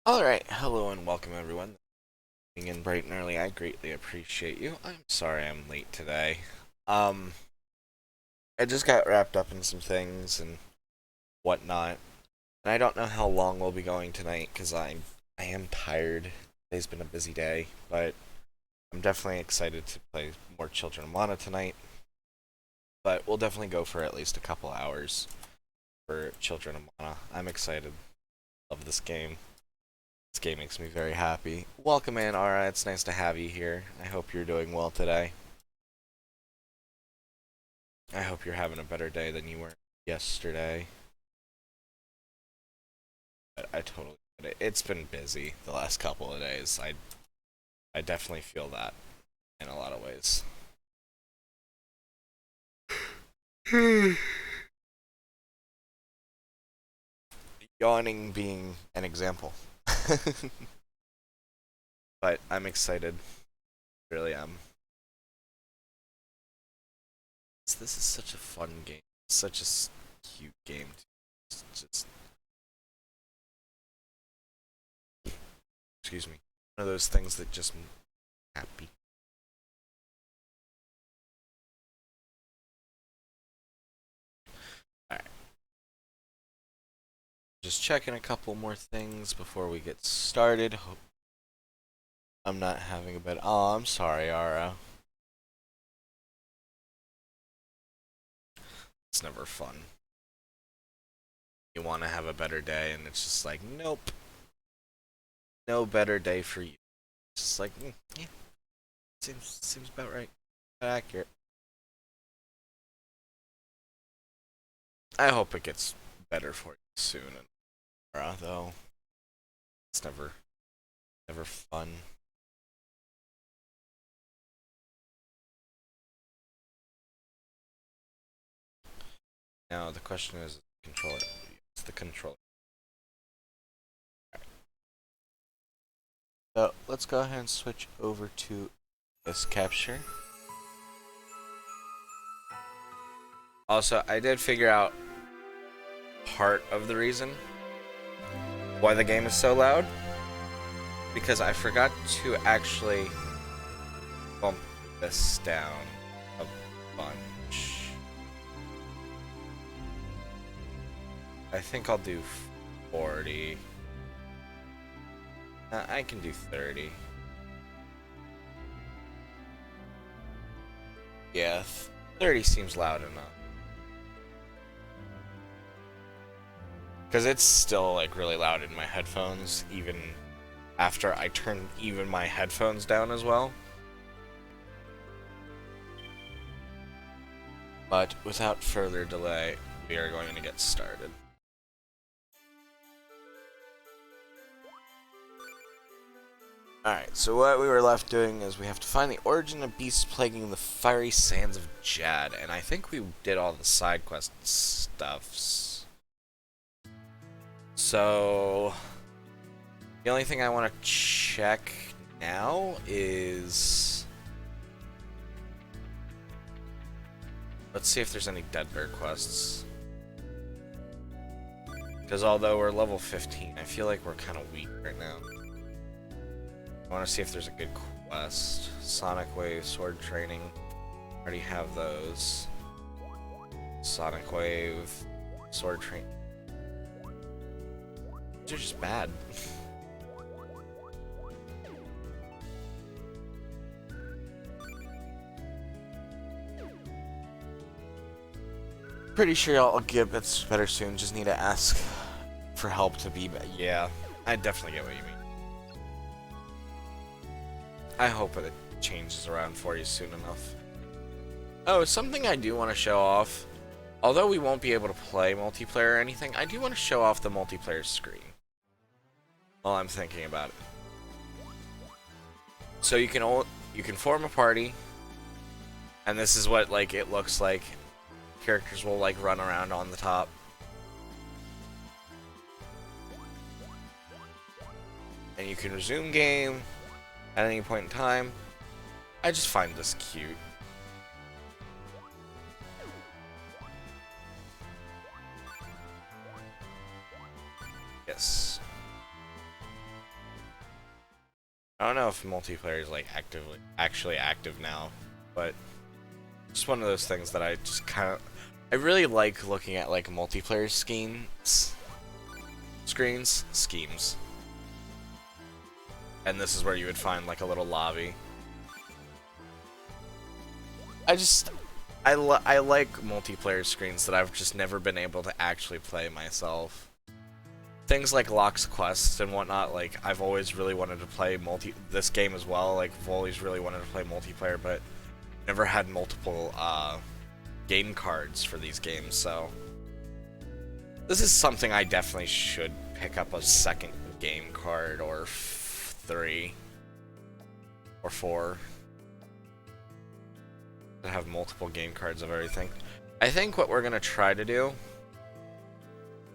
Alright, hello and welcome everyone. Being in bright and early, I greatly appreciate you. I'm sorry I'm late today. Um, I just got wrapped up in some things and whatnot, and I don't know how long we'll be going tonight because I am tired. Today's been a busy day, but I'm definitely excited to play more Children of Mana tonight. But we'll definitely go for at least a couple hours for Children of Mana. I'm excited. Love this game. This game makes me very happy. Welcome in, Ara. It's nice to have you here. I hope you're doing well today. I hope you're having a better day than you were yesterday. But I totally get it. It's been busy the last couple of days. I definitely feel that in a lot of ways. Yawning being an example. But I'm excited. Really am. This is such a fun game. Such a cute game. It's just, excuse me. One of those things that just make me happy. Alright. Just checking a couple more things before we get started. Hope I'm not having a bad. Oh, I'm sorry, Ara. It's never fun. You want to have a better day, and it's just like, nope. No better day for you. It's just like, yeah, seems about right. About accurate. I hope it gets better for you soon, Ara, though. It's never fun. Now the question is, controller. It's the controller. So let's go ahead and switch over to this capture. Also, I did figure out part of the reason why the game is so loud, because I forgot to actually bump this down a bunch. I think I'll do 40. I can do 30. Yeah, 30 seems loud enough. Because it's still like really loud in my headphones, even after I turn even my headphones down as well. But without further delay, we are going to get started. Alright, so what we were left doing is we have to find the origin of beasts plaguing the fiery sands of Jad, and I think we did all the side quest stuffs. So the only thing I want to check now is, let's see if there's any dead bear quests. Because although we're level 15, I feel like we're kind of weak right now. I want to see if there's a good quest. Sonic Wave, Sword Training. Already have those. Sonic Wave, Sword Training. They're just bad. Pretty sure I'll get bits better soon. Just need to ask for help to be better. Yeah, I definitely get what you mean. I hope that it changes around for you soon enough. Oh, something I do want to show off. Although we won't be able to play multiplayer or anything, I do want to show off the multiplayer screen while I'm thinking about it. So you can form a party, and this is what like it looks like. Characters will like run around on the top. And you can resume game at any point in time. I just find this cute. Yes. I don't know if multiplayer is like actually active now, but just one of those things that I just kind of I really like looking at like multiplayer schemes, and this is where you would find like a little lobby. I like multiplayer screens that I've just never been able to actually play myself. Things like Locke's Quest and whatnot, like I've always really wanted to play this game as well. Like I've always really wanted to play multiplayer, but never had multiple game cards for these games. So this is something I definitely should pick up a second game card or 3 or 4 to have multiple game cards of everything. I think what we're gonna try to do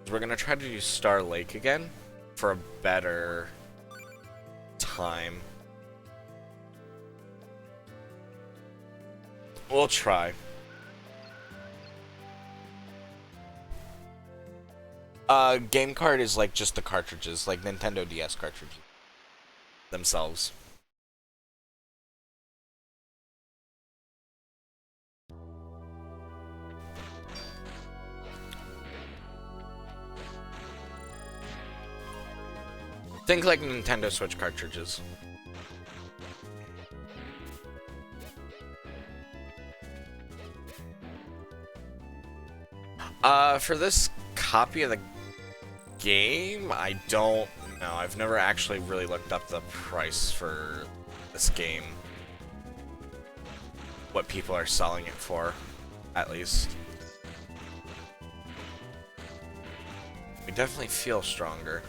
is we're gonna try to do Star Lake again for a better time. We'll try. Game card is like just the cartridges, like Nintendo DS cartridges themselves. Think like Nintendo Switch cartridges. For this copy of the game, I don't know. I've never actually really looked up the price for this game. What people are selling it for, at least. We definitely feel stronger.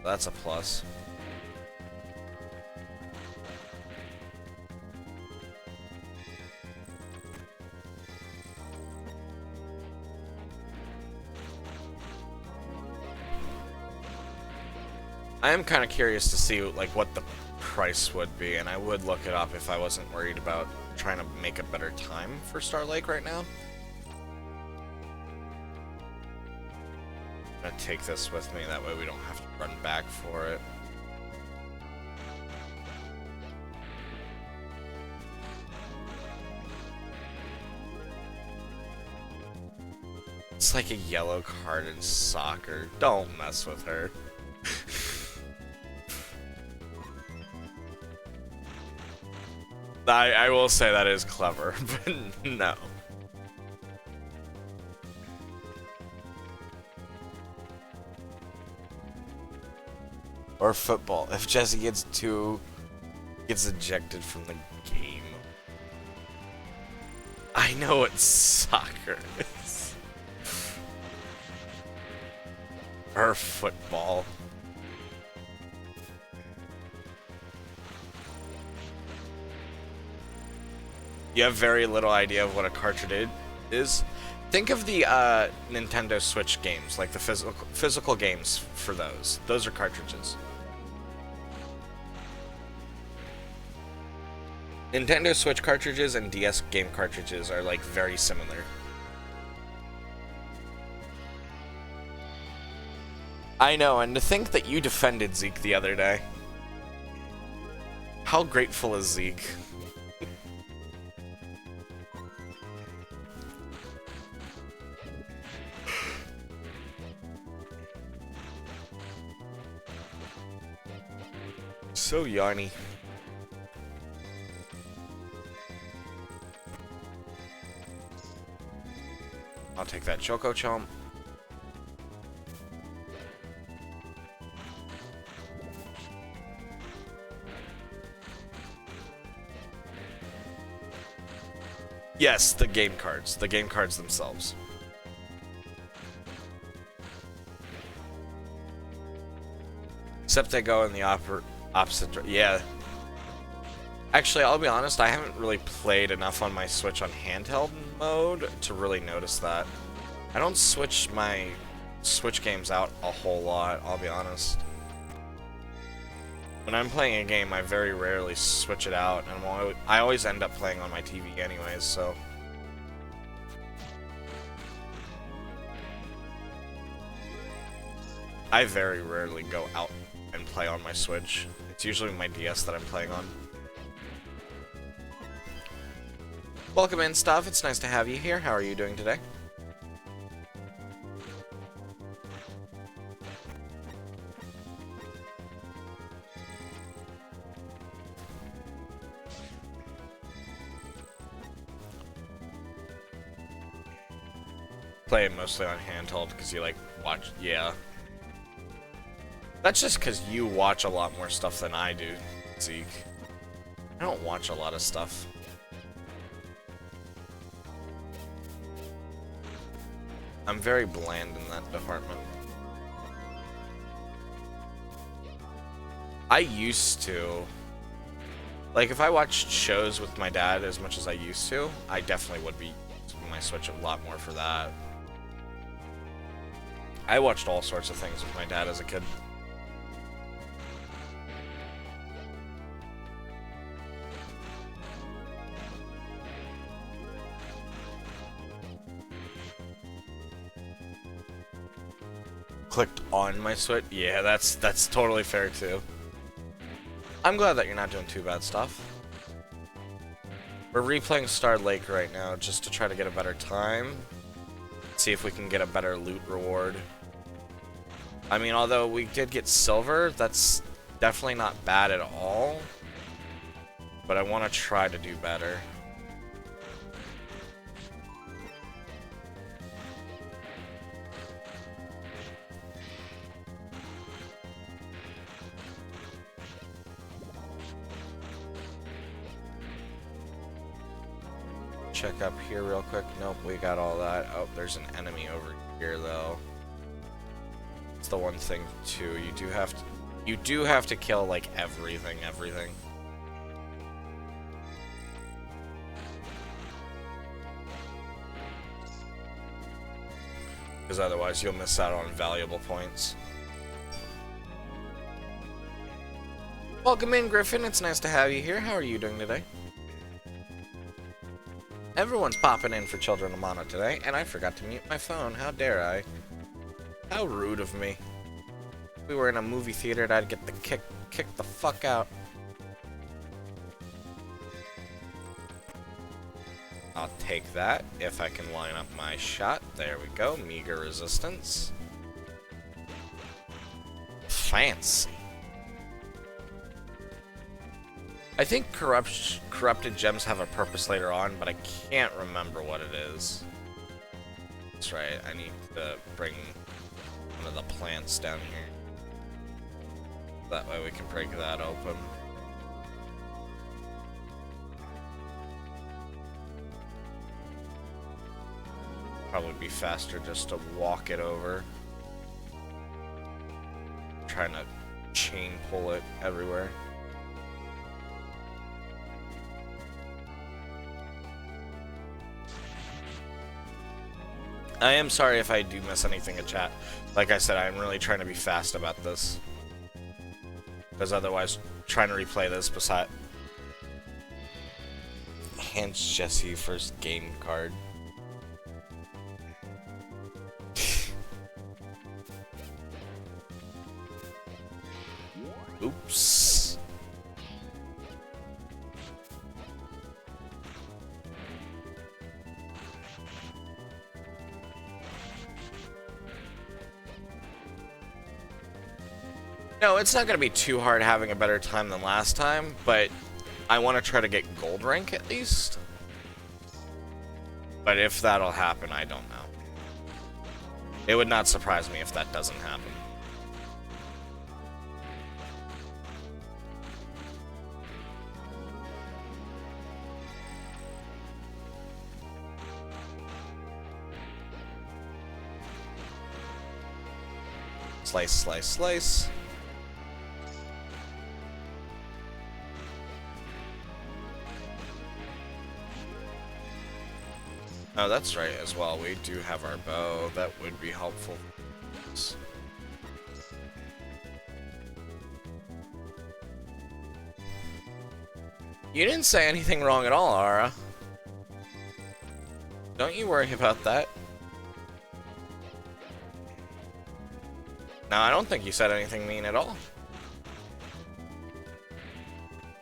That's a plus. I am kind of curious to see like what the price would be, and I would look it up if I wasn't worried about trying to make a better time for Star Lake right now. I'm gonna take this with me, that way we don't have to run back for it. It's like a yellow card in soccer. Don't mess with her. I will say that is clever, but no. Or football. If Jesse gets ejected from the game. I know what soccer is. Or football. You have very little idea of what a cartridge is. Think of the Nintendo Switch games, like the physical games for those. Those are cartridges. Nintendo Switch cartridges and DS game cartridges are like very similar. I know, and to think that you defended Zeke the other day. How grateful is Zeke? So yarny. I'll take that Choco Chomp. Yes, the game cards. The game cards themselves. Except they go in the opposite. Yeah. Actually, I'll be honest, I haven't really played enough on my Switch on handheld mode to really notice that. I don't switch my Switch games out a whole lot, I'll be honest. When I'm playing a game, I very rarely switch it out, and I always end up playing on my TV anyways, so... I very rarely go out and play on my Switch. It's usually my DS that I'm playing on. Welcome in, Stuff. It's nice to have you here. How are you doing today? Play it mostly on handheld because you like watch. Yeah. That's just because you watch a lot more stuff than I do, Zeke. I don't watch a lot of stuff. I'm very bland in that department. I used to. Like, if I watched shows with my dad as much as I used to, I definitely would be using my Switch a lot more for that. I watched all sorts of things with my dad as a kid. Clicked on my Switch? Yeah, that's totally fair too. I'm glad that you're not doing too bad stuff. We're replaying Star Lake right now just to try to get a better time. See if we can get a better loot reward. I mean, although we did get silver, that's definitely not bad at all. But I want to try to do better. Check up here real quick. Nope, we got all that. Oh, there's an enemy over here though. It's the one thing too. You do have to kill like everything. Because otherwise you'll miss out on valuable points. Welcome in, Griffin. It's nice to have you here. How are you doing today? Everyone's popping in for Children of Mana today, and I forgot to mute my phone. How dare I? How rude of me. If we were in a movie theater, I'd get the kick the fuck out. I'll take that if I can line up my shot. There we go. Meager resistance. Fancy. I think corrupted gems have a purpose later on, but I can't remember what it is. That's right, I need to bring one of the plants down here. That way we can break that open. Probably be faster just to walk it over. Trying to chain pull it everywhere. I am sorry if I do miss anything in chat. Like I said, I'm really trying to be fast about this. Because otherwise, trying to replay this beside... Hands Jesse first game card. Oops. No, it's not going to be too hard having a better time than last time, but I want to try to get gold rank at least. But if that'll happen, I don't know. It would not surprise me if that doesn't happen. Slice, slice, slice. Oh, that's right as well. We do have our bow. That would be helpful. You didn't say anything wrong at all, Ara. Don't you worry about that. No, I don't think you said anything mean at all.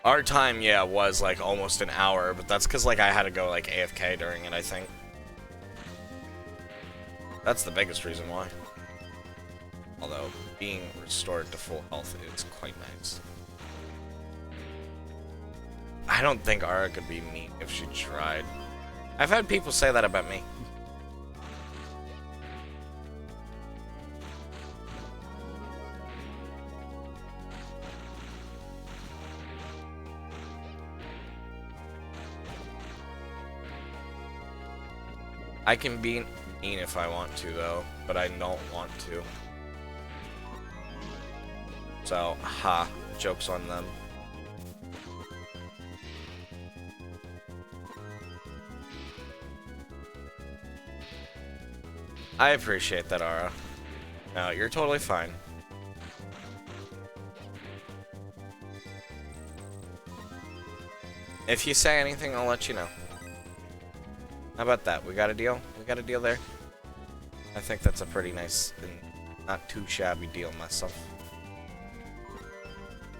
Our time, yeah, was like almost an hour, but that's because like I had to go like AFK during it, I think. That's the biggest reason why. Although, being restored to full health is quite nice. I don't think Ara could be mean if she tried. I've had people say that about me. I can be mean if I want to, though, but I don't want to. So, ha, joke's on them. I appreciate that, Ara. No, you're totally fine. If you say anything, I'll let you know. How about that? We got a deal? We got a deal there? I think that's a pretty nice and not too shabby deal myself.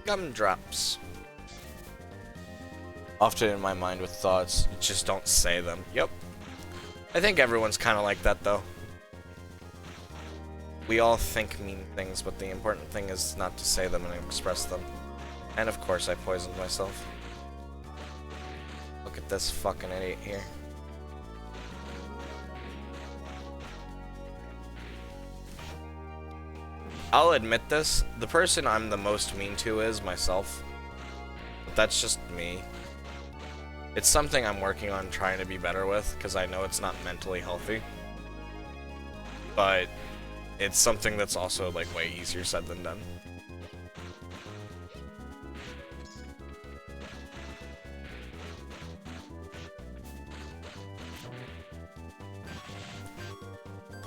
Gumdrops. Often in my mind with thoughts, just don't say them. Yep. I think everyone's kind of like that, though. We all think mean things, but the important thing is not to say them and express them. And of course, I poisoned myself. Look at this fucking idiot here. I'll admit this, the person I'm the most mean to is myself. But that's just me. It's something I'm working on trying to be better with, because I know it's not mentally healthy. But it's something that's also, like, way easier said than done.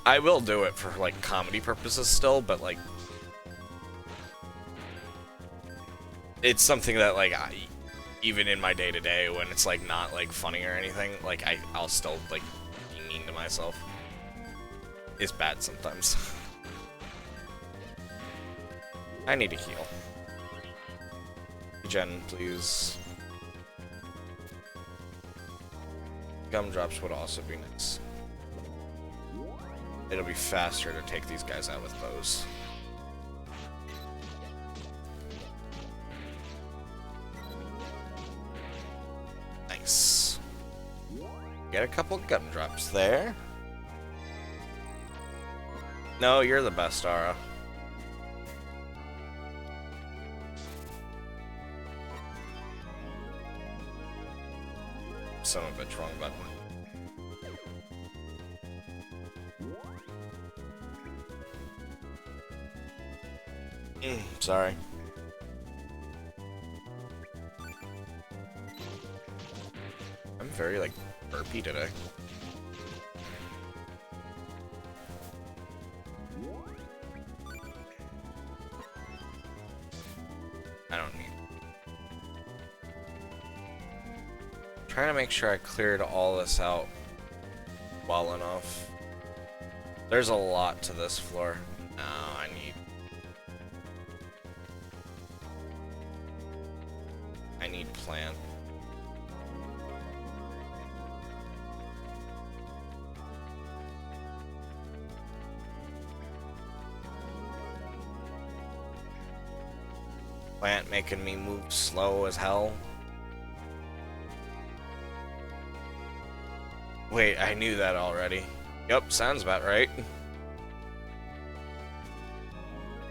I will do it for, like, comedy purposes still, but, like, it's something that, like, even in my day-to-day, when it's, like, not, like, funny or anything, like, I'll still, like, be mean to myself. It's bad sometimes. I need to heal. Jen, please. Gumdrops would also be nice. It'll be faster to take these guys out with bows. Nice. Get a couple gumdrops there. No, you're the best, Ara. Son of a bitch, wrong button. Sorry. I'm very, like, burpy today. I don't need... Trying to make sure I cleared all this out well enough. There's a lot to this floor. No, I need plant. Plant making me move slow as hell. Wait, I knew that already. Yep, sounds about right.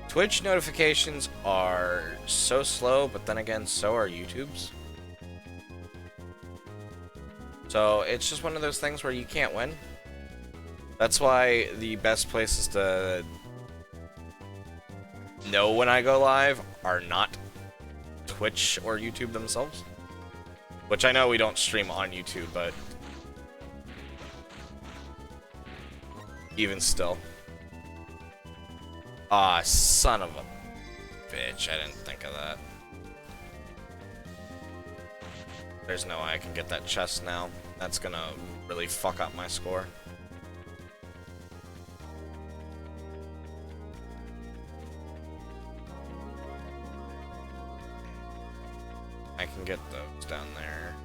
Twitch notifications are so slow, but then again, so are YouTube's. So it's just one of those things where you can't win. That's why the best places to know when I go live are not Twitch or YouTube themselves. Which I know we don't stream on YouTube, but even still. Ah, son of a bitch. I didn't think of that. There's no way I can get that chest now. That's gonna really fuck up my score. I can get those down there.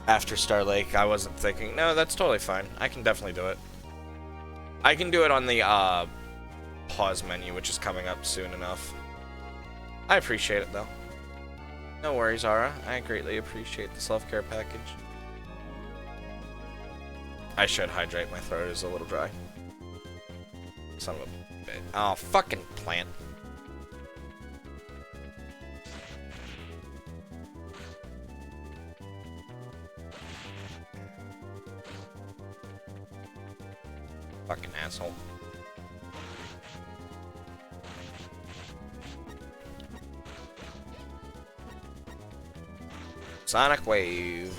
After Star Lake, I wasn't thinking. No, that's totally fine. I can definitely do it. I can do it on the pause menu, which is coming up soon enough. I appreciate it, though. No worries, Ara. I greatly appreciate the self-care package. I should hydrate. My throat is a little dry. Son of a bit. Oh, fucking plant. Fucking asshole. Sonic Wave.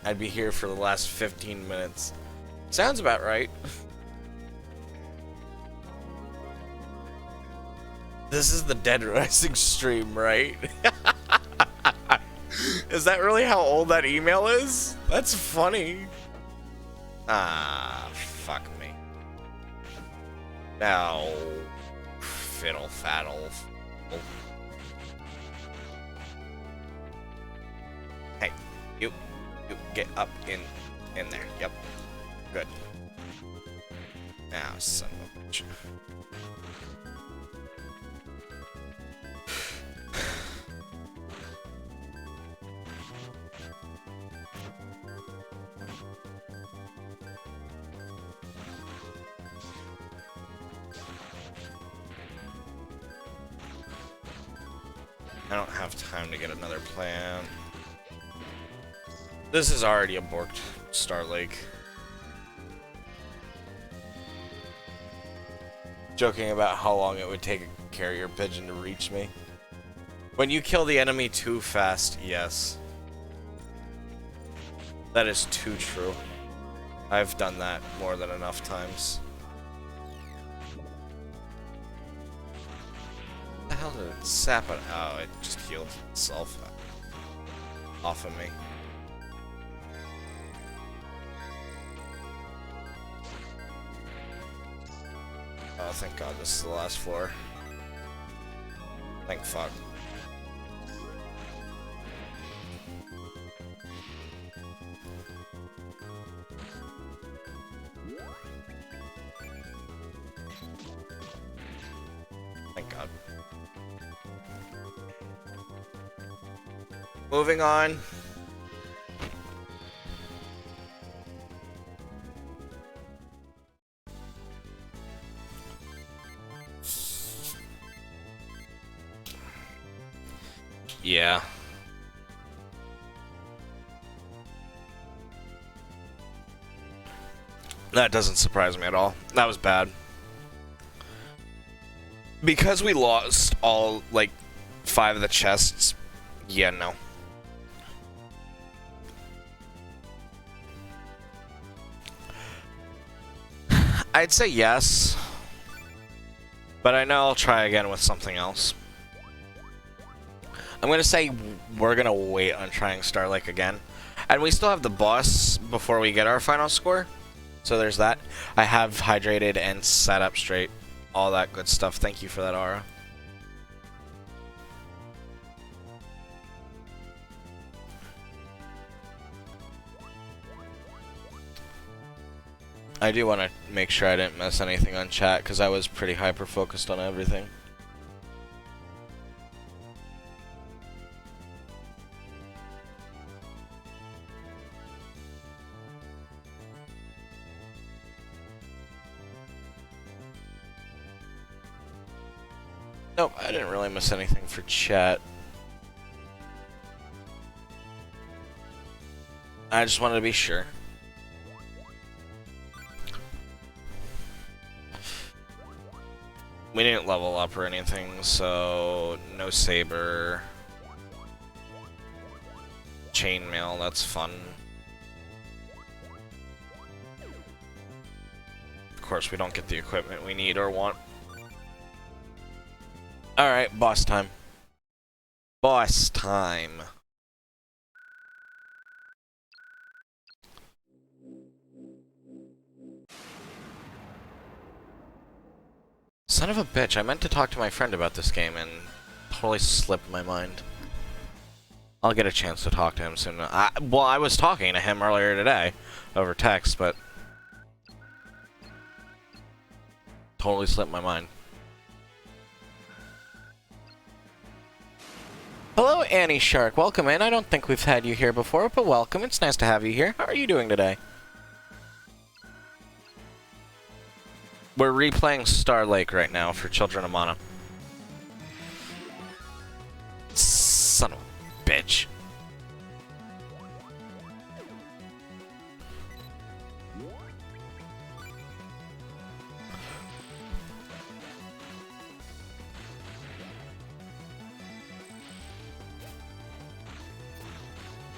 I'd be here for the last 15 minutes. Sounds about right. This is the Dead Rising stream, right? Is that really how old that email is? That's funny. Ah, fuck me. No. Fiddle faddle. Hey, you get up in there. Yep. Good. Now, son of a bitch. I don't have time to get another plant. This is already a borked Star Lake. Joking about how long it would take a carrier pigeon to reach me. When you kill the enemy too fast, yes. That is too true. I've done that more than enough times. What the hell did it sap it? Oh, it just healed itself off of me. Oh, thank God this is the last floor. Thank fuck. Thank God. Moving on. Yeah. That doesn't surprise me at all. That was bad. Because we lost all, like, 5 of the chests, yeah, no. I'd say yes. But I know I'll try again with something else. I'm gonna say we're gonna wait on trying Star Lake again. And we still have the boss before we get our final score. So there's that. I have hydrated and sat up straight. All that good stuff. Thank you for that, Aura. I do want to make sure I didn't miss anything on chat, because I was pretty hyper-focused on everything. Nope, I didn't really miss anything for chat. I just wanted to be sure. We didn't level up or anything, so no saber. Chainmail, that's fun. Of course, we don't get the equipment we need or want. Alright, boss time. Boss time. Son of a bitch, I meant to talk to my friend about this game and totally slipped my mind. I'll get a chance to talk to him soon. Well, I was talking to him earlier today over text, but totally slipped my mind. Hello, Annie Shark. Welcome in. I don't think we've had you here before, but welcome. It's nice to have you here. How are you doing today? We're replaying Star Lake right now for Children of Mana. Son of a bitch.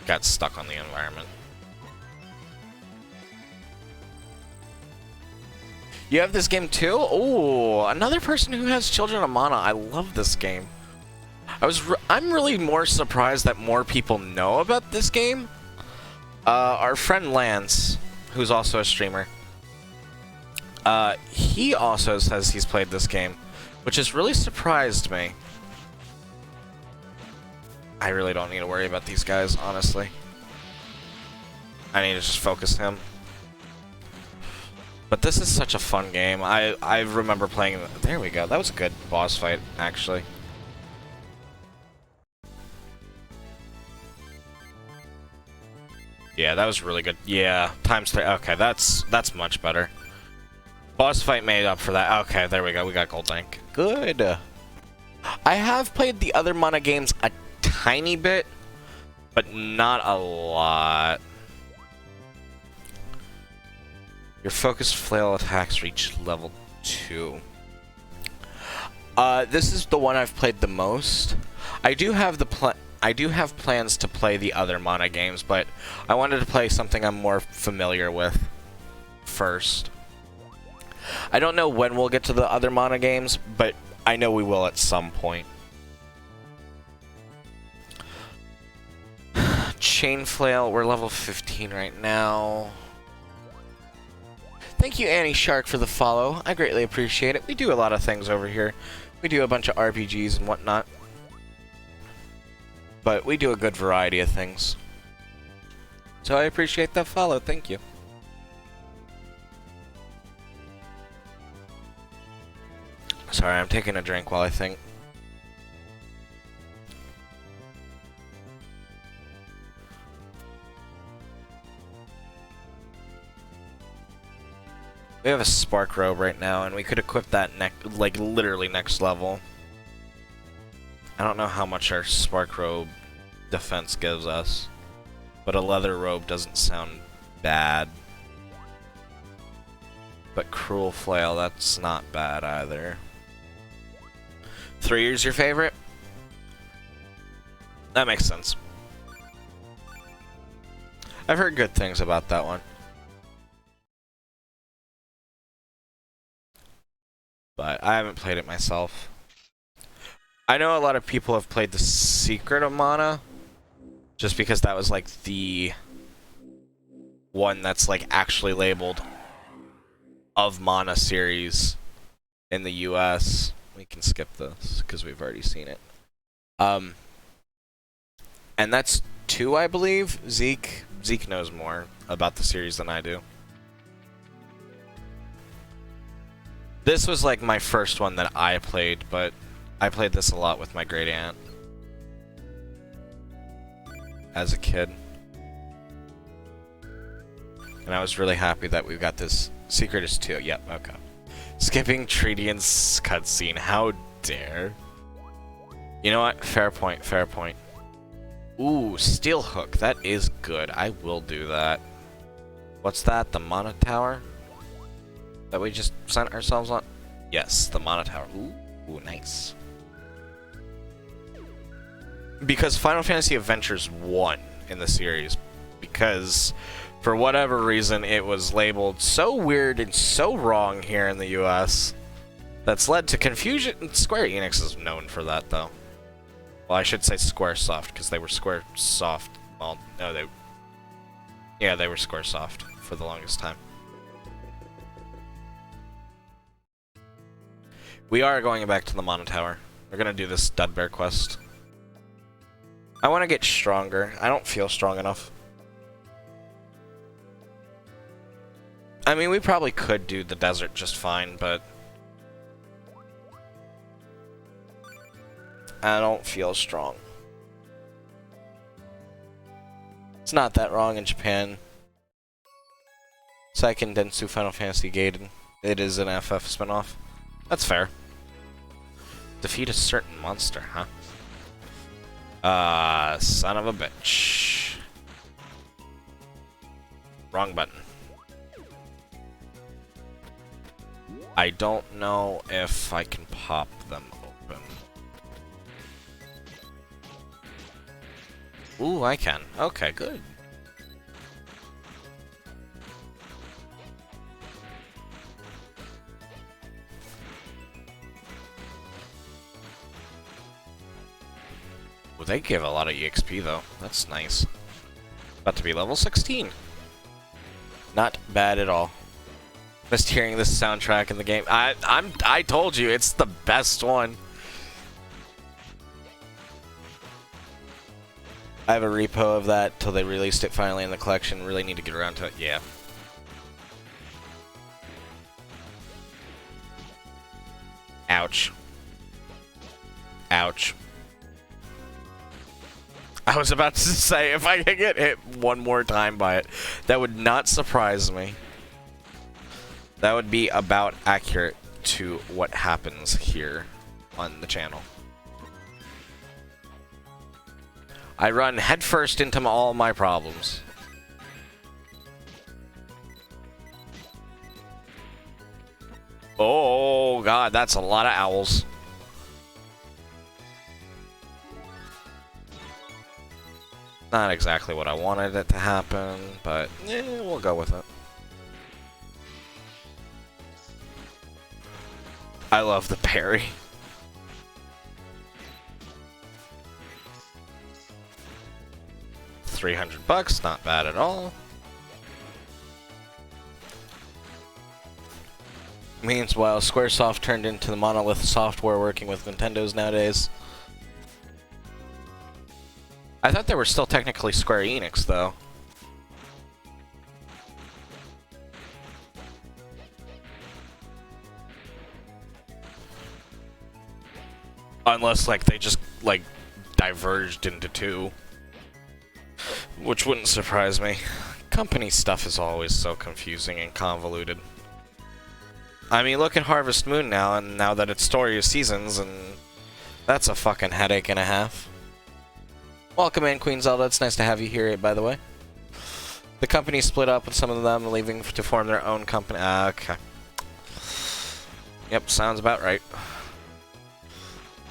Got stuck on the environment. You have this game too? Oh, another person who has Children of Mana. I love this game. I'm really more surprised that more people know about this game. Our friend Lance, who's also a streamer, he also says he's played this game, which has really surprised me. I really don't need to worry about these guys, honestly. I need to just focus him. But this is such a fun game. I remember playing... There we go. That was a good boss fight, actually. Yeah, that was really good. Yeah, ×3. Okay, that's much better. Boss fight made up for that. Okay, there we go. We got gold rank. Good. I have played the other Mana games a tiny bit, but not a lot. Your focused flail attacks reach level 2. This is the one I've played the most. I do have plans to play the other Mana games, but I wanted to play something I'm more familiar with first. I don't know when we'll get to the other Mana games, but I know we will at some point. Chain Flail, we're level 15 right now. Thank you, Annie Shark, for the follow. I greatly appreciate it. We do a lot of things over here. We do a bunch of RPGs and whatnot. But we do a good variety of things. So I appreciate that follow. Thank you. Sorry, I'm taking a drink while I think. We have a Spark Robe right now, and we could equip that like literally next level. I don't know how much our Spark Robe defense gives us, but a leather robe doesn't sound bad. But Cruel Flail, that's not bad either. 3 is your favorite? That makes sense. I've heard good things about that one. But I haven't played it myself. I know a lot of people have played The Secret of Mana, just because that was like the one that's like actually labeled of Mana series in the US. We can skip this because we've already seen it. And that's 2, I believe. Zeke knows more about the series than I do. This was like my first one that I played, but I played this a lot with my great aunt as a kid. And I was really happy that we got this. Secret is 2. Yep, okay. Skipping Tredian's cutscene. How dare. You know what? Fair point, fair point. Ooh, Steel Hook. That is good. I will do that. What's that? The Mana Tower? That we just sent ourselves on? Yes, the Mana Tower. Ooh, nice. Because Final Fantasy Adventures won in the series. Because, for whatever reason, it was labeled so weird and so wrong here in the US. That's led to confusion. Square Enix is known for that, though. Well, I should say Squaresoft, because they were Squaresoft. Well, no, they... Yeah, they were Squaresoft for the longest time. We are going back to the Mono Tower. We're gonna do this Stud Bear quest. I want to get stronger. I don't feel strong enough. I mean, we probably could do the desert just fine, but I don't feel strong. It's not that wrong in Japan. Second Densu Final Fantasy Gaiden. It is an FF spinoff. That's fair. Defeat a certain monster, huh? Son of a bitch. Wrong button. I don't know if I can pop them open. Ooh, I can. Okay, good. Well, they give a lot of EXP though. That's nice. About to be level 16. Not bad at all. Missed hearing this soundtrack in the game. I told you it's the best one. I have a repo of that till they released it finally in the collection. Really need to get around to it. Yeah. Ouch. Ouch. I was about to say, if I could get hit one more time by it, that would not surprise me. That would be about accurate to what happens here on the channel. I run headfirst into all my problems. Oh god, that's a lot of owls. Not exactly what I wanted it to happen, but we'll go with it. I love the parry. $300, not bad at all. Meanwhile, Squaresoft turned into the monolith software working with Nintendo's nowadays. I thought they were still technically Square Enix, though. Unless, like, they just, like, diverged into two. Which wouldn't surprise me. Company stuff is always so confusing and convoluted. I mean, look at Harvest Moon now, and now that it's Story of Seasons, and that's a fucking headache and a half. Welcome in, Queen Zelda. It's nice to have you here, by the way. The company split up, with some of them leaving to form their own company. Okay. Yep, sounds about right.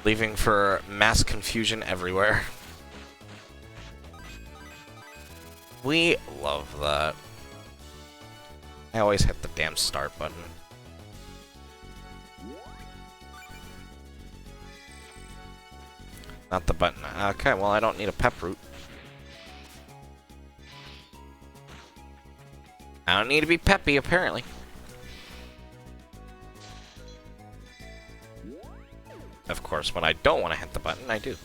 Leaving for mass confusion everywhere. We love that. I always hit the damn start button. Not the button. Okay, well, I don't need a pep root. I don't need to be peppy, apparently. Of course, when I don't want to hit the button, I do.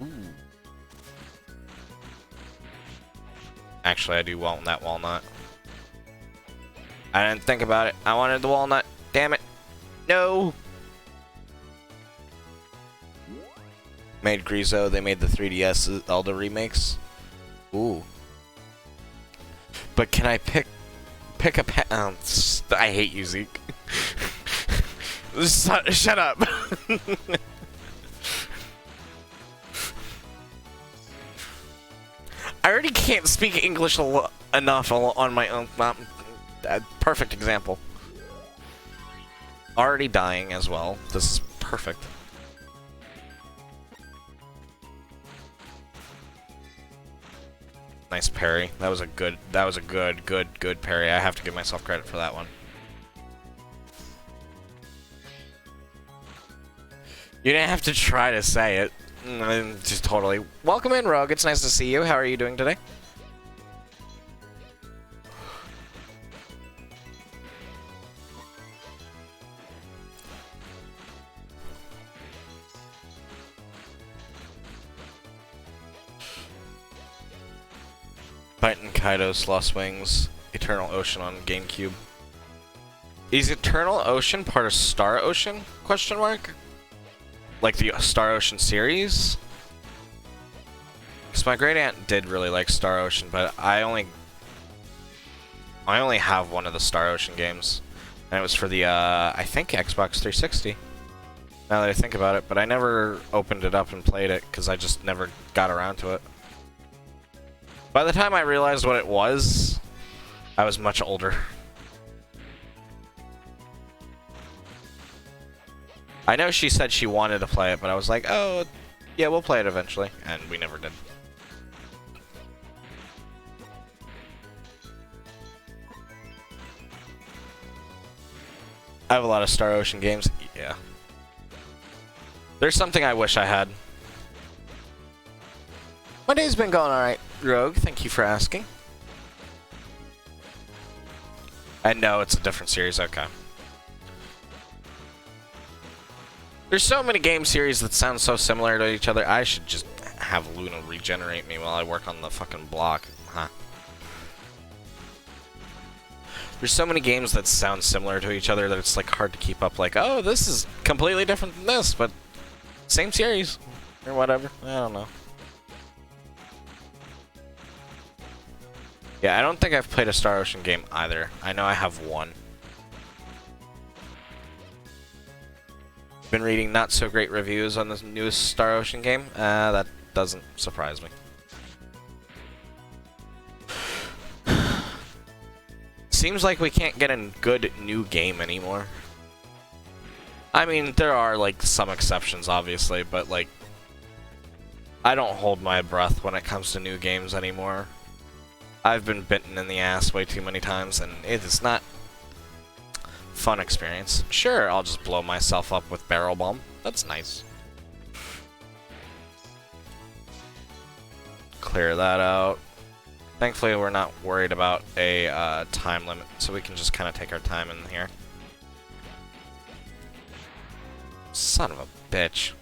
Ooh. Actually, I do want that walnut. I didn't think about it. I wanted the walnut. Damn it. No! Made Grizo. They made the 3DS Zelda remakes. Ooh. But can I pick a pet? I hate you, Zeke. Shut up. I already can't speak English enough on my own. Perfect example. Already dying as well. This is perfect. Nice parry. That was a good parry. I have to give myself credit for that one. You didn't have to try to say it. Just totally. Welcome in, Rogue. It's nice to see you. How are you doing today? Titan Kaidos Lost Wings, Eternal Ocean on GameCube. Is Eternal Ocean part of Star Ocean? Question mark? Like the Star Ocean series? Because my great aunt did really like Star Ocean, but I only have one of the Star Ocean games, and it was for the I think Xbox 360. Now that I think about it, but I never opened it up and played it because I just never got around to it. By the time I realized what it was, I was much older. I know she said she wanted to play it, but I was like, oh, yeah, we'll play it eventually, and we never did. I have a lot of Star Ocean games. Yeah. There's something I wish I had. My day's been going alright, Rogue. Thank you for asking. And no, it's a different series. Okay. There's so many game series that sound so similar to each other. I should just have Luna regenerate me while I work on the fucking block. Huh. There's so many games that sound similar to each other that it's like hard to keep up. Like, oh, this is completely different than this, but same series or whatever. I don't know. Yeah, I don't think I've played a Star Ocean game either. I know I have one. Been reading not so great reviews on this newest Star Ocean game. That doesn't surprise me. Seems like we can't get a good new game anymore. I mean, there are like some exceptions, obviously, but like, I don't hold my breath when it comes to new games anymore. I've been bitten in the ass way too many times, and it is not fun experience. Sure, I'll just blow myself up with barrel bomb. That's nice. Clear that out. Thankfully, we're not worried about a time limit, so we can just kind of take our time in here. Son of a bitch.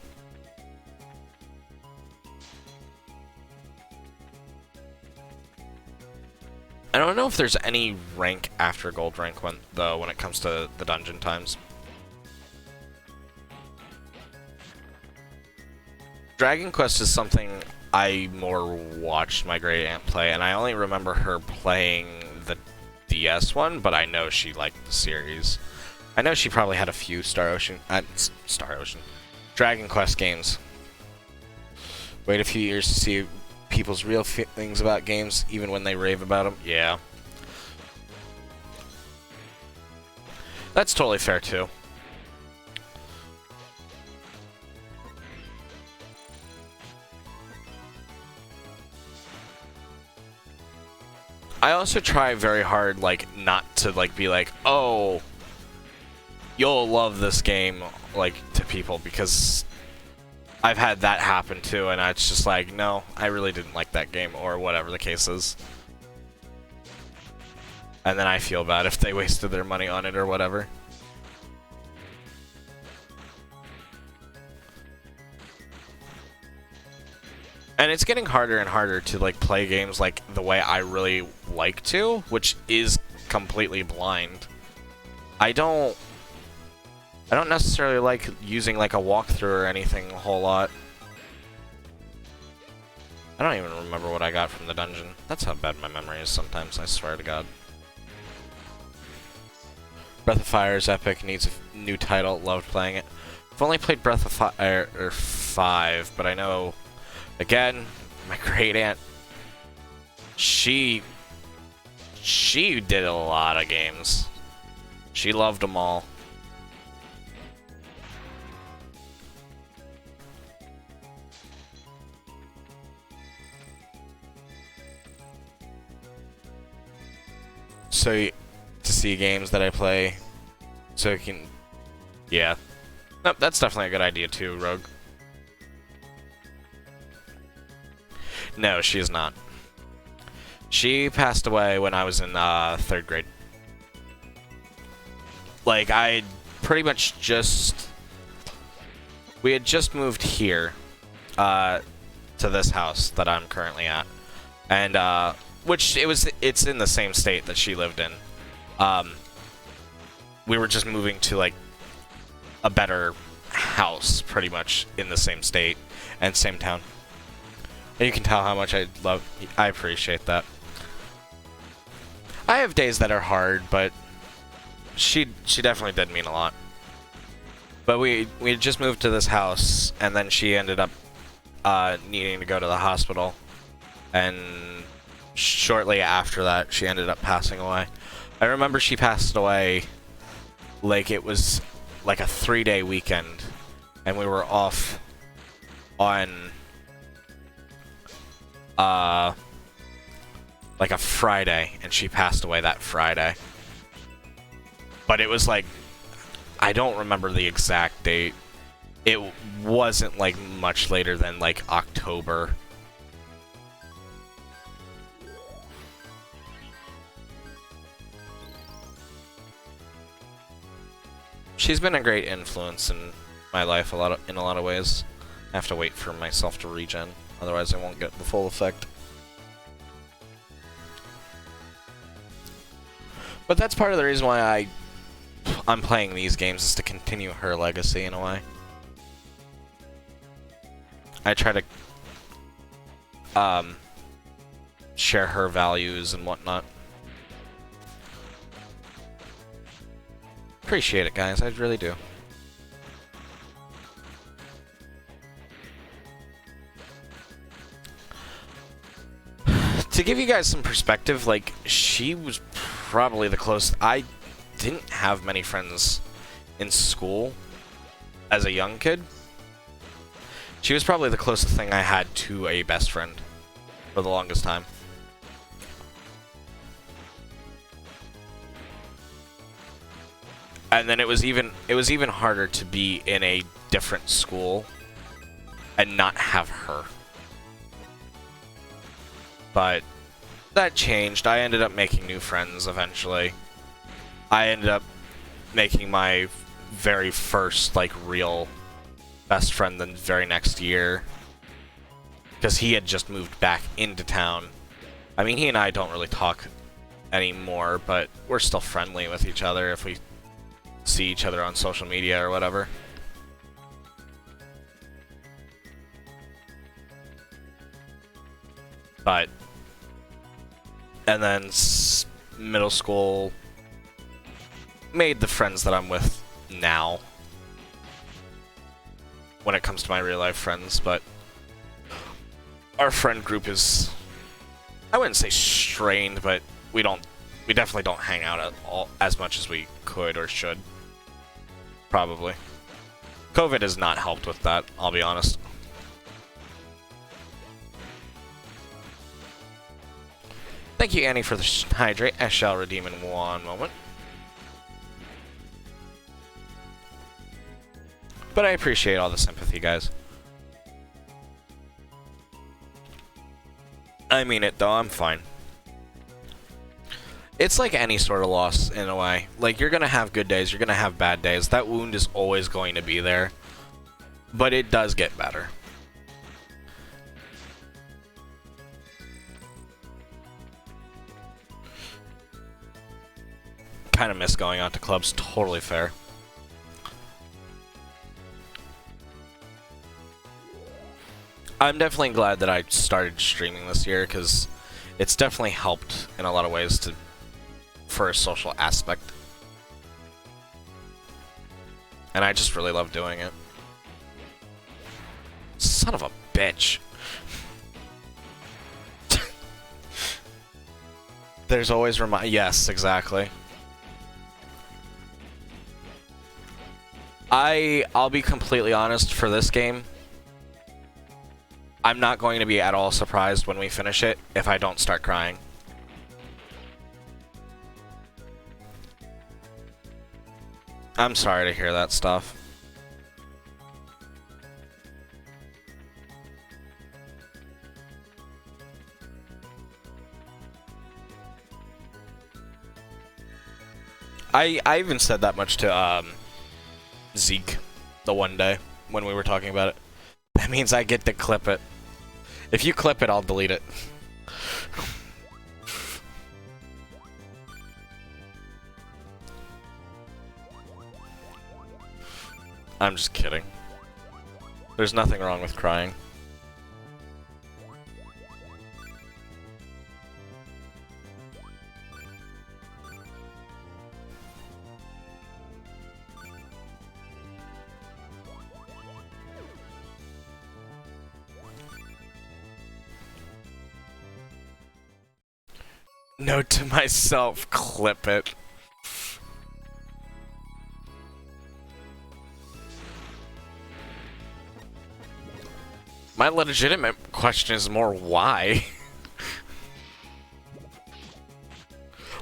I don't know if there's any rank after gold rank though when it comes to the dungeon times. Dragon Quest is something I more watched my great aunt play, and I only remember her playing the DS one, but I know she liked the series. I know she probably had a few Dragon Quest games. Wait a few years to see people's real feelings about games, even when they rave about them. Yeah. That's totally fair, too. I also try very hard, like, not to, like, be like, oh, you'll love this game, like, to people, because I've had that happen, too, and it's just like, no, I really didn't like that game, or whatever the case is. And then I feel bad if they wasted their money on it, or whatever. And it's getting harder and harder to, like, play games, like, the way I really like to, which is completely blind. I don't necessarily like using, like, a walkthrough or anything a whole lot. I don't even remember what I got from the dungeon. That's how bad my memory is sometimes, I swear to God. Breath of Fire is epic, needs a new title, loved playing it. I've only played Breath of Fire 5, but I know... Again, my great aunt, she did a lot of games. She loved them all. So, to see games that I play, so you can, yeah. Nope, that's definitely a good idea too, Rogue. No, she is not. She passed away when I was in 3rd grade. Like, I pretty much we had just moved here to this house that I'm currently at. And it's in the same state that she lived in. We were just moving to like a better house, pretty much in the same state and same town. And you can tell how much I appreciate that. I have days that are hard, but she definitely did mean a lot. But we just moved to this house, and then she ended up needing to go to the hospital, and shortly after that, she ended up passing away. I remember she passed away like it was like a 3-day weekend, and we were off on like a Friday, and she passed away that Friday. But it was like, I don't remember the exact date. It wasn't like much later than like October. She's been a great influence in my life in a lot of ways. I have to wait for myself to regen, otherwise I won't get the full effect. But that's part of the reason why I'm playing these games, is to continue her legacy in a way. I try to share her values and whatnot. Appreciate it, guys. I really do. To give you guys some perspective, like, she was probably the closest. I didn't have many friends in school as a young kid. She was probably the closest thing I had to a best friend for the longest time. And then it was even harder to be in a different school and not have her. But that changed. I ended up making new friends eventually. I ended up making my very first, like, real best friend the very next year. Because he had just moved back into town. I mean, he and I don't really talk anymore, but we're still friendly with each other if we see each other on social media or whatever. But, and then middle school, made the friends that I'm with now when it comes to my real life friends, but our friend group is, I wouldn't say strained, but we definitely don't hang out at all as much as we could or should. Probably. COVID has not helped with that, I'll be honest. Thank you, Annie, for the hydrate. I shall redeem in one moment. But I appreciate all the sympathy, guys. I mean it, though. I'm fine. It's like any sort of loss, in a way. Like, you're gonna have good days, you're gonna have bad days. That wound is always going to be there. But it does get better. Kind of miss going out to clubs. Totally fair. I'm definitely glad that I started streaming this year, because it's definitely helped in a lot of ways for a social aspect. And I just really love doing it. Son of a bitch. There's always yes, exactly. I'll be completely honest, for this game, I'm not going to be at all surprised when we finish it if I don't start crying. I'm sorry to hear that stuff. I even said that much to Zeke the one day when we were talking about it. That means I get to clip it. If you clip it, I'll delete it. I'm just kidding. There's nothing wrong with crying. Note to myself, clip it. My legitimate question is more why.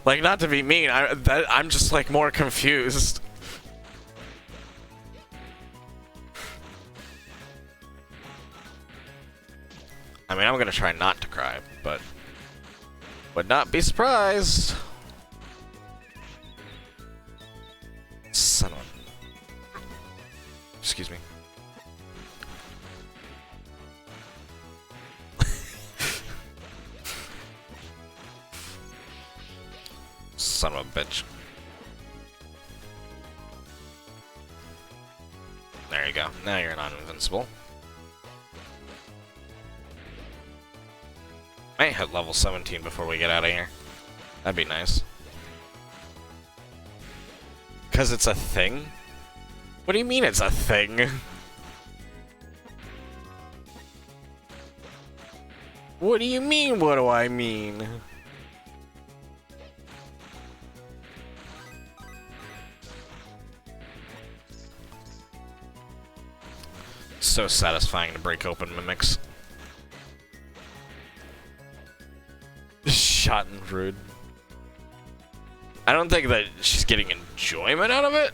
Like, not to be mean, I'm just like more confused. I mean, I'm gonna try not to cry, but would not be surprised. Son of a... Excuse me. Son of a bitch. There you go. Now you're not invincible. I might hit level 17 before we get out of here. That'd be nice. Because it's a thing? What do you mean it's a thing? What do you mean, what do I mean? So satisfying to break open mimics. Shot and rude. I don't think that she's getting enjoyment out of it.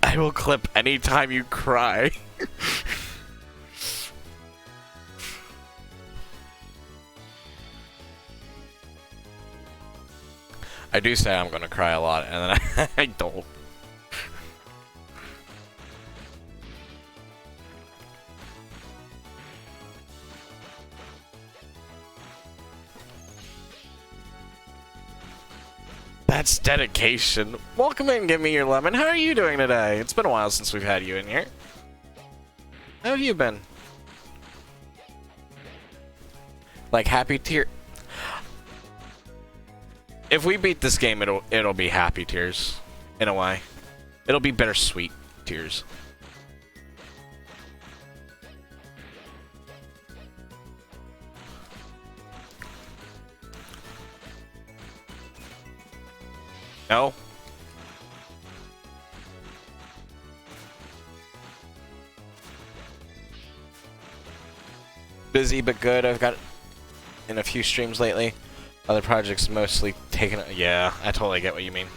I will clip anytime you cry. I do say I'm gonna cry a lot, and then I don't. That's dedication. Welcome in, give me your lemon. How are you doing today? It's been a while since we've had you in here. How have you been? Like happy tear. If we beat this game, it'll be happy tears, in a way. It'll be bittersweet tears. No? Busy but good. I've got in a few streams lately. Other projects mostly taken... Yeah, I totally get what you mean.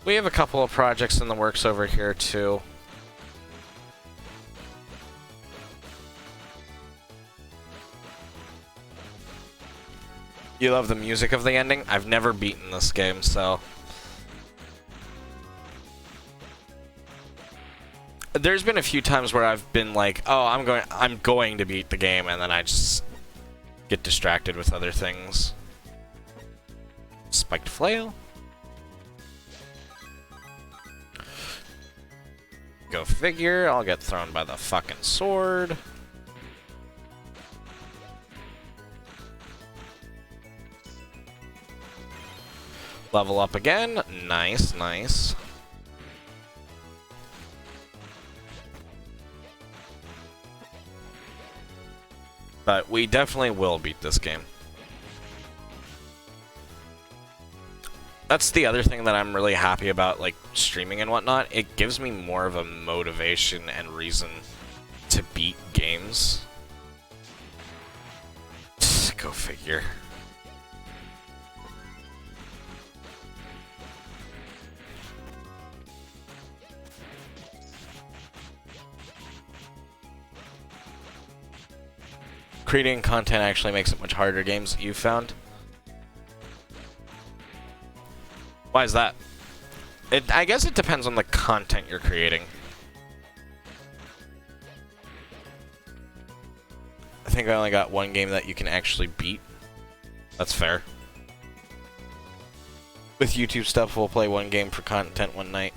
We have a couple of projects in the works over here, too. You love the music of the ending? I've never beaten this game, so... There's been a few times where I've been like, oh, I'm going to beat the game, and then I just get distracted with other things. Spiked flail. Go figure, I'll get thrown by the fucking sword. Level up again. Nice, nice. But we definitely will beat this game. That's the other thing that I'm really happy about, like, streaming and whatnot. It gives me more of a motivation and reason to beat games. Go figure. Creating content actually makes it much harder, games that you've found. Why is that? I guess it depends on the content you're creating. I think I only got one game that you can actually beat. That's fair. With YouTube stuff, we'll play one game for content one night.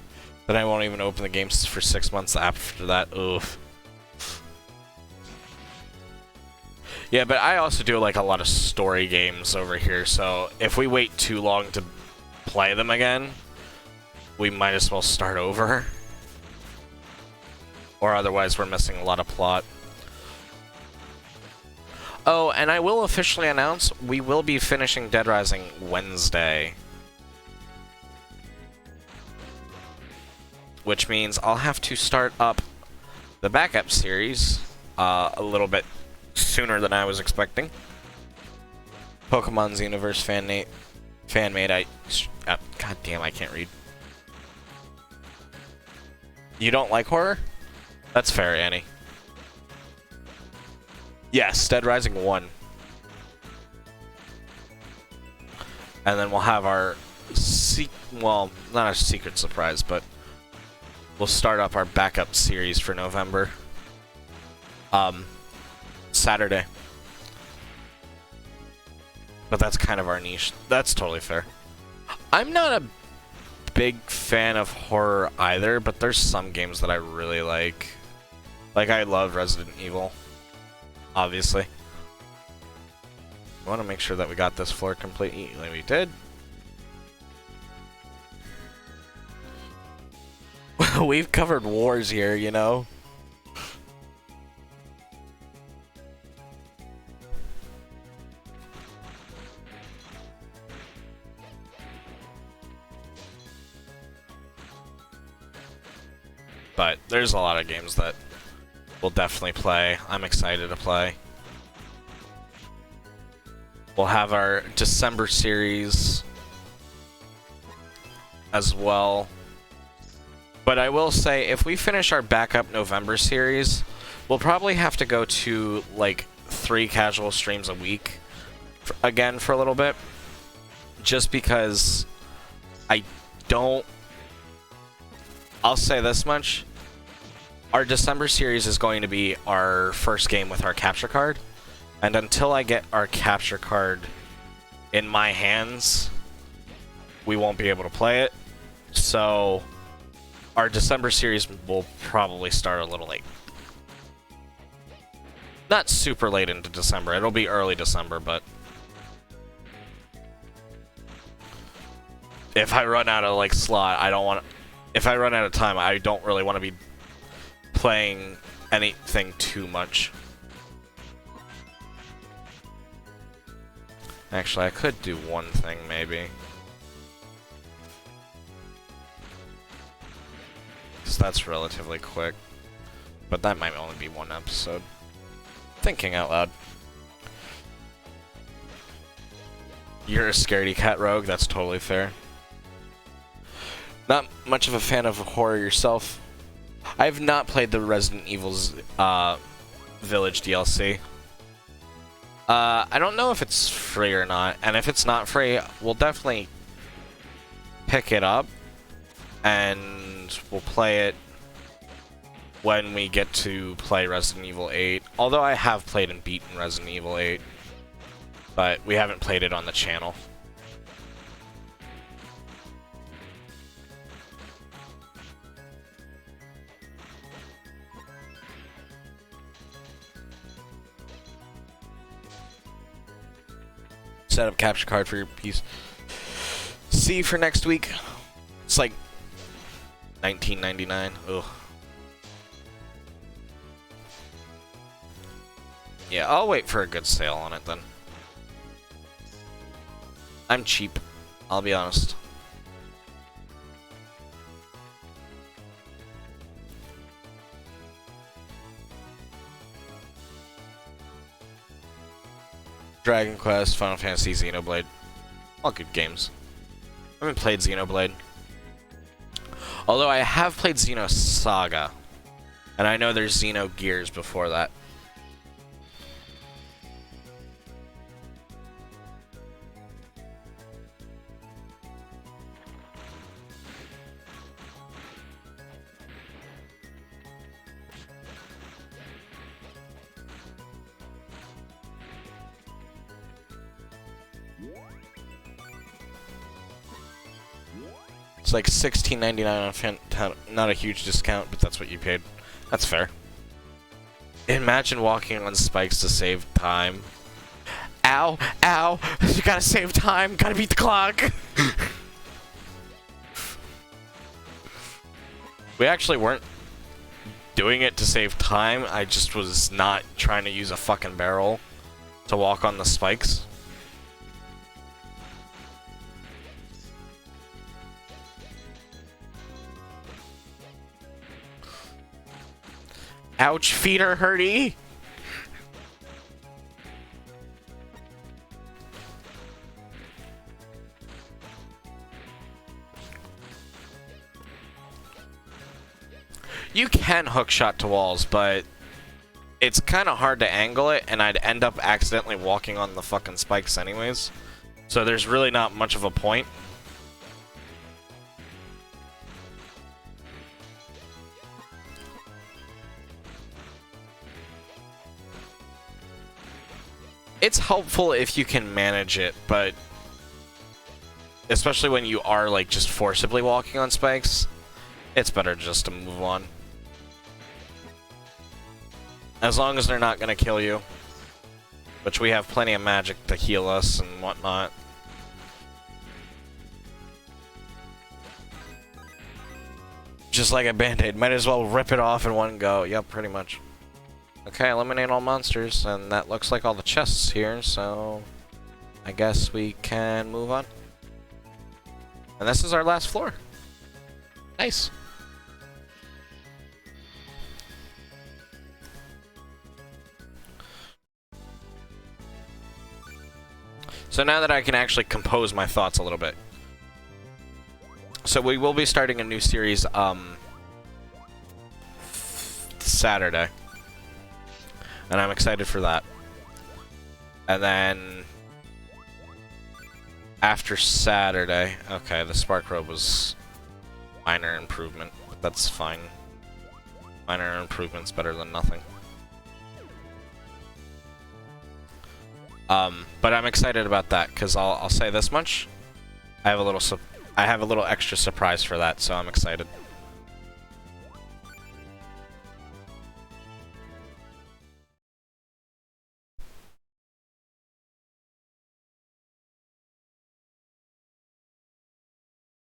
Then I won't even open the games for 6 months after that. Oof. Yeah, but I also do like a lot of story games over here, so if we wait too long to play them again, we might as well start over. Or otherwise we're missing a lot of plot. Oh, and I will officially announce we will be finishing Dead Rising Wednesday. Which means I'll have to start up the backup series a little bit sooner than I was expecting. Pokemon Xenoverse fan-made. God damn, I can't read. You don't like horror? That's fair, Annie. Yes, Dead Rising 1. And then we'll have our well, not a secret surprise, but we'll start up our backup series for November. Saturday. But that's kind of our niche. That's totally fair. I'm not a big fan of horror either, but there's some games that I really like. Like, I love Resident Evil. Obviously. I want to make sure that we got this floor completely. We did. We've covered wars here, you know? But there's a lot of games that we'll definitely play. I'm excited to play. We'll have our December series as well. But I will say, if we finish our backup November series, we'll probably have to go to, like, 3 casual streams a week again for a little bit. Just because I'll say this much. Our December series is going to be our first game with our capture card. And until I get our capture card in my hands, we won't be able to play it. So our December series will probably start a little late. Not super late into December. It'll be early December, but if I run out of, like, slot, I don't want to... If I run out of time, I don't really want to be playing anything too much. Actually, I could do one thing, maybe. Because that's relatively quick. But that might only be one episode. Thinking out loud. You're a scaredy cat rogue, that's totally fair. Not much of a fan of horror yourself. I've not played the Resident Evil's Village DLC. I don't know if it's free or not, and if it's not free, we'll definitely pick it up, and we'll play it when we get to play Resident Evil 8. Although I have played and beaten Resident Evil 8, but we haven't played it on the channel. Set up capture card for your piece. See for next week. It's like $19.99. Ugh. Yeah, I'll wait for a good sale on it then. I'm cheap, I'll be honest. Dragon Quest, Final Fantasy, Xenoblade. All good games. I haven't played Xenoblade. Although I have played Xenosaga. And I know there's Xenogears before that. It's like $16.99 on Fan. Not a huge discount, but that's what you paid. That's fair. Imagine walking on spikes to save time. Ow! Ow! You gotta save time! Gotta beat the clock! We actually weren't doing it to save time. I just was not trying to use a fucking barrel to walk on the spikes. Ouch, feet are hurty! You can hook shot to walls, but it's kind of hard to angle it, and I'd end up accidentally walking on the fucking spikes anyways. So there's really not much of a point. It's helpful if you can manage it, but especially when you are like just forcibly walking on spikes, it's better just to move on. As long as they're not gonna kill you, which we have plenty of magic to heal us and whatnot. Just like a band-aid, might as well rip it off in one go. Yep, pretty much. Okay, eliminate all monsters, and that looks like all the chests here, so I guess we can move on. And this is our last floor. Nice. So now that I can actually compose my thoughts a little bit. So we will be starting a new series, Saturday. And I'm excited for that. And then after Saturday, okay, the Spark Robe was minor improvement, but that's fine. Minor improvement's better than nothing. But I'm excited about that because I'll say this much: I have a little extra surprise for that, so I'm excited.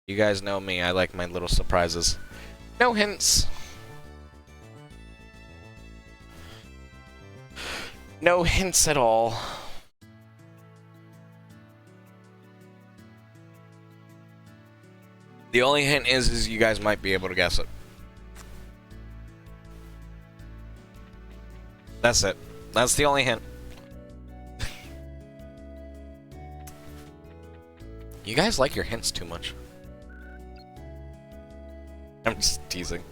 You guys know me, I like my little surprises. No hints. No hints at all. The only hint is you guys might be able to guess it. That's it. That's the only hint. You guys like your hints too much. I'm just teasing.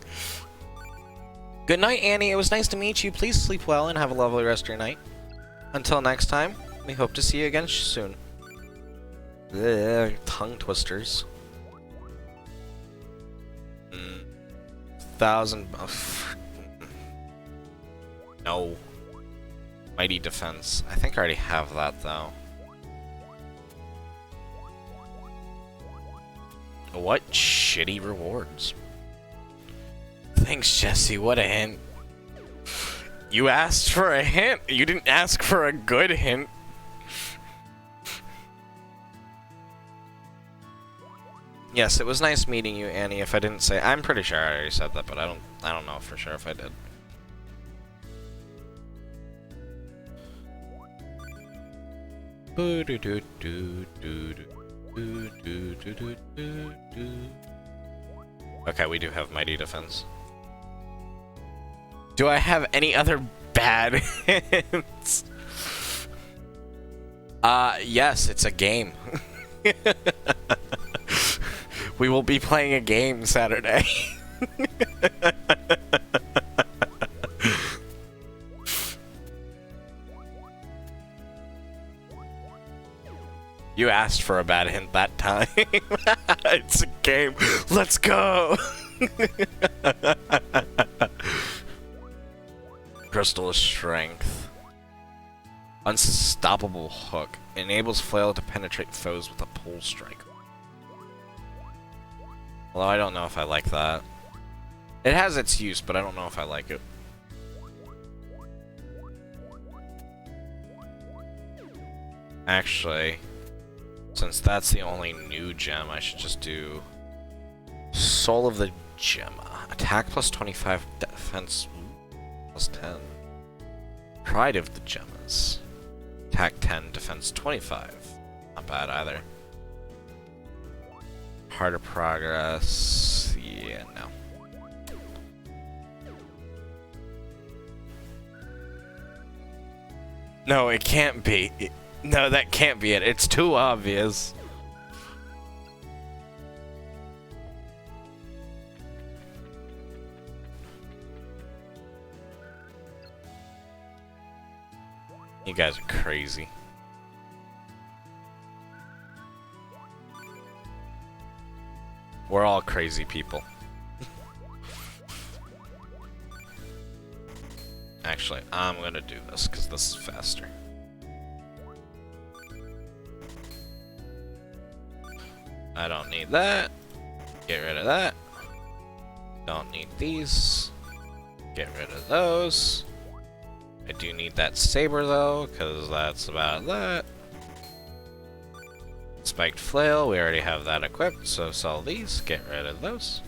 Good night, Annie. It was nice to meet you. Please sleep well and have a lovely rest of your night. Until next time, we hope to see you again soon. Ugh, tongue twisters. 1,000... No. Mighty Defense. I think I already have that, though. What shitty rewards. Thanks, Jesse. What a hint. You asked for a hint. You didn't ask for a good hint. Yes, it was nice meeting you, Annie. If I didn't say, I'm pretty sure I already said that, but I don't know for sure if I did. Okay, we do have Mighty Defense. Do I have any other bad hints? Yes, it's a game. We will be playing a game Saturday. You asked for a bad hint that time. It's a game. Let's go. Crystal of Strength. Unstoppable Hook. Enables Flail to penetrate foes with a pull strike. Although I don't know if I like that. It has its use, but I don't know if I like it. Actually, since that's the only new gem, I should just do Soul of the Gemma. Attack plus 25, defense plus 10. Pride of the Gemmas. Attack 10, defense 25. Not bad either. Heart of Progress. Yeah, no. No, it can't be. No, that can't be it. It's too obvious. You guys are crazy. We're all crazy people. Actually, I'm gonna do this because this is faster. I don't need that. Get rid of that. Don't need these. Get rid of those. I do need that saber though, because that's about that. Spiked flail, we already have that equipped, so sell these. Get rid of those.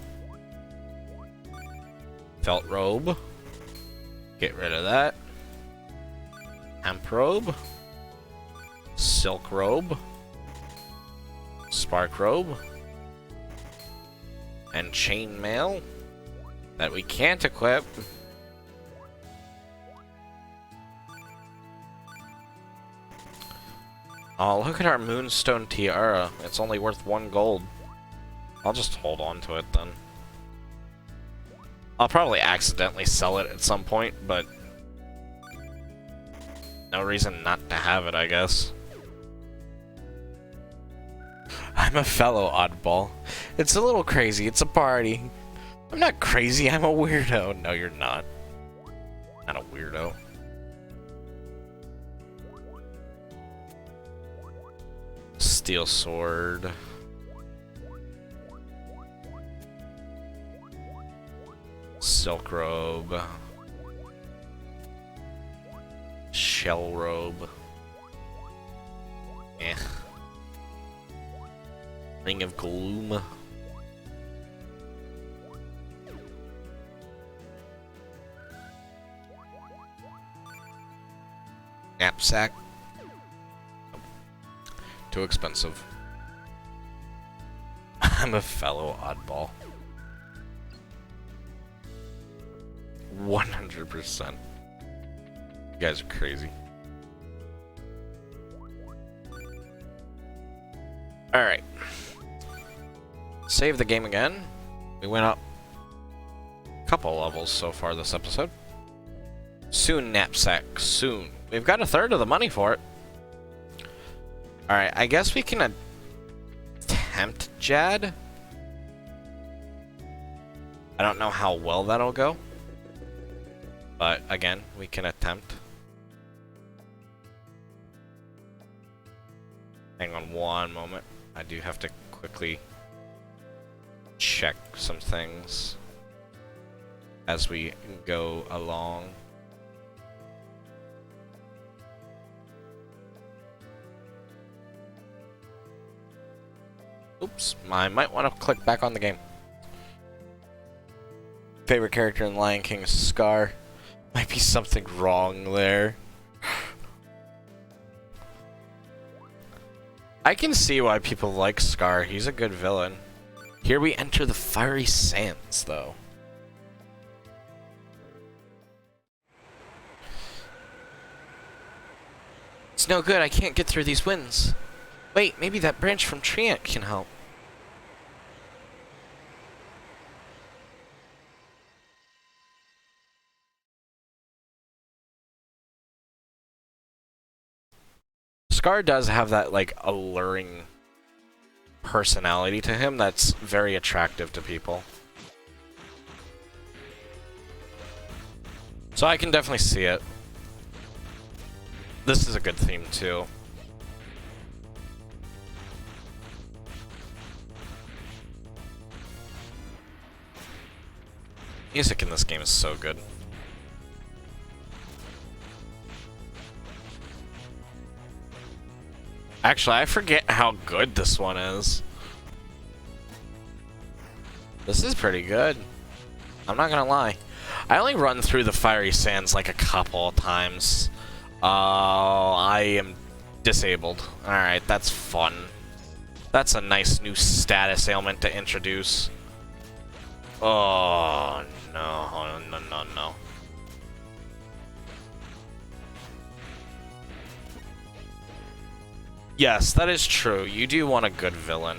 Felt robe. Get rid of that. Hemp robe. Silk robe. Spark robe. And chainmail that we can't equip. Oh, look at our moonstone tiara. It's only worth 1 gold. I'll just hold on to it then. I'll probably accidentally sell it at some point, but no reason not to have it, I guess. I'm a fellow oddball. It's a little crazy. It's a party. I'm not crazy. I'm a weirdo. No, you're not. Not a weirdo. Steel sword. Silk robe. Shell robe. Eh. Ring of gloom. Knapsack. Too expensive. I'm a fellow oddball. 100%. You guys are crazy. Alright. Save the game again. We went up a couple levels so far this episode. Soon, knapsack. Soon. We've got 1/3 of the money for it. Alright, I guess we can attempt Jad. I don't know how well that'll go. But again, we can attempt. Hang on one moment. I do have to quickly check some things as we go along. Oops, I might want to click back on the game. Favorite character in Lion King is Scar. Might be something wrong there. I can see why people like Scar. He's a good villain. Here we enter the fiery sands, though. It's no good. I can't get through these winds. Wait, maybe that branch from Treant can help. Scar does have that, like, alluring personality to him that's very attractive to people. So I can definitely see it. This is a good theme, too. Music in this game is so good. Actually, I forget how good this one is. This is pretty good. I'm not gonna lie. I only run through the Fiery Sands like a couple of times. I am disabled. Alright, that's fun. That's a nice new status ailment to introduce. Oh, no, no, no, no. Yes, that is true. You do want a good villain.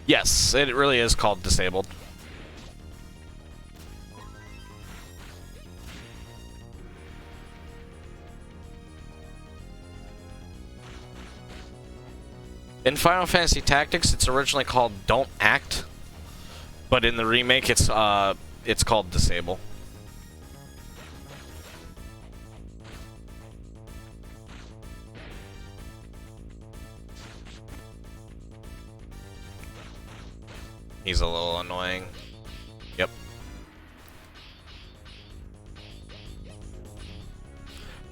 Yes, it really is called disabled. In Final Fantasy Tactics, it's originally called Don't Act, but in the remake, it's called Disable. He's a little annoying. Yep.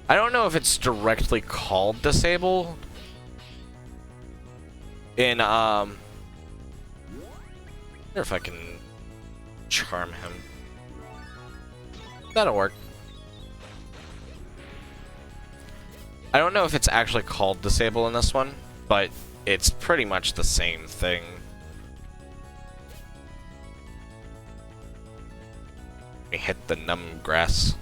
I don't know if it's directly called Disable. In, I wonder if I can charm him. That'll work. I don't know if it's actually called Disable in this one, but it's pretty much the same thing. We hit the numb grass.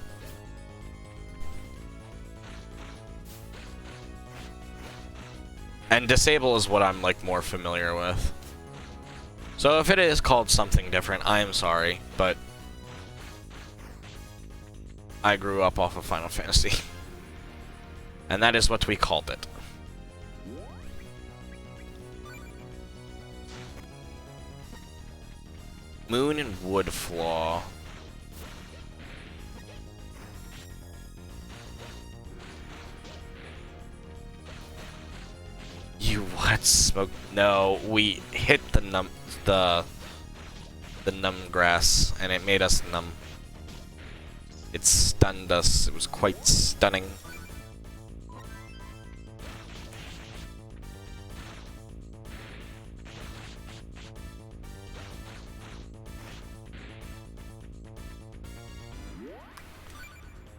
And Disable is what I'm like more familiar with. So if it is called something different, I am sorry, but I grew up off of Final Fantasy. And that is what we called it. Moon and Wood Flaw. You what? Smoke? No, we hit the numb grass, and it made us numb. It stunned us. It was quite stunning.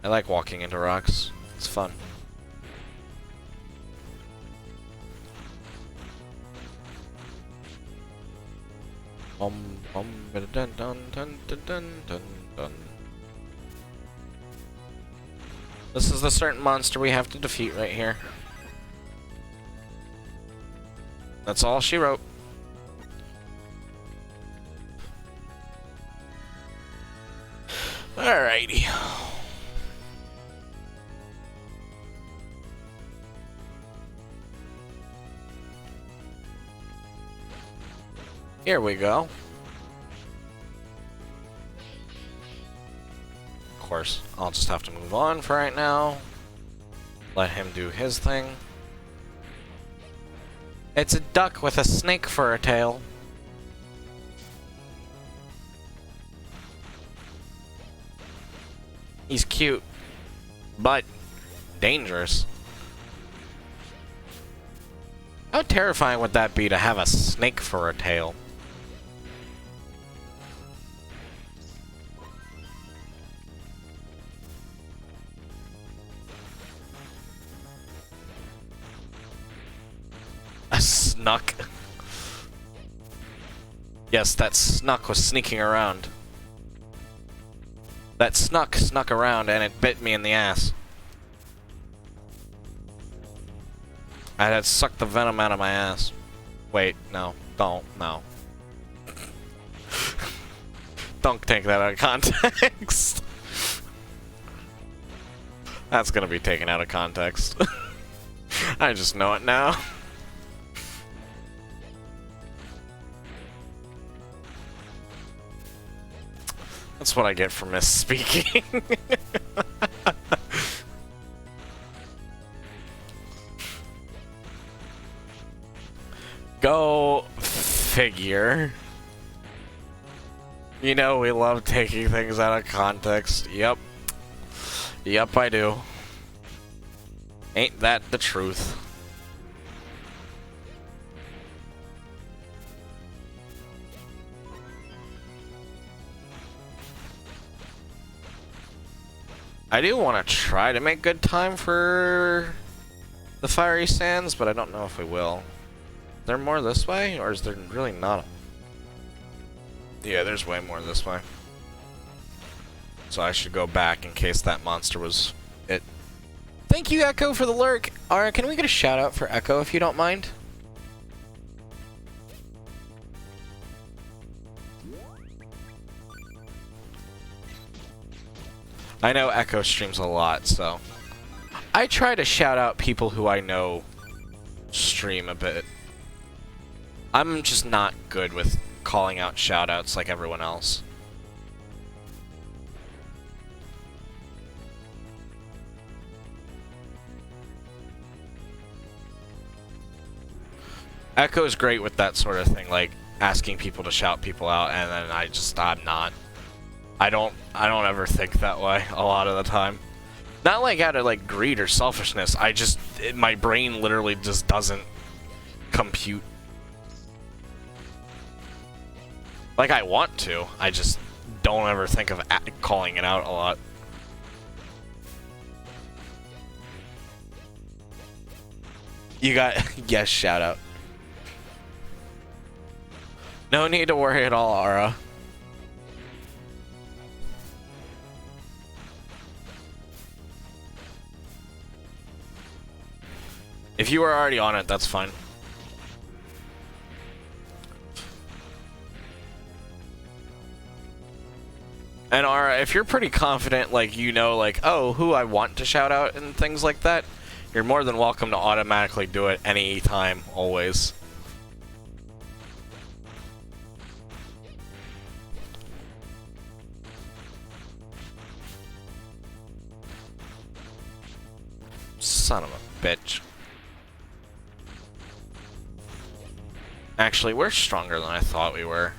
I like walking into rocks. It's fun. Dun dun dun dun dun dun dun. This is the certain monster we have to defeat right here. That's all she wrote. Alrighty. Here we go. Of course, I'll just have to move on for right now. Let him do his thing. It's a duck with a snake for a tail. He's cute, but dangerous. How terrifying would that be to have a snake for a tail? A snuck. Yes, that snuck was sneaking around. That snuck snuck around and it bit me in the ass. I had sucked the venom out of my ass. Wait, no. Don't. No. Don't take that out of context. That's gonna be taken out of context. I just know it now. That's what I get for misspeaking. Go figure. You know, we love taking things out of context. Yep. Yep, I do. Ain't that the truth? I do want to try to make good time for the Fiery Sands, but I don't know if we will. Is there more this way, or is there really not? Yeah, there's way more this way. So I should go back in case that monster was it. Thank you, Echo, for the lurk. Alright, can we get a shout out for Echo if you don't mind? I know Echo streams a lot, so I try to shout out people who I know stream a bit. I'm just not good with calling out shout outs like everyone else. Echo is great with that sort of thing, like asking people to shout people out, and then I'm not. I don't ever think that way a lot of the time. Not like out of like greed or selfishness. My brain literally just doesn't compute. Like I want to, I just don't ever think of calling it out a lot. You got yes, shout out. No need to worry at all, Ara. If you were already on it, that's fine. And Ara, if you're pretty confident, like, you know, like, oh, who I want to shout out and things like that, you're more than welcome to automatically do it anytime, always. Son of a bitch. Actually, we're stronger than I thought we were.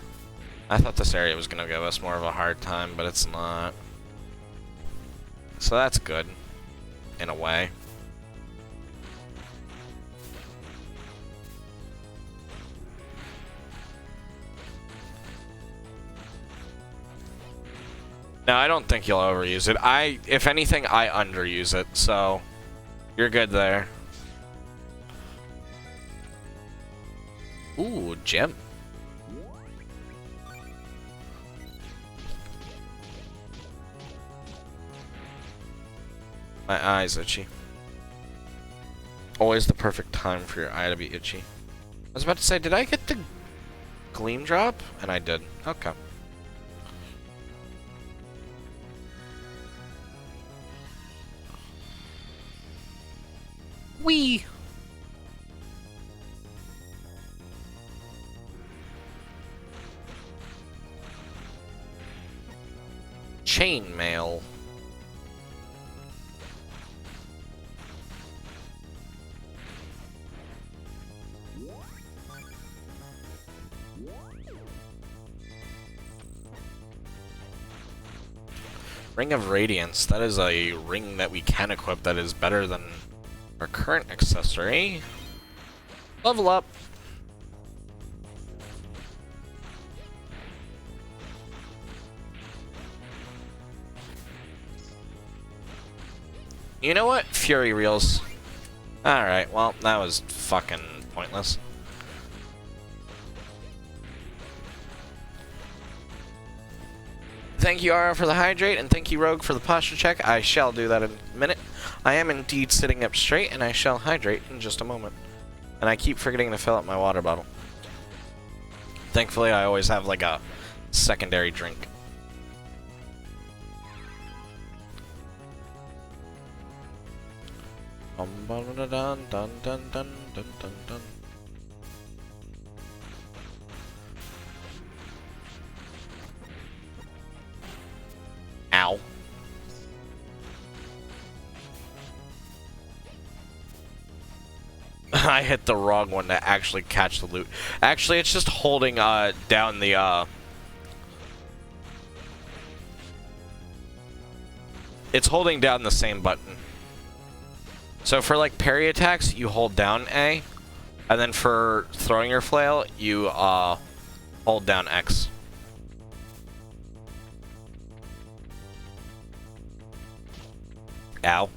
I thought this area was gonna give us more of a hard time, but it's not. So that's good, in a way. No, I don't think you'll overuse it. If anything, I underuse it, so you're good there. Ooh, gem. My eye's itchy. Always the perfect time for your eye to be itchy. I was about to say, did I get the gleam drop? And I did. Okay. Wee. Chainmail. Ring of Radiance. That is a ring that we can equip that is better than our current accessory. Level up. You know what? Fury Reels. Alright, well, that was fucking pointless. Thank you, Ara, for the hydrate, and thank you, Rogue, for the posture check. I shall do that in a minute. I am indeed sitting up straight, and I shall hydrate in just a moment. And I keep forgetting to fill up my water bottle. Thankfully, I always have, like, a secondary drink. Dun dun dun dun dun dun dun dun. I hit the wrong one to actually catch the loot. Actually, it's just holding down the it's holding down the same button. So for like parry attacks, you hold down A, and then for throwing your flail, you hold down X. Ow.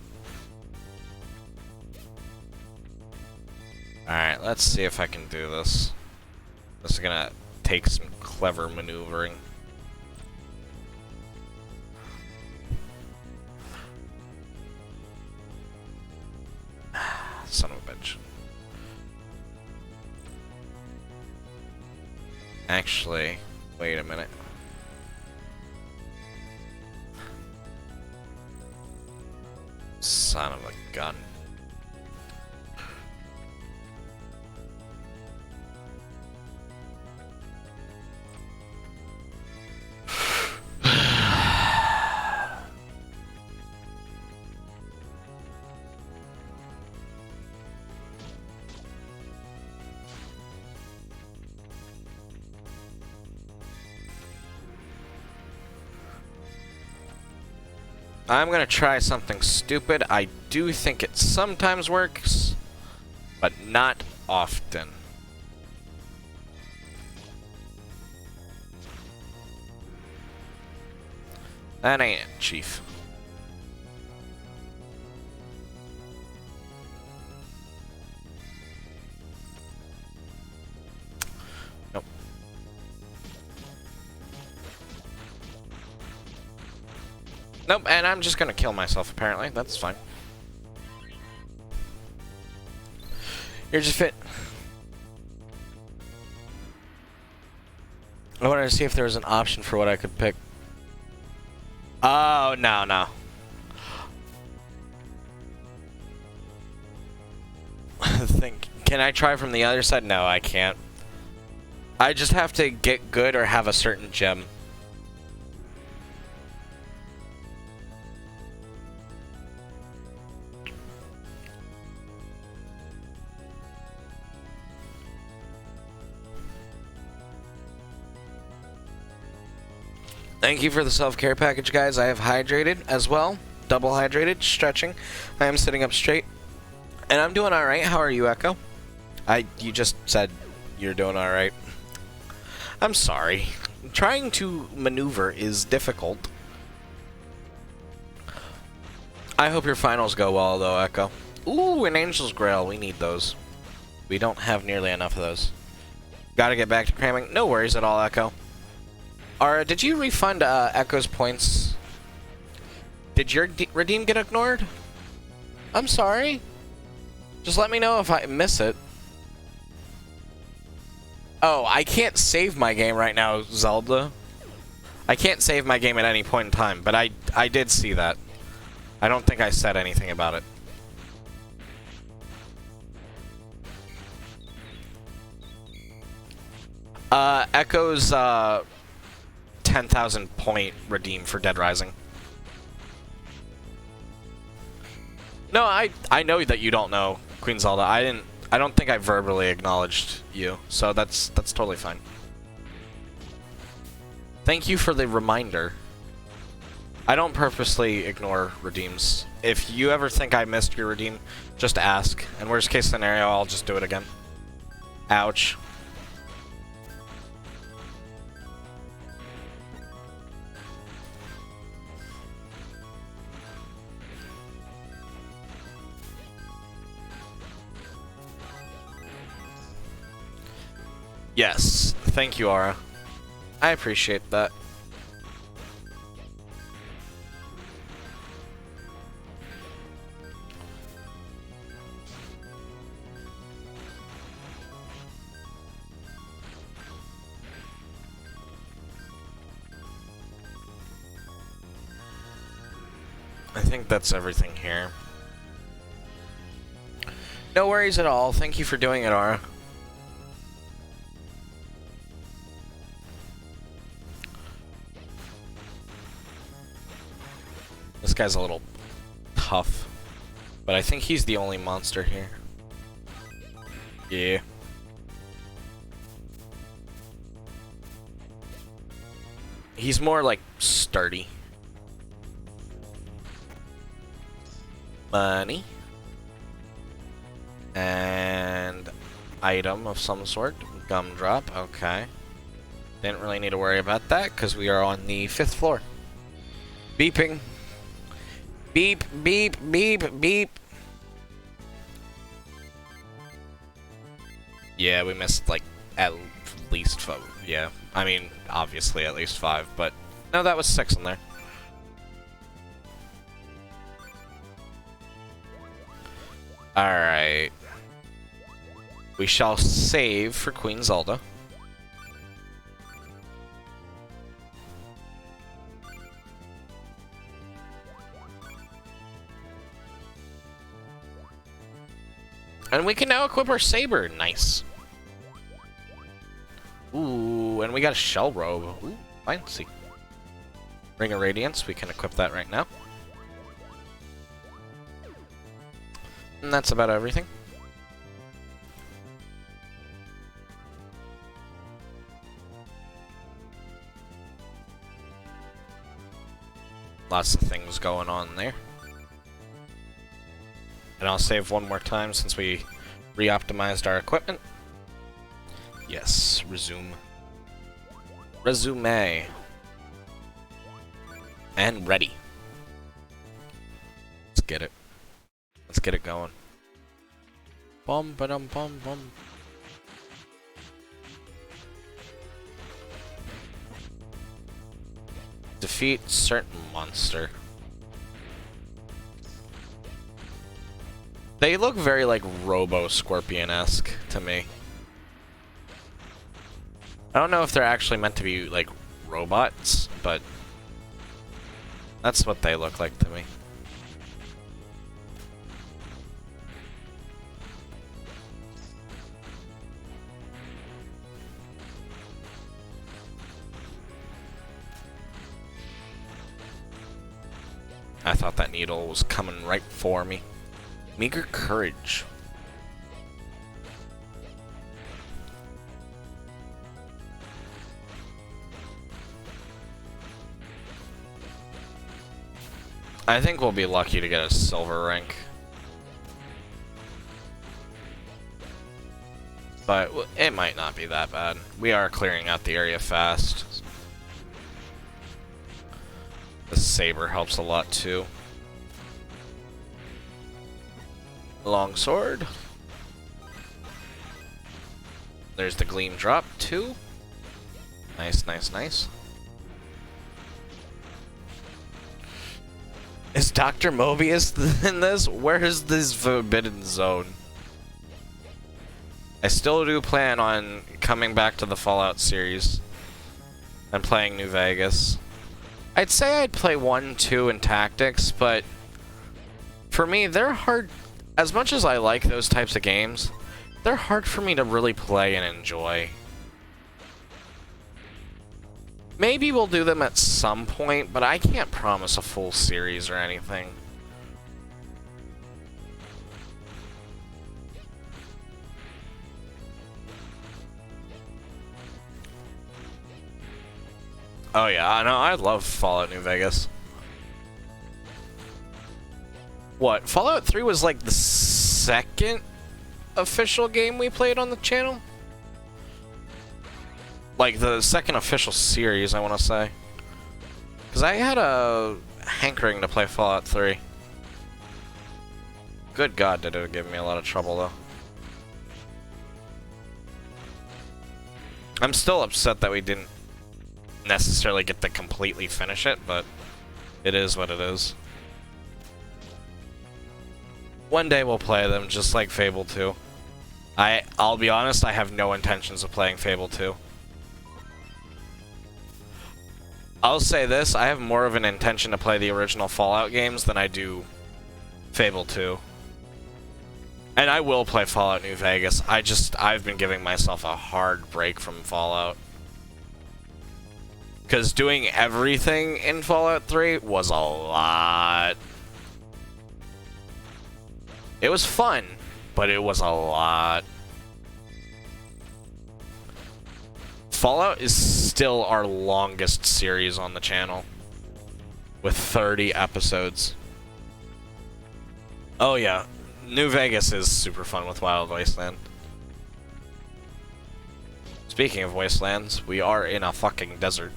Alright, let's see if I can do this. This is gonna take some clever maneuvering. Son of a bitch. Actually, wait a minute. Son of a gun. I'm gonna try something stupid. I do think it sometimes works, but not often. That ain't it, Chief. Nope. Nope, and I'm just gonna kill myself, apparently. That's fine. You're just fit. I wanted to see if there was an option for what I could pick. Oh, no. Can I try from the other side? No, I can't. I just have to get good or have a certain gem. Thank you for the self-care package, guys. I have hydrated as well. Double hydrated, stretching. I am sitting up straight. And I'm doing alright. How are you, Echo? You just said you're doing alright. I'm sorry. Trying to maneuver is difficult. I hope your finals go well, though, Echo. Ooh, an Angel's Grail. We need those. We don't have nearly enough of those. Gotta get back to cramming. No worries at all, Echo. Ara, did you refund Echo's points? Did your redeem get ignored? I'm sorry. Just let me know if I miss it. Oh, I can't save my game right now, Zelda. I can't save my game at any point in time, but I did see that. I don't think I said anything about it. Echo's 10,000 point redeem for Dead Rising. No, I know that you don't know, Queen Zelda. I don't think I verbally acknowledged you, so that's totally fine. Thank you for the reminder. I don't purposely ignore redeems. If you ever think I missed your redeem, just ask. And worst case scenario, I'll just do it again. Ouch. Yes, thank you, Ara. I appreciate that. I think that's everything here. No worries at all. Thank you for doing it, Ara. This guy's a little tough, but I think he's the only monster here. Yeah. He's more like sturdy. Money. And item of some sort. Gumdrop. Okay. Didn't really need to worry about that because we are on the 5th floor. Beeping. Beep, beep, beep, beep. Yeah, we missed like at least 5. Yeah, I mean, obviously at least 5, but no, that was 6 in there. Alright. We shall save for Queen Zelda. And we can now equip our saber. Nice. Ooh, and we got a shell robe. Ooh, fancy. Ring of Radiance. We can equip that right now. And that's about everything. Lots of things going on there. And I'll save one more time since we re-optimized our equipment. Yes, resume. Resume. And ready. Let's get it. Let's get it going. Bum ba dum bum bum. Defeat certain monster. They look very like Robo-Scorpion-esque to me. I don't know if they're actually meant to be like robots, but that's what they look like to me. I thought that needle was coming right for me. Meager courage. I think we'll be lucky to get a silver rank. But it might not be that bad. We are clearing out the area fast. The saber helps a lot too. Long sword. There's the gleam drop too. Nice, nice, nice. Is Dr. Mobius in this? Where is this forbidden zone? I still do plan on coming back to the Fallout series and playing New Vegas. I'd say I'd play 1, 2, and Tactics, but for me, they're hard. As much as I like those types of games, they're hard for me to really play and enjoy. Maybe we'll do them at some point, but I can't promise a full series or anything. Oh yeah, I know, I love Fallout New Vegas. What, Fallout 3 was like the second official game we played on the channel? Like the second official series, I want to say. Because I had a hankering to play Fallout 3. Good God, did it give me a lot of trouble though. I'm still upset that we didn't necessarily get to completely finish it, but it is what it is. One day we'll play them, just like Fable 2. I'll be honest, I have no intentions of playing Fable 2. I'll say this, I have more of an intention to play the original Fallout games than I do Fable 2. And I will play Fallout New Vegas. I've been giving myself a hard break from Fallout. Because doing everything in Fallout 3 was a lot. It was fun, but it was a lot. Fallout is still our longest series on the channel, with 30 episodes. Oh yeah, New Vegas is super fun with Wild Wasteland. Speaking of wastelands, we are in a fucking desert.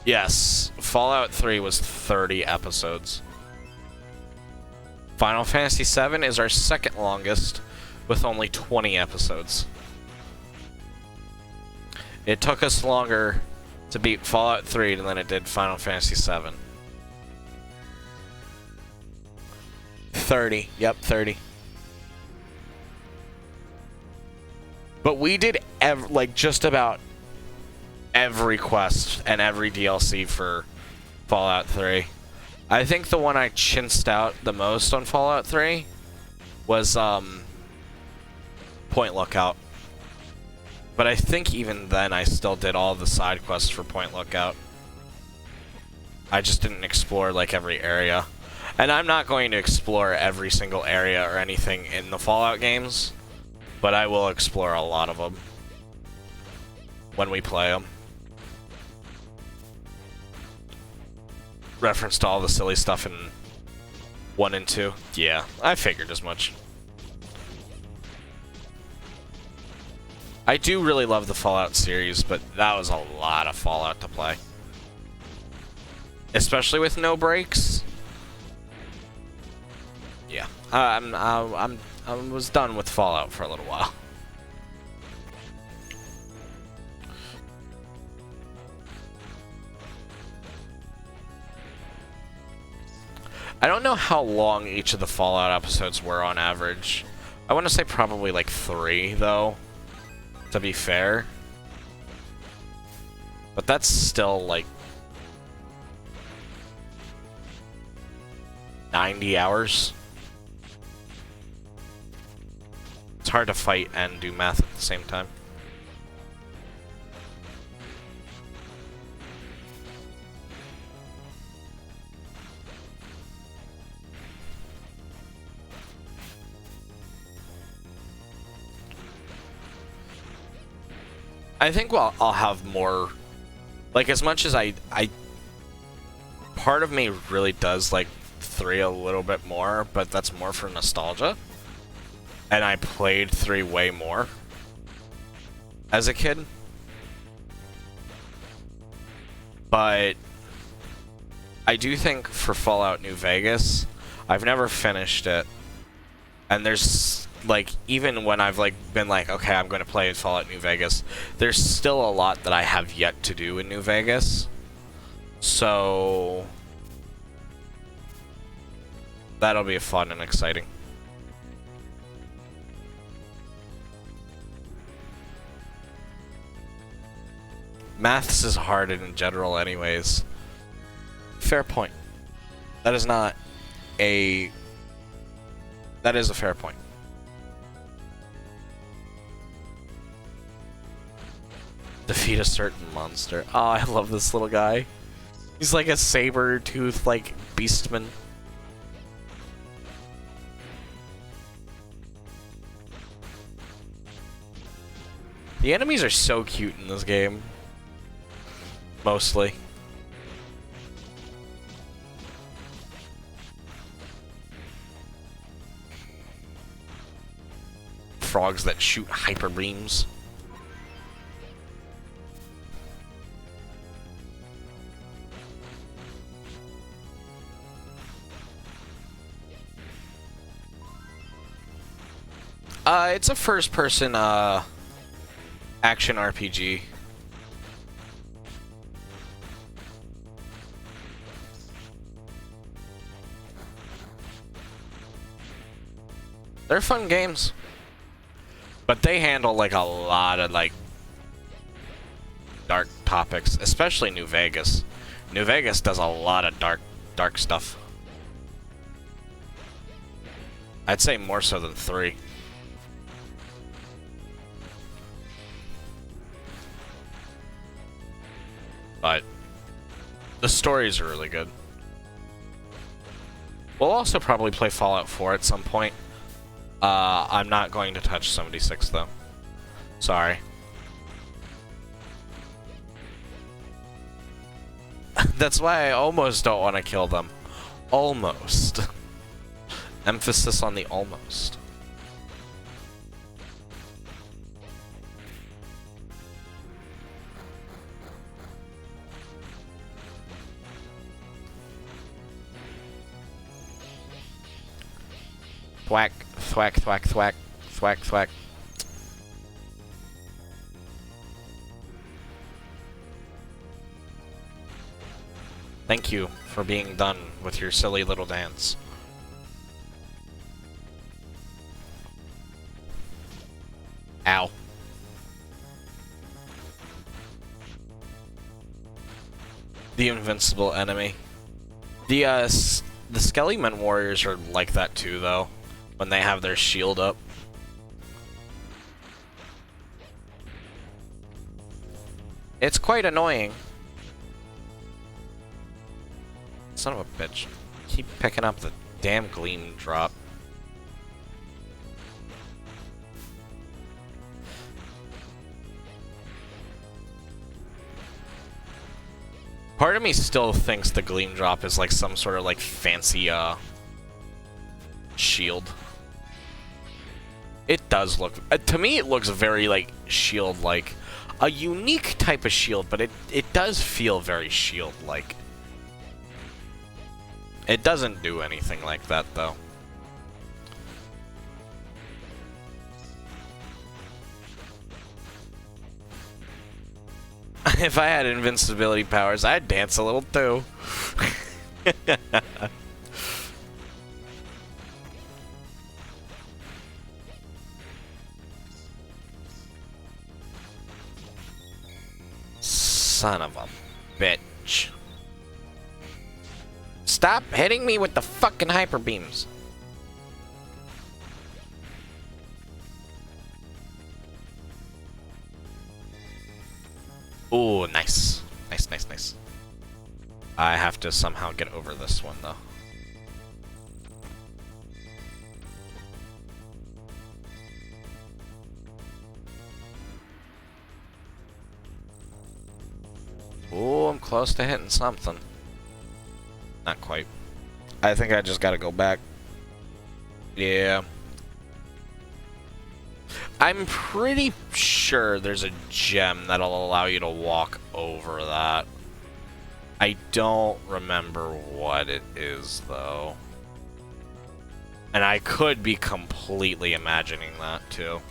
Yes, Fallout 3 was 30 episodes. Final Fantasy VII is our second longest, with only 20 episodes. It took us longer to beat Fallout 3 than it did Final Fantasy VII. 30. Yep, 30. But we did like just about every quest and every DLC for Fallout 3. I think the one I chinsed out the most on Fallout 3 was Point Lookout. But I think even then I still did all the side quests for Point Lookout. I just didn't explore like every area. And I'm not going to explore every single area or anything in the Fallout games, but I will explore a lot of them when we play them. Reference to all the silly stuff in 1 and 2. Yeah, I figured as much. I do really love the Fallout series, but that was a lot of Fallout to play. Especially with no breaks. Yeah, I was done with Fallout for a little while. I don't know how long each of the Fallout episodes were on average. I want to say probably like 3, though, to be fair. But that's still like 90 hours. It's hard to fight and do math at the same time. I think I'll have more, like, as much as I part of me really does like 3 a little bit more, but that's more for nostalgia. And I played 3 way more as a kid. But I do think for Fallout New Vegas, I've never finished it. And there's, like, even when I've, like, been like, okay, I'm going to play Fallout New Vegas, there's still a lot that I have yet to do in New Vegas. So that'll be fun and exciting. Maths is hard in general anyways. Fair point. That is not a... That is a fair point. Defeat a certain monster. Oh, I love this little guy. He's like a saber-toothed, like, beastman. The enemies are so cute in this game. Mostly. Frogs that shoot hyper beams. It's a first-person action RPG. They're fun games. But they handle, like, a lot of, like, dark topics, especially New Vegas. New Vegas does a lot of dark stuff. I'd say more so than 3. But the stories are really good. We'll also probably play Fallout 4 at some point. I'm not going to touch 76 though. Sorry. That's why I almost don't want to kill them. Almost. Emphasis on the almost. Thwack, thwack, thwack, thwack, thwack, thwack. Thank you for being done with your silly little dance. Ow. The invincible enemy. The Skellyman warriors are like that too, though, when they have their shield up. It's quite annoying. Son of a bitch. Keep picking up the damn gleam drop. Part of me still thinks the gleam drop is like some sort of like fancy shield. It does look to me it looks very like shield like. A unique type of shield, but it does feel very shield like. It doesn't do anything like that, though. If I had invincibility powers, I'd dance a little, too. Son of a bitch. Stop hitting me with the fucking hyper beams. Ooh, nice. Nice, nice, nice. I have to somehow get over this one, though. Ooh, I'm close to hitting something. Not quite. I think I just gotta go back. Yeah. I'm pretty sure there's a gem that'll allow you to walk over that. I don't remember what it is, though. And I could be completely imagining that, too.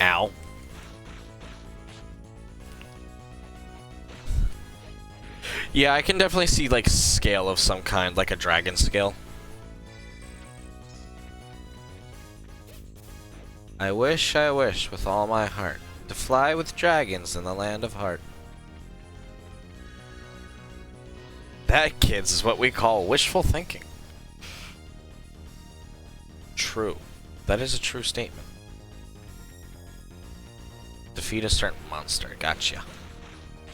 Ow. Yeah, I can definitely see, like, scale of some kind, like a dragon scale. I wish with all my heart to fly with dragons in the land of heart. That, kids, is what we call wishful thinking. True. That is a true statement. Defeat a certain monster. Gotcha.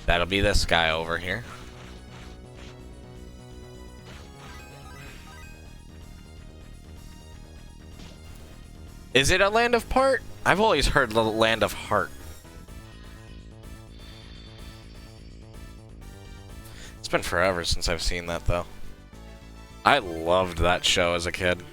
That'll be this guy over here. Is it a land of part? I've always heard the land of heart. It's been forever since I've seen that, though. I loved that show as a kid.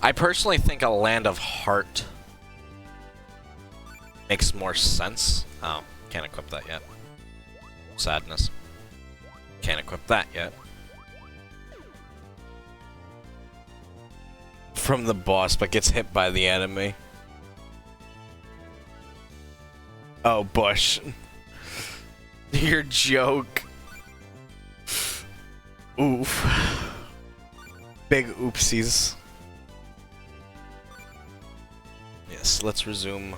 I personally think a land of heart makes more sense. Oh, can't equip that yet. Sadness. Can't equip that yet. From the boss, but gets hit by the enemy. Oh, Bush. Your joke. Oof. Big oopsies. Yes, let's resume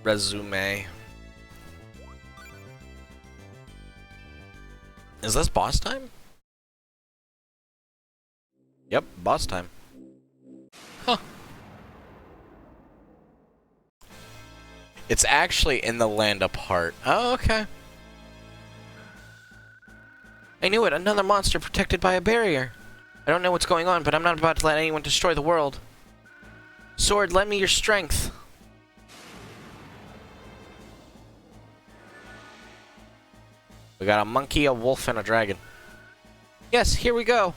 resume. Is this boss time? Yep, boss time. Huh. It's actually in the land apart. Oh, okay. I knew it. Another monster protected by a barrier. I don't know what's going on, but I'm not about to let anyone destroy the world. Sword, lend me your strength. We got a monkey, a wolf, and a dragon. Yes, here we go.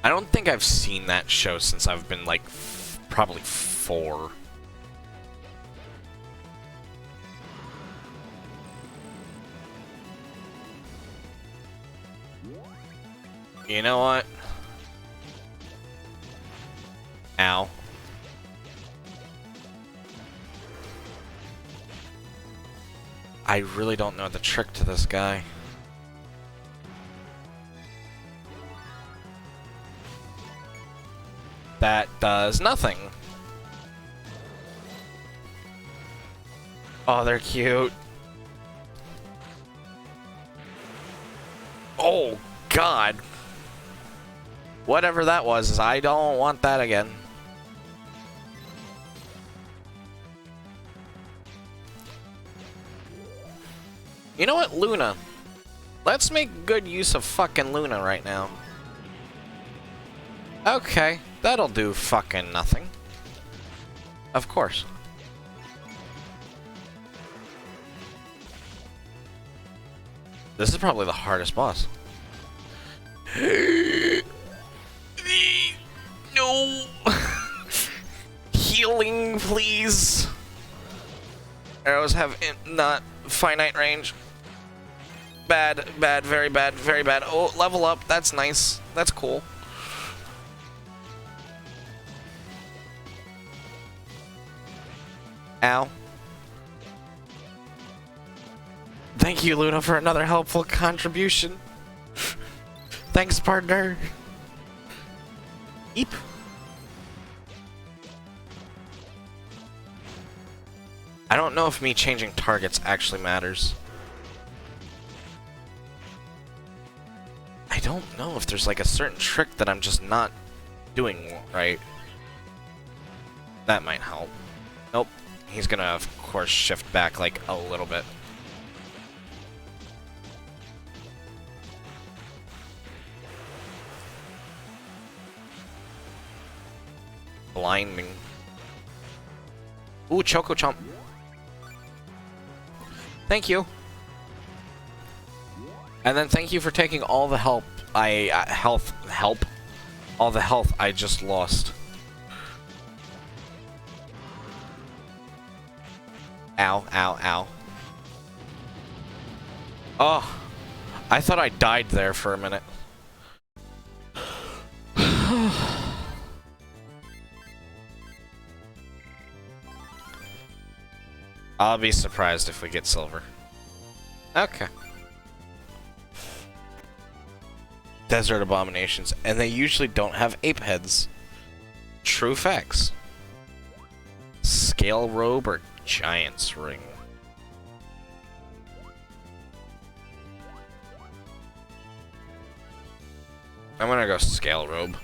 I don't think I've seen that show since I've been like probably 4. You know what? Ow. I really don't know the trick to this guy. That does nothing. Oh, they're cute. Oh, God. Whatever that was, I don't want that again. You know what, Luna? Let's make good use of fucking Luna right now. Okay, that'll do fucking nothing. Of course. This is probably the hardest boss. No! Healing, please! Arrows have not finite range. Bad, bad, very bad, very bad. Oh, level up. That's nice. That's cool. Ow. Thank you, Luna, for another helpful contribution. Thanks, partner. Eep. I don't know if me changing targets actually matters. I don't know if there's like a certain trick that I'm just not doing right. That might help. Nope. He's gonna, of course, shift back like a little bit. Blinding. Ooh, Choco Chomp. Thank you. And then thank you for taking all the help all the health I just lost. Ow, ow, ow. Oh, I thought I died there for a minute. I'll be surprised if we get silver. Okay. Desert abominations, and they usually don't have ape heads. True facts. Scale robe or giant's ring? I'm gonna go scale robe.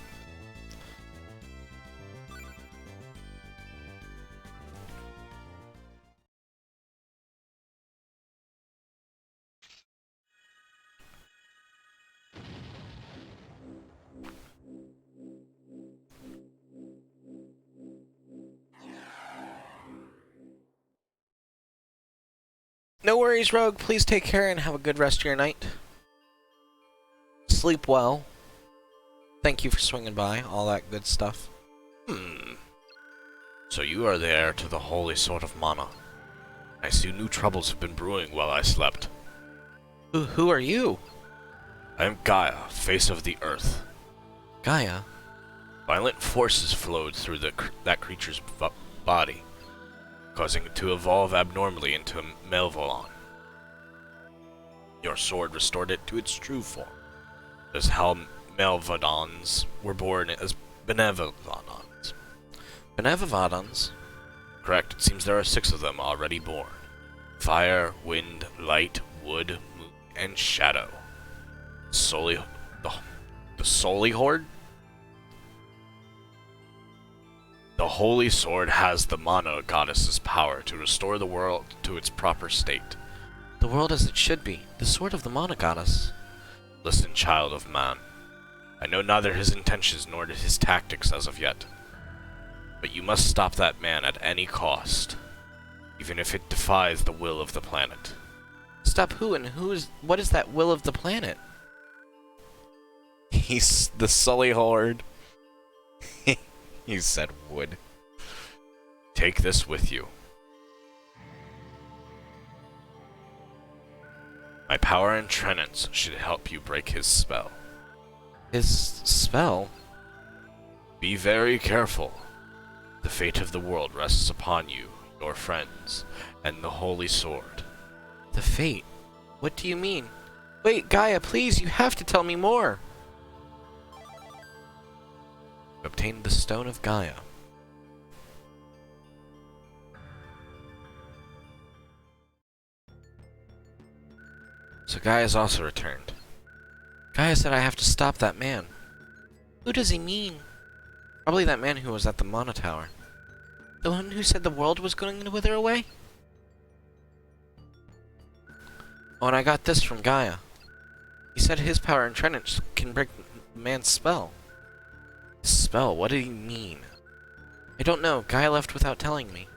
No worries, Rogue. Please take care and have a good rest of your night. Sleep well. Thank you for swinging by. All that good stuff. So you are the heir to the holy sword of mana. I see new troubles have been brewing while I slept. Who are you? I am Gaia, face of the earth. Gaia? Violent forces flowed through that creature's body, causing it to evolve abnormally into a Melvolon. Your sword restored it to its true form. As Melvodons were born as Benevolodons. Benevolodons? Correct. It seems there are 6 of them already born. Fire, wind, light, wood, moon, and shadow. The Soli Horde? The Holy Sword has the Mana Goddess's power to restore the world to its proper state. The world as it should be. The Sword of the Mana Goddess. Listen, child of man. I know neither his intentions nor his tactics as of yet. But you must stop that man at any cost. Even if it defies the will of the planet. Stop who and what is that will of the planet? He's the Sully Horde. He said wood. Take this with you. My power and trenance should help you break his spell. His spell? Be very careful. The fate of the world rests upon you, your friends, and the Holy Sword. The fate? What do you mean? Wait, Gaia, please, you have to tell me more. Obtain the Stone of Gaia. So Gaia's also returned. Gaia said I have to stop that man. Who does he mean? Probably that man who was at the Mana Tower. The one who said the world was going to wither away? Oh, and I got this from Gaia. He said his power and trenance can break the man's spell. Spell? What did he mean? I don't know. Gaia left without telling me.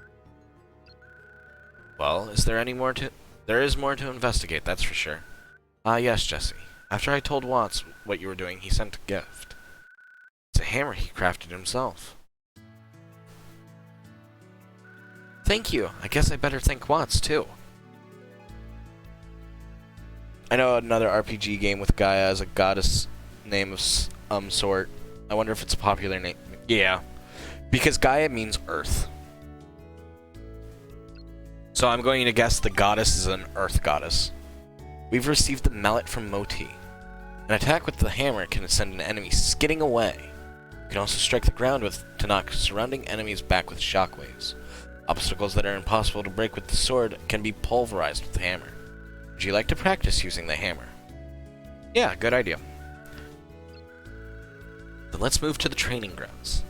Well, is there any more to... There is more to investigate, that's for sure. Yes, Jesse. After I told Watts what you were doing, he sent a gift. It's a hammer he crafted himself. Thank you. I guess I better thank Watts, too. I know another RPG game with Gaia as a goddess name of sort. I wonder if it's a popular name. Yeah. Because Gaia means earth. So I'm going to guess the goddess is an earth goddess. We've received the mallet from Moti. An attack with the hammer can send an enemy skidding away. You can also strike the ground to knock surrounding enemies back with shockwaves. Obstacles that are impossible to break with the sword can be pulverized with the hammer. Would you like to practice using the hammer? Yeah, good idea. Then let's move to the training grounds.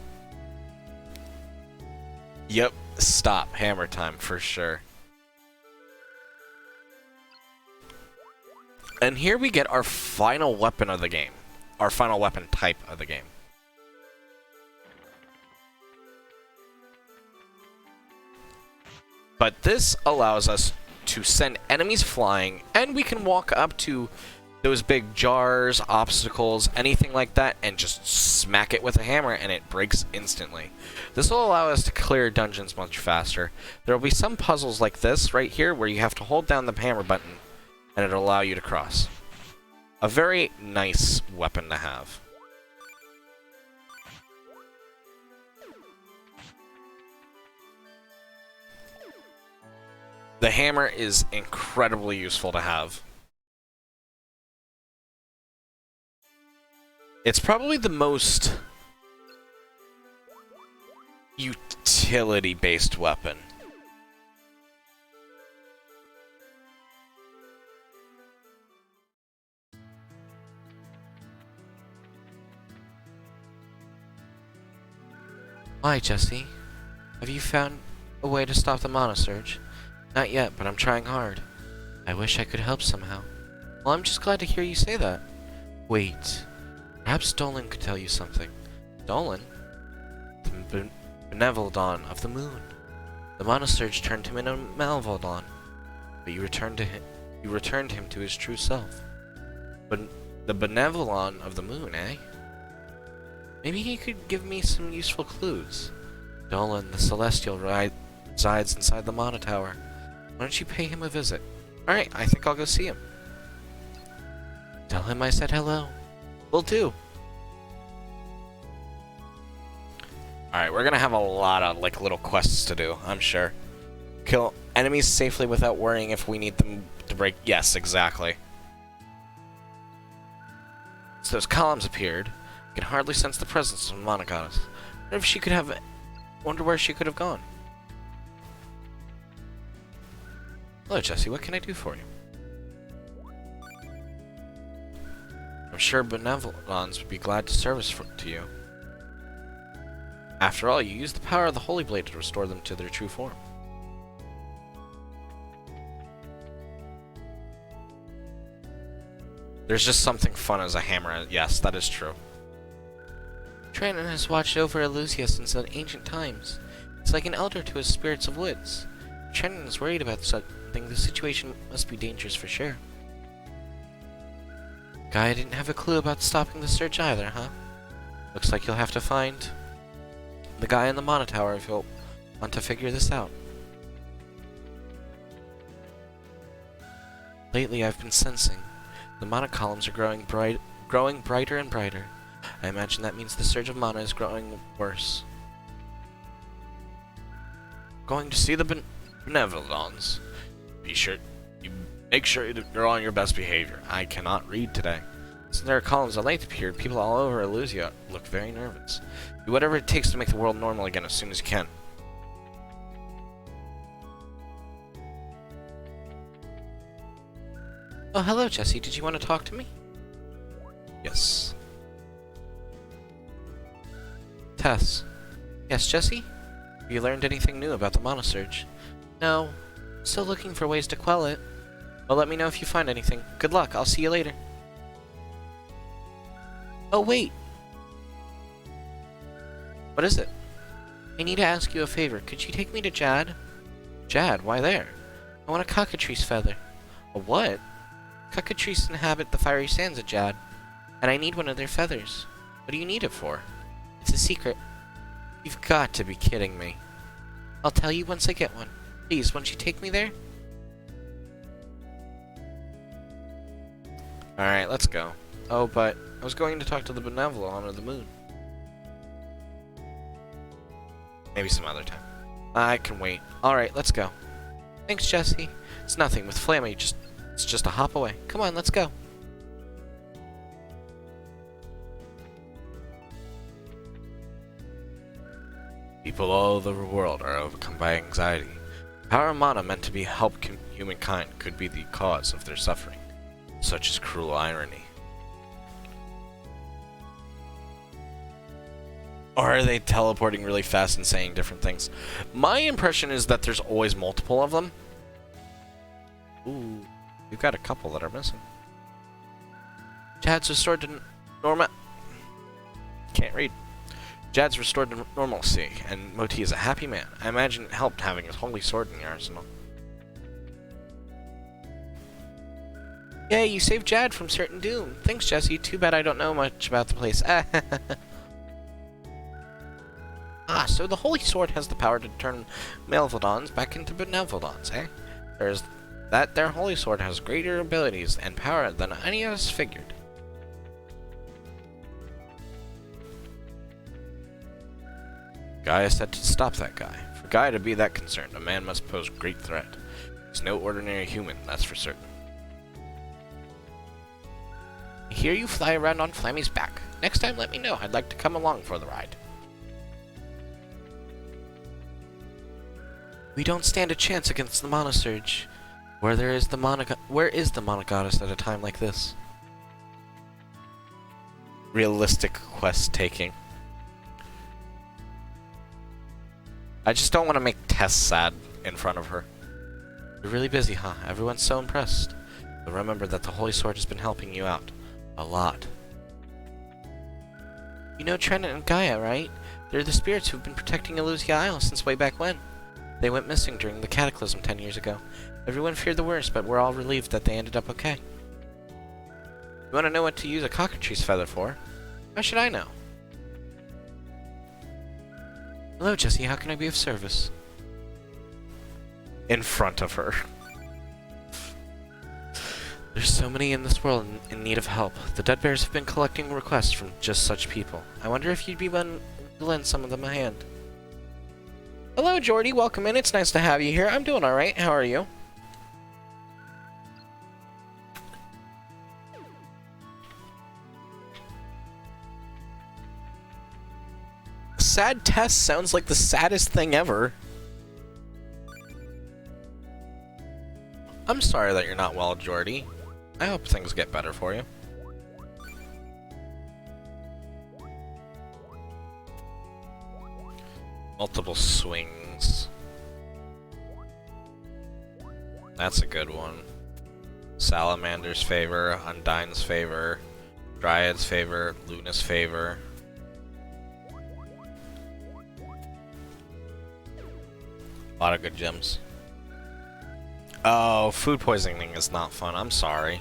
Yep, stop. Hammer time for sure. And here we get our final weapon of the game. Our final weapon type of the game. But this allows us to send enemies flying, and we can walk up to those big jars, obstacles, anything like that, and just smack it with a hammer, and it breaks instantly. This will allow us to clear dungeons much faster. There will be some puzzles like this right here, where you have to hold down the hammer button, and it'll allow you to cross. A very nice weapon to have. The hammer is incredibly useful to have. It's probably the most utility-based weapon. Why, Jesse? Have you found a way to stop the mana surge? Not yet, but I'm trying hard. I wish I could help somehow. Well, I'm just glad to hear you say that. Wait. Perhaps Dolan could tell you something. Dolan? The Benevolodon of the Moon. The mana surge turned him into a Malvolodon. But you returned him to his true self. But the Benevolodon of the Moon, eh? Maybe he could give me some useful clues. Dolan, the Celestial, resides inside the Mana Tower. Why don't you pay him a visit? Alright, I think I'll go see him. Tell him I said hello. Will do. Alright, we're gonna have a lot of, like, little quests to do, I'm sure. Kill enemies safely without worrying if we need them to break... Yes, exactly. Since those columns appeared, I can hardly sense the presence of the mana goddess. Wonder where she could have gone. Hello, Jesse. What can I do for you? I'm sure benevolons would be glad to service to you. After all, you used the power of the Holy Blade to restore them to their true form. There's just something fun as a hammer. Yes, that is true. Trenton has watched over Elusia since the ancient times. It's like an elder to his spirits of woods. Trenton is worried about something. The situation must be dangerous for sure. Guy didn't have a clue about stopping the search either, huh? Looks like you'll have to find the guy in the Mana Tower if you'll want to figure this out. Lately, I've been sensing the mana columns are growing brighter and brighter. I imagine that means the surge of mana is growing worse. Going to see the benevolons. Make sure you're on your best behavior. I cannot read today. Since there are columns of light appeared, people all over Elusia look very nervous. Do whatever it takes to make the world normal again as soon as you can. Oh, hello, Jesse. Did you want to talk to me? Yes. Tess. Yes, Jesse? Have you learned anything new about the Mana Surge? No. Still looking for ways to quell it. Well, let me know if you find anything. Good luck. I'll see you later. Oh, wait. What is it? I need to ask you a favor. Could you take me to Jad? Jad? Why there? I want a cockatrice feather. A what? Cockatrices inhabit the fiery sands of Jad, and I need one of their feathers. What do you need it for? It's a secret. You've got to be kidding me. I'll tell you once I get one. Please, won't you take me there? Alright, let's go. Oh, but I was going to talk to the Benevolon of the Moon. Maybe some other time. I can wait. Alright, let's go. Thanks, Jesse. It's nothing. With Flammy, it's just a hop away. Come on, let's go. People all over the world are overcome by anxiety. Power of mana meant to be help humankind could be the cause of their suffering. Such is cruel irony. Or are they teleporting really fast and saying different things? My impression is that there's always multiple of them. Ooh, we've got a couple that are missing. Jad's restored to normal. Can't read. Jad's restored to normalcy, and Moti is a happy man. I imagine it helped having his holy sword in the arsenal. Yay, you saved Jad from certain doom. Thanks, Jesse. Too bad I don't know much about the place. Ah, so the holy sword has the power to turn Malevolons back into Benevolons, eh? There's that their holy sword has greater abilities and power than any of us figured. Gaia said to stop that guy. For Gaia to be that concerned, a man must pose great threat. He's no ordinary human, that's for certain. I hear you fly around on Flammy's back. Next time, let me know. I'd like to come along for the ride. We don't stand a chance against the Mana Surge. Where is the Mana Goddess at a time like this? Realistic quest taking. I just don't want to make Tess sad in front of her. You're really busy, huh? Everyone's so impressed. But remember that the Holy Sword has been helping you out. A lot. You know Trenton and Gaia, right? They're the spirits who've been protecting Elusia Isle since way back when. They went missing during the Cataclysm 10 years ago. Everyone feared the worst, but we're all relieved that they ended up okay. You want to know what to use a cockatrice feather for? How should I know? Hello, Jesse. How can I be of service? In front of her. There's so many in this world in need of help. The Dead Bears have been collecting requests from just such people. I wonder if you'd be willing to lend some of them a hand. Hello, Jordy. Welcome in. It's nice to have you here. I'm doing alright. How are you? sad test sounds like the saddest thing ever. I'm sorry that you're not well, Jordy. I hope things get better for you. Multiple swings. That's a good one. Salamander's favor, Undyne's favor, Dryad's favor, Luna's favor. A lot of good gems. Oh, food poisoning is not fun. I'm sorry.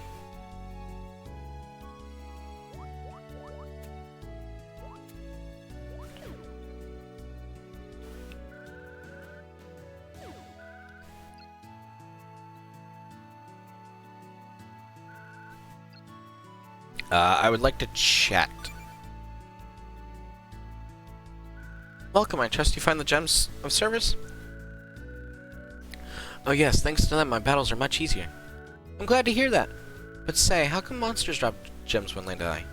I would like to chat. Welcome, I trust you find the gems of service? Oh yes, thanks to them my battles are much easier. I'm glad to hear that. But say, how come monsters drop gems when they die?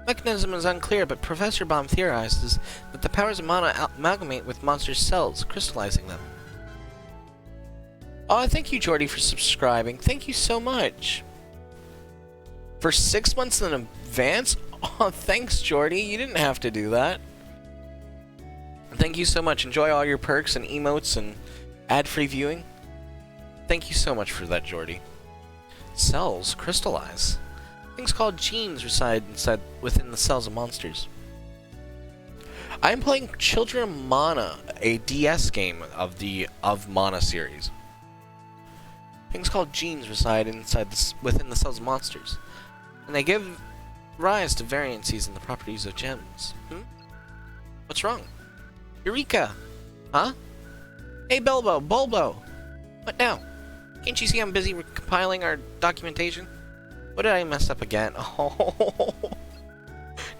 Mechanism is unclear, but Professor Baum theorizes that the powers of mana amalgamate with monsters' cells, crystallizing them. Oh, thank you, Jordy, for subscribing. Thank you so much. For 6 months in advance? Oh, thanks, Jordy. You didn't have to do that. Thank you so much. Enjoy all your perks and emotes and ad-free viewing. Thank you so much for that, Jordy. Cells crystallize. Things called genes reside within the cells of monsters. I am playing Children of Mana, a DS game of Mana series. Things called genes reside within the cells of monsters, and they give rise to variances in the properties of gems. What's wrong? Eureka! Huh? Hey, Bulbo! What now? Can't you see I'm busy compiling our documentation? What did I mess up again? Oh.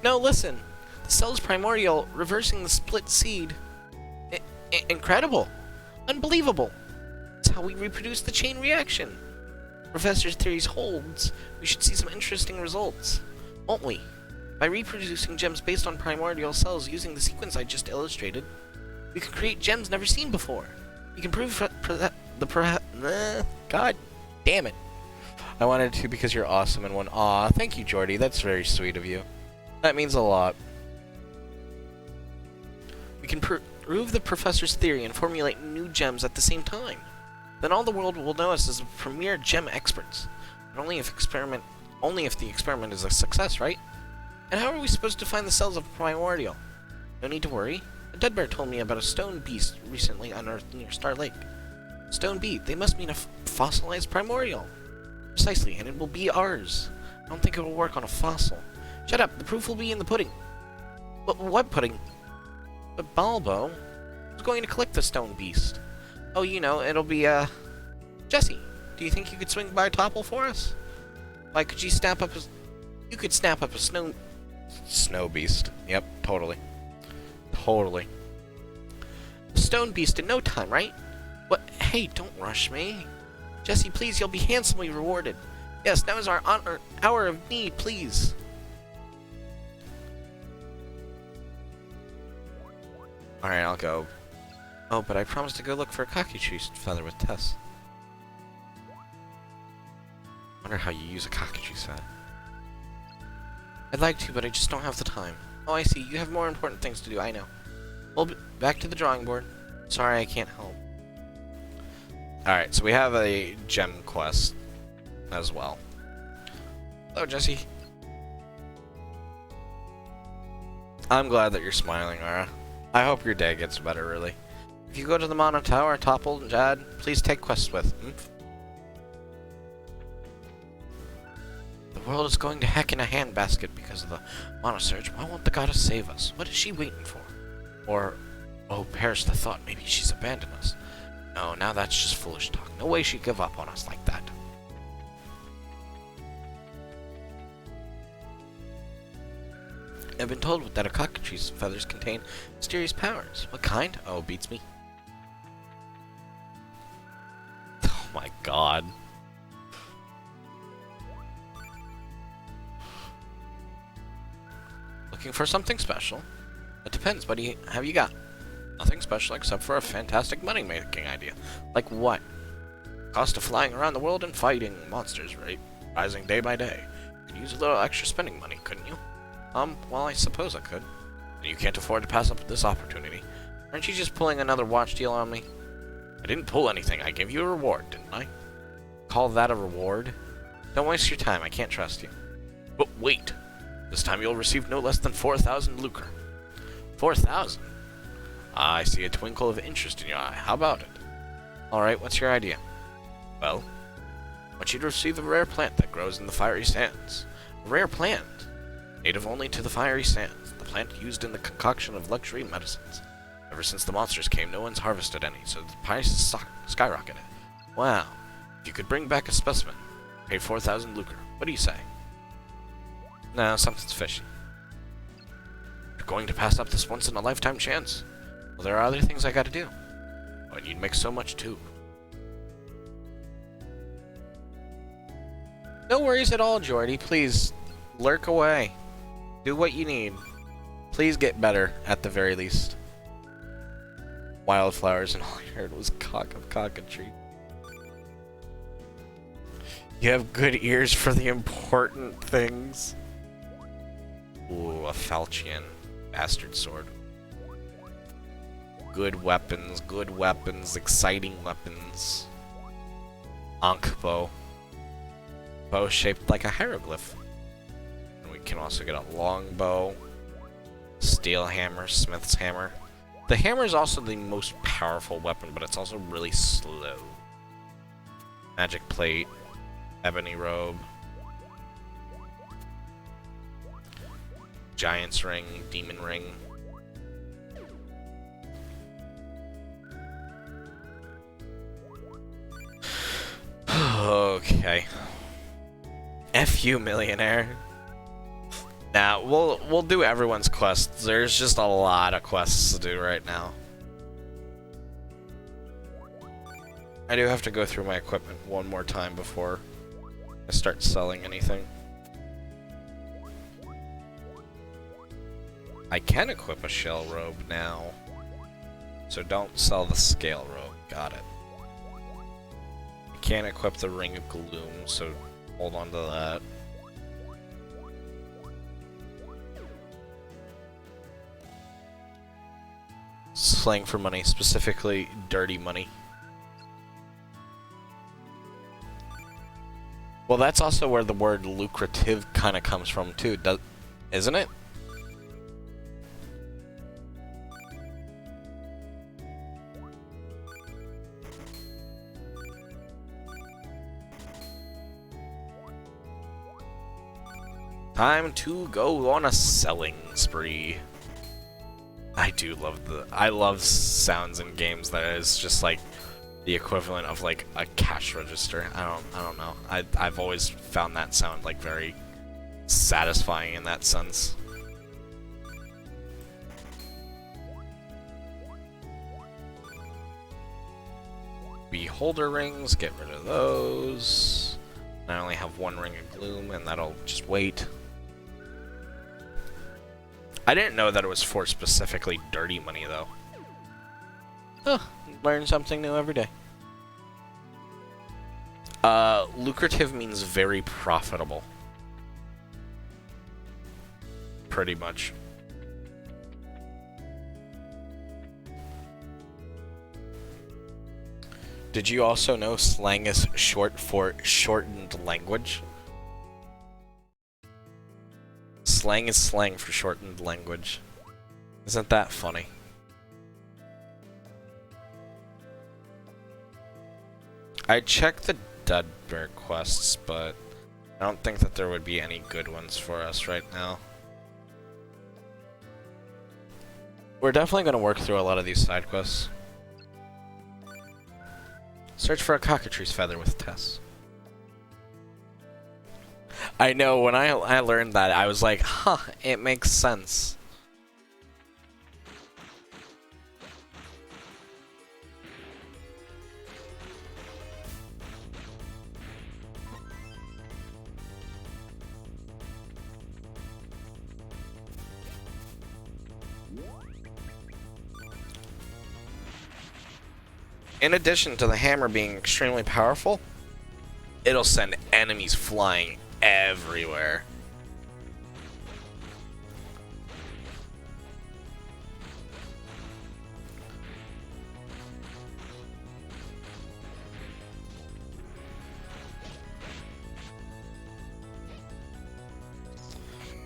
No, listen. The cell's primordial, reversing the split seed. Incredible. Unbelievable. That's how we reproduce the chain reaction. Professor's theories holds. We should see some interesting results. Won't we? By reproducing gems based on primordial cells using the sequence I just illustrated, we can create gems never seen before. We can prove God damn it. I wanted to because you're awesome and one. Aw, thank you, Jordy. That's very sweet of you. That means a lot. We can prove the professor's theory and formulate new gems at the same time. Then all the world will know us as premier gem experts. But only if the experiment is a success, right? And how are we supposed to find the cells of primordial? No need to worry. A dead bear told me about a stone beast recently unearthed near Star Lake. Stone beast, they must mean a fossilized primordial. Precisely, and it will be ours. I don't think it will work on a fossil. Shut up, the proof will be in the pudding. What pudding? But Bulbo is going to collect the stone beast. Oh, you know, it'll be, Jesse, do you think you could swing by Topple for us? Why, could you snap up you could snap up a snow beast. Yep, totally. Totally. The stone beast in no time, right? What? Hey, don't rush me. Jesse, please, you'll be handsomely rewarded. Yes, now is our hour of need, please. Alright, I'll go. Oh, but I promised to go look for a cockatrice feather with Tess. Wonder how you use a cockatrice feather. I'd like to, but I just don't have the time. Oh, I see. You have more important things to do, I know. Well, back to the drawing board. Sorry, I can't help. Alright, so we have a gem quest as well. Hello, Jesse. I'm glad that you're smiling, Ara. I hope your day gets better, really. If you go to the Mana Tower, Topple, and Jad, please take quests with. The world is going to heck in a handbasket because of the Mana Surge. Why won't the goddess save us? What is she waiting for? Or, oh, perish the thought, maybe she's abandoned us. No, now that's just foolish talk. No way she'd give up on us like that. I've been told that a cockatrice's feathers contain mysterious powers. What kind? Oh, beats me. Oh my god. Looking for something special? It depends, buddy. Have you got? Nothing special except for a fantastic money-making idea. Like what? Cost of flying around the world and fighting monsters, right? Rising day by day. Could use a little extra spending money, couldn't you? Well, I suppose I could. You can't afford to pass up this opportunity. Aren't you just pulling another watch deal on me? I didn't pull anything. I gave you a reward, didn't I? Call that a reward? Don't waste your time. I can't trust you. But wait. This time you'll receive no less than 4,000 lucre. 4,000? I see a twinkle of interest in your eye. How about it? Alright, what's your idea? Well, I want you to receive a rare plant that grows in the fiery sands. A rare plant? Native only to the fiery sands. The plant used in the concoction of luxury medicines. Ever since the monsters came, no one's harvested any, so the price skyrocketed. Wow. If you could bring back a specimen, pay 4,000 lucre. What do you say? No, something's fishy. You're going to pass up this once-in-a-lifetime chance? Well, there are other things I gotta do. Oh, and you'd make so much, too. No worries at all, Jordy. Please, lurk away. Do what you need. Please get better, at the very least. Wildflowers, and all I heard was cock of cockatry. You have good ears for the important things. Ooh, a falchion. Bastard sword. Good weapons, exciting weapons. Ankh bow. Bow shaped like a hieroglyph. And we can also get a long bow. Steel hammer, smith's hammer. The hammer is also the most powerful weapon, but it's also really slow. Magic plate. Ebony robe. Giant's ring, demon ring. Okay. F you, millionaire. Nah, we'll do everyone's quests. There's just a lot of quests to do right now. I do have to go through my equipment one more time before I start selling anything. I can equip a shell robe now. So don't sell the scale robe. Got it. I can't equip the ring of gloom, so hold on to that. Slang for money, specifically dirty money. Well, that's also where the word lucrative kind of comes from too, isn't it? Time to go on a selling spree. I love sounds in games that is just like the equivalent of like a cash register. I don't know. I've always found that sound like very satisfying in that sense. Beholder rings, get rid of those. I only have one ring of gloom, and that'll just wait. I didn't know that it was for specifically dirty money, though. Huh, learn something new every day. Lucrative means very profitable. Pretty much. Did you also know slang is short for shortened language? Slang is slang for shortened language. Isn't that funny? I checked the Dudbear quests, but I don't think that there would be any good ones for us right now. We're definitely going to work through a lot of these side quests. Search for a cockatrice feather with Tess. I know, when I learned that, I was like, huh, it makes sense. in addition to the hammer being extremely powerful, it'll send enemies flying everywhere.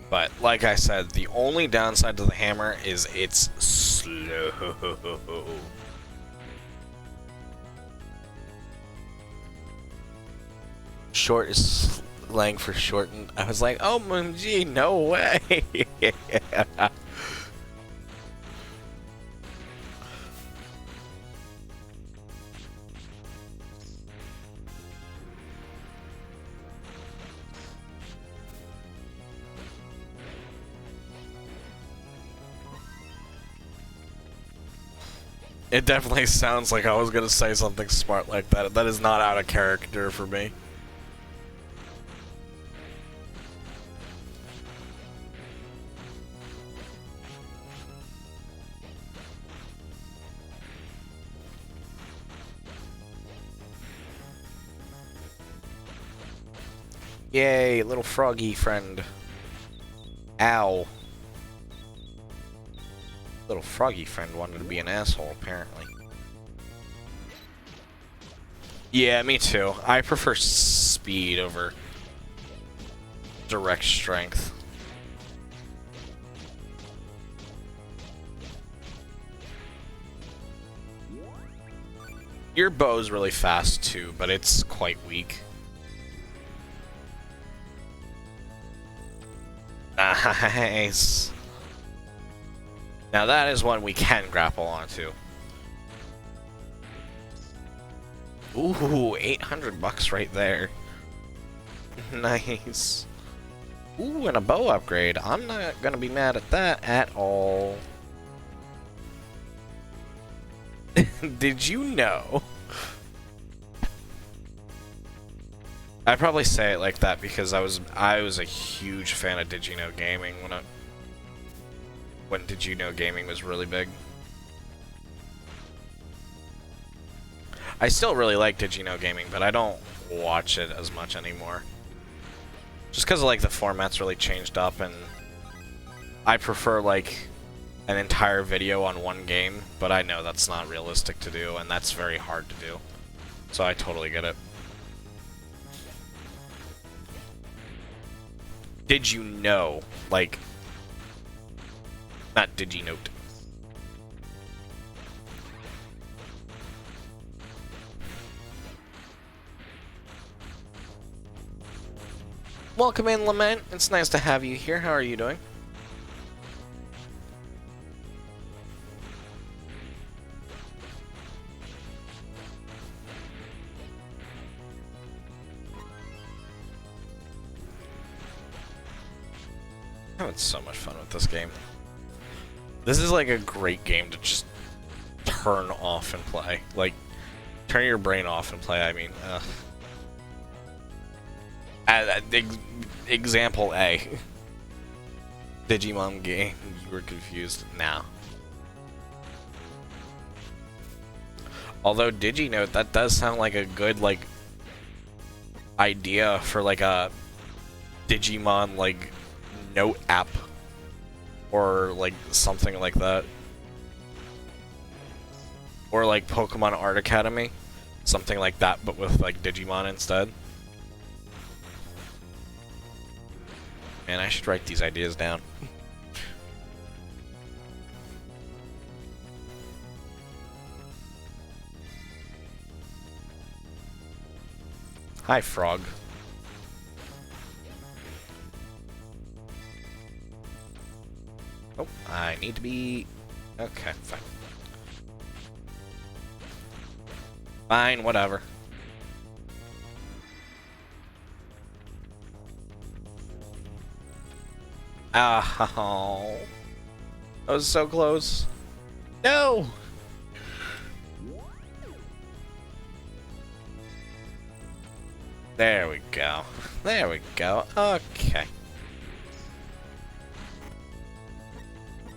But like I said, the only downside to the hammer is it's slow. Short is slang for shortened. I was like, oh, gee, no way. It definitely sounds like I was gonna say something smart like that. That is not out of character for me. Yay, little froggy friend. Ow. Little froggy friend wanted to be an asshole, apparently. Yeah, me too. I prefer speed over direct strength. Your bow's really fast too, but it's quite weak. Nice. Now that is one we can grapple onto. Ooh, 800 bucks right there. Nice. Ooh, and a bow upgrade. I'm not gonna be mad at that at all. Did you know? I probably say it like that because I was a huge fan of Did You Know Gaming when Did You Know Gaming was really big. I still really like Did You Know Gaming, but I don't watch it as much anymore. Just because like the format's really changed up, and I prefer like an entire video on one game, but I know that's not realistic to do, and that's very hard to do. So I totally get it. Did you know, like, not did you note? Welcome in, Lament. It's nice to have you here. How are you doing? Having so much fun with this game. This is like a great game to just turn off and play. Like, turn your brain off and play, I mean, example A. Digimon game, you were confused. Now. Although DigiNote, that does sound like a good, like, idea for, like, a Digimon, like, note app. Or, like, something like that. Or, like, Pokemon Art Academy. Something like that, but with, like, Digimon instead. Man, I should write these ideas down. Hi, Frog. Oh, I need to be... Okay, fine. Fine, whatever. Oh, that was so close. No! There we go. There we go. Okay.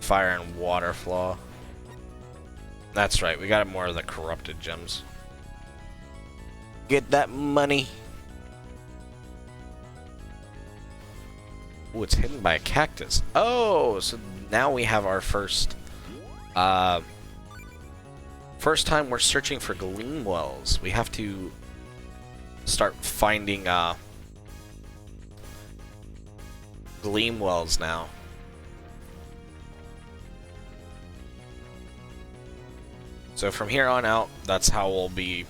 Fire and water flaw. That's right, we got more of the corrupted gems. Get that money. Oh, it's hidden by a cactus. Oh, so now we have our first time we're searching for gleam wells. We have to start finding gleam wells now. So from here on out, that's how we'll be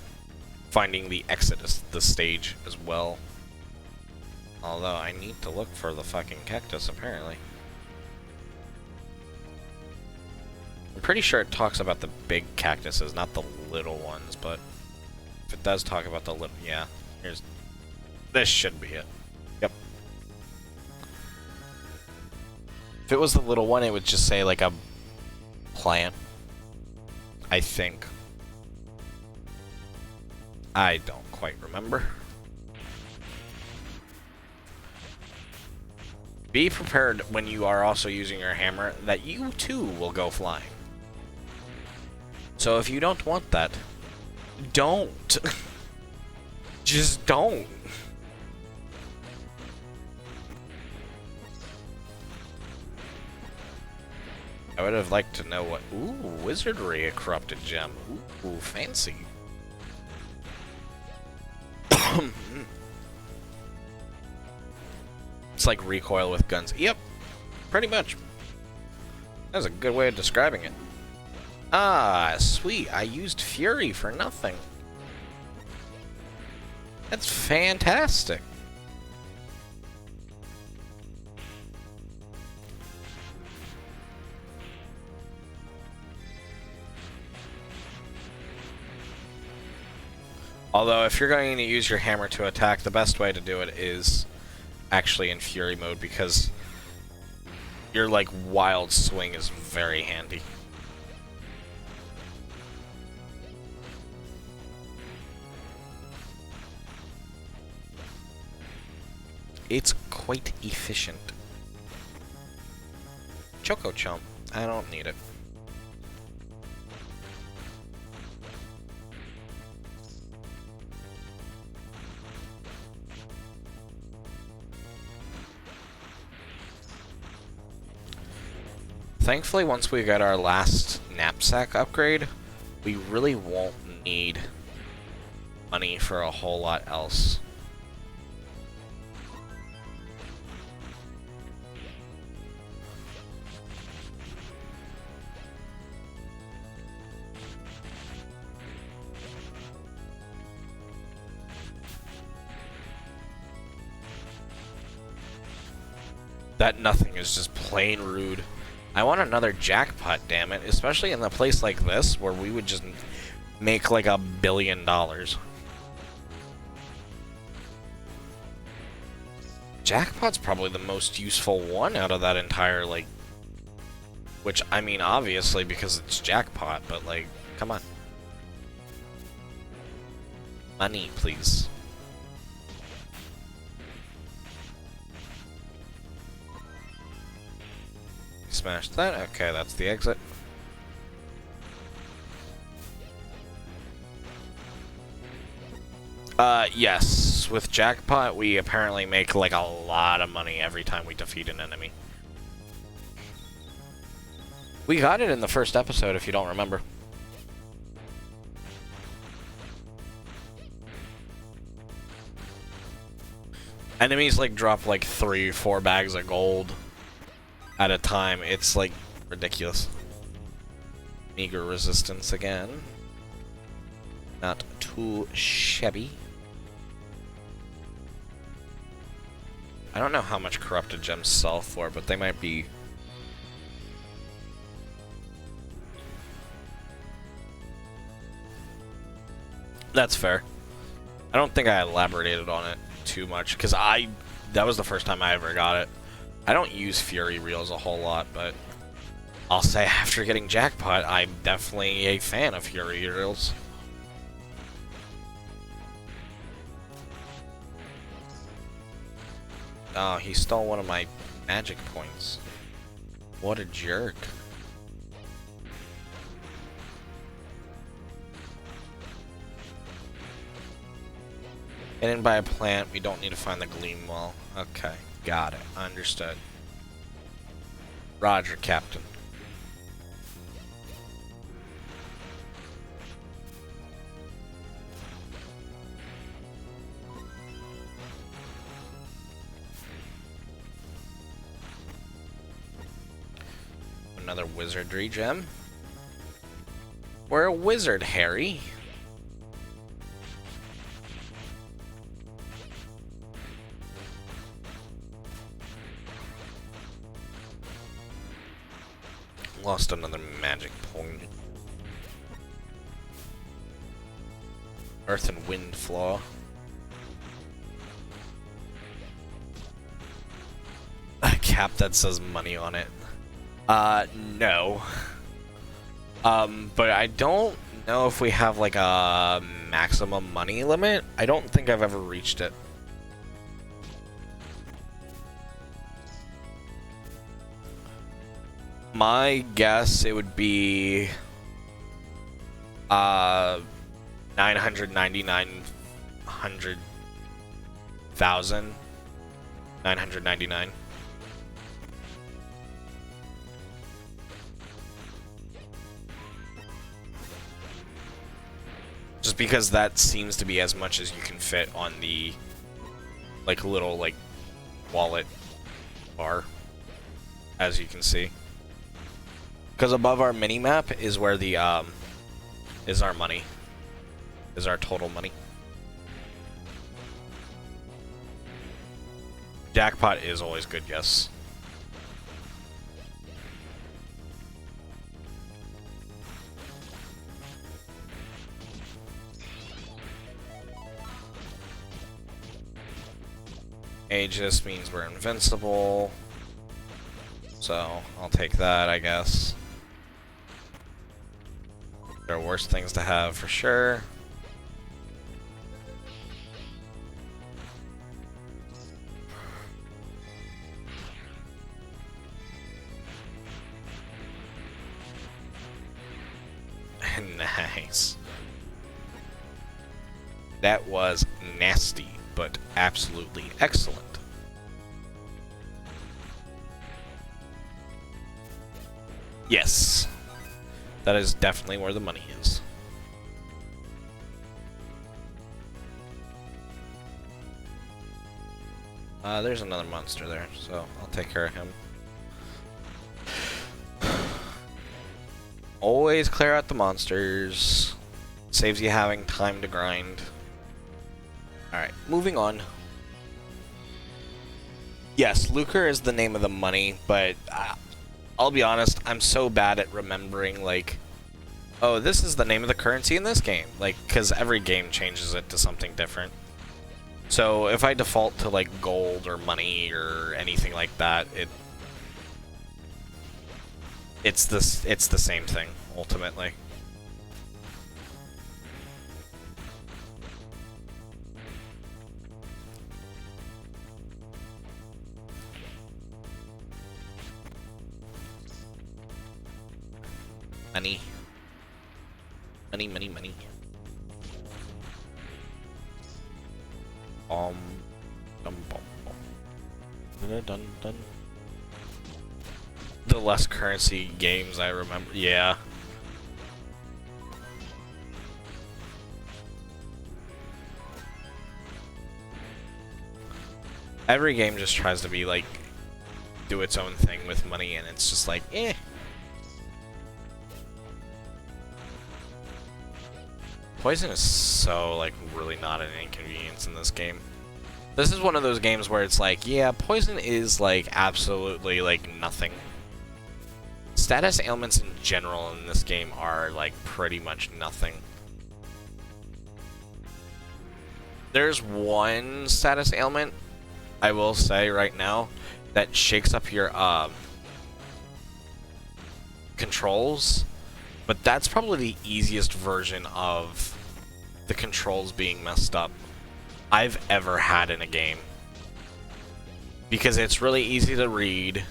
finding the exit, the stage as well. Although I need to look for the fucking cactus, apparently. I'm pretty sure it talks about the big cactuses, not the little ones, but if it does talk about the little, yeah, this should be it. Yep. If it was the little one, it would just say like a plant, I think. I don't quite remember. Be prepared when you are also using your hammer that you too will go flying. So if you don't want that, don't. Just don't. I would have liked to know what... Ooh, wizardry, a corrupted gem. Ooh, fancy. It's like recoil with guns. Yep, pretty much. That's a good way of describing it. Ah, sweet. I used Fury for nothing. That's fantastic. Although, if you're going to use your hammer to attack, the best way to do it is actually in Fury mode, because your, like, wild swing is very handy. It's quite efficient. Choco Chump. I don't need it. Thankfully, once we get our last knapsack upgrade, we really won't need money for a whole lot else. That nothing is just plain rude. I want another jackpot, damn it. Especially in a place like this, where we would just make like $1 billion. Jackpot's probably the most useful one out of that entire, like... Which, I mean, obviously, because it's jackpot, but, like, come on. Money, please. Smash that. Okay, that's the exit. Yes. With jackpot, we apparently make, like, a lot of money every time we defeat an enemy. We got it in the first episode, if you don't remember. Enemies, like, drop, like, 3 or 4 bags of gold at a time. It's, like, ridiculous. Meager resistance again. Not too shabby. I don't know how much corrupted gems sell for, but they might be... That's fair. I don't think I elaborated on it too much, because that was the first time I ever got it. I don't use Fury Reels a whole lot, but I'll say after getting Jackpot, I'm definitely a fan of Fury Reels. Oh, he stole one of my magic points. What a jerk. Hidden by a plant, we don't need to find the gleam well. Okay, got it. Understood. Roger, Captain. Another wizardry gem. We're a wizard, Harry. Lost another magic point. Earth and wind flaw. A cap that says money on it. No. But I don't know if we have like a maximum money limit. I don't think I've ever reached it. My guess it would be 999,999. Just because that seems to be as much as you can fit on the like little like wallet bar, as you can see. Because above our mini map is where the is our money, is our total money. Jackpot is always good, yes. Aegis means we're invincible, so I'll take that, I guess. There are worse things to have for sure. Nice. That was nasty, but absolutely excellent. Yes. That is definitely where the money is. There's another monster there, so I'll take care of him. Always clear out the monsters. Saves you having time to grind. Alright, moving on. Yes, lucre is the name of the money, but I'll be honest, I'm so bad at remembering, like, oh, this is the name of the currency in this game. Like, because every game changes it to something different. So if I default to, like, gold or money or anything like that, it's the same thing, ultimately. Money. Money, money, money. Dun, dun, dun, dun, dun. The less currency games I remember. Yeah. Every game just tries to be like, do its own thing with money, and it's just like, eh. Poison is so, like, really not an inconvenience in this game. This is one of those games where it's like, yeah, poison is, like, absolutely, like, nothing. Status ailments in general in this game are, like, pretty much nothing. There's one status ailment, I will say right now, that shakes up your, controls. But that's probably the easiest version of the controls being messed up I've ever had in a game. Because it's really easy to read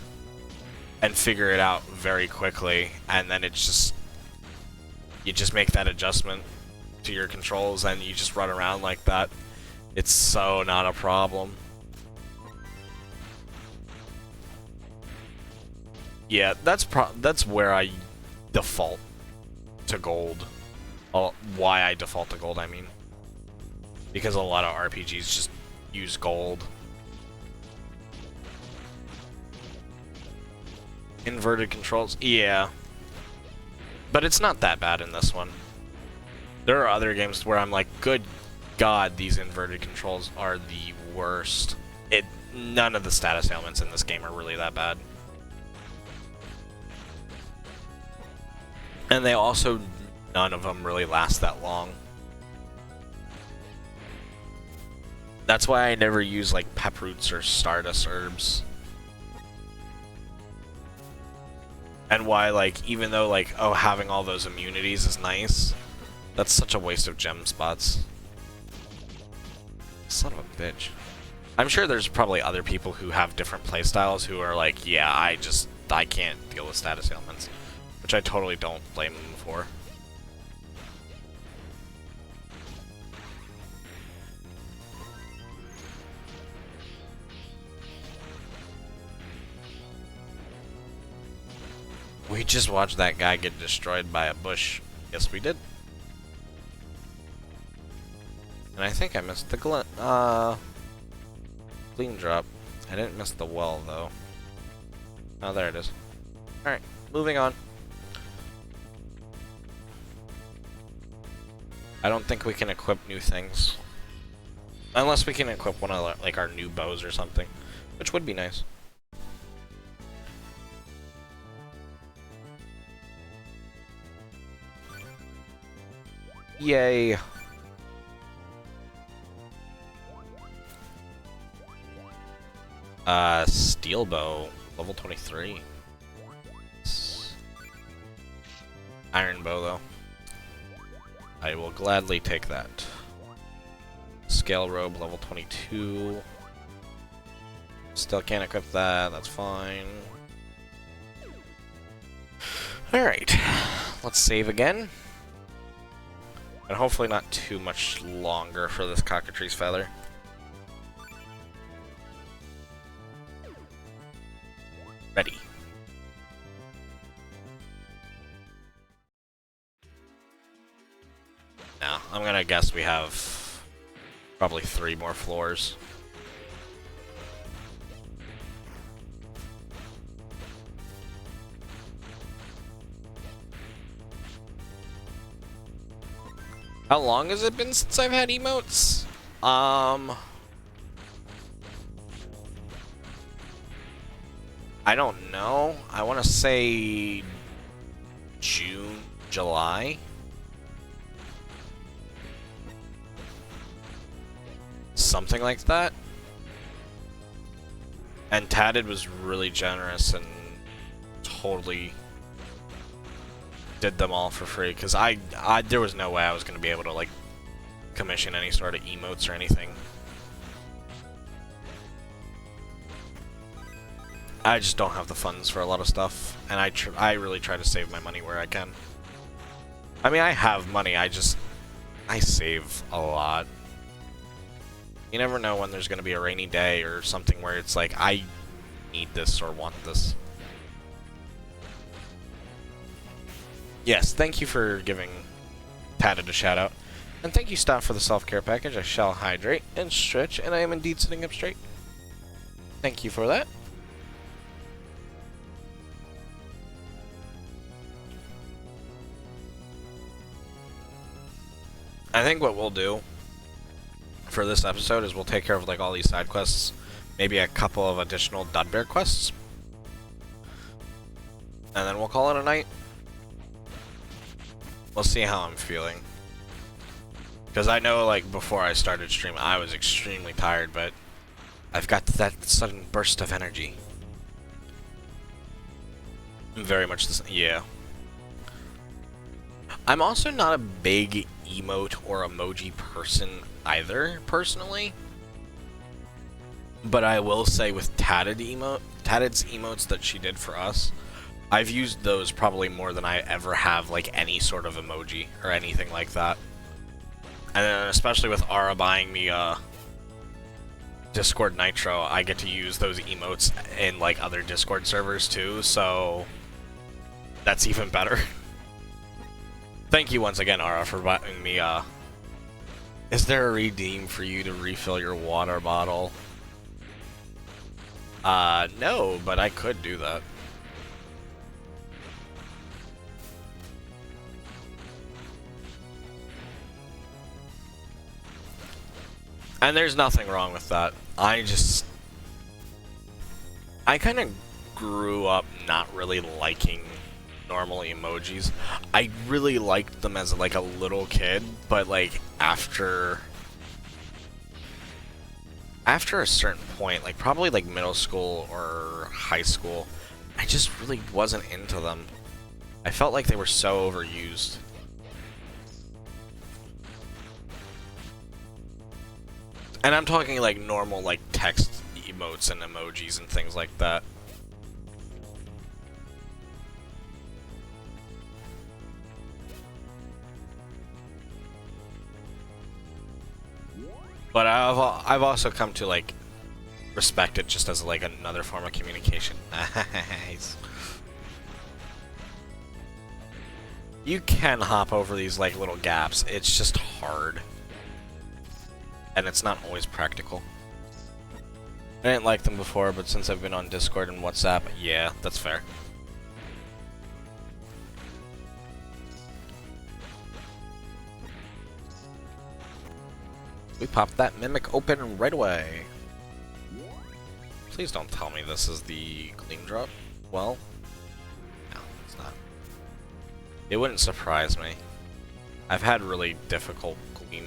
and figure it out very quickly, and then it's just, you just make that adjustment to your controls and you just run around like that. It's so not a problem. Yeah, that's where I default to gold. Why I default to gold, I mean. Because a lot of RPGs just use gold. Inverted controls? Yeah. But it's not that bad in this one. There are other games where I'm like, good God, these inverted controls are the worst. None of the status ailments in this game are really that bad. And they also, none of them really last that long. That's why I never use like pep roots or stardust herbs. And why, like, even though, like, oh, having all those immunities is nice, that's such a waste of gem spots. Son of a bitch. I'm sure there's probably other people who have different playstyles who are like, yeah, I can't deal with status ailments. Which I totally don't blame them for. We just watched that guy get destroyed by a bush. Yes, we did. And I think I missed the gleam drop. I didn't miss the well, though. Oh, there it is. Alright, moving on. I don't think we can equip new things. Unless we can equip one of, like, our new bows or something. Which would be nice. Yay. Steel bow, level 23. Iron bow, though. I will gladly take that. Scale robe, level 22. Still can't equip that, that's fine. Alright, let's save again. And hopefully not too much longer for this cockatrice feather. Ready. Now, I'm gonna guess we have probably 3 more floors. How long has it been since I've had emotes? I don't know. I want to say June, July. Something like that. And Tatted was really generous and totally did them all for free, because there was no way I was going to be able to, like, commission any sort of emotes or anything. I just don't have the funds for a lot of stuff, and I really try to save my money where I can. I mean, I have money, I save a lot. You never know when there's going to be a rainy day or something where it's like, I need this or want this. Yes, thank you for giving Tatted a shout out. And thank you, Stop, for the self-care package. I shall hydrate and stretch, and I am indeed sitting up straight. Thank you for that. I think what we'll do for this episode is we'll take care of, like, all these side quests, maybe a couple of additional Dudbear quests, and then we'll call it a night. We'll see how I'm feeling. Because I know, like, before I started streaming, I was extremely tired, but I've got that sudden burst of energy. I'm very much the same. Yeah. I'm also not a big emote or emoji person either, personally. But I will say with Tatted's emotes that she did for us, I've used those probably more than I ever have, like, any sort of emoji or anything like that. And then especially with Ara buying me Discord Nitro, I get to use those emotes in like other Discord servers too, so that's even better. Thank you once again, Ara, for buying me. Is there a redeem for you to refill your water bottle? No, but I could do that. And there's nothing wrong with that. I kind of grew up not really liking normal emojis. I really liked them as like a little kid, but like after a certain point, like probably like middle school or high school, I just really wasn't into them. I felt like they were so overused. And I'm talking like normal like text emotes and emojis and things like that. But I've also come to like respect it just as like another form of communication. Nice. You can hop over these like little gaps. It's just hard. And it's not always practical. I didn't like them before, but since I've been on Discord and WhatsApp, yeah, that's fair. We popped that mimic open right away. Please don't tell me this is the clean drop. Well, no, it's not. It wouldn't surprise me. I've had really difficult clean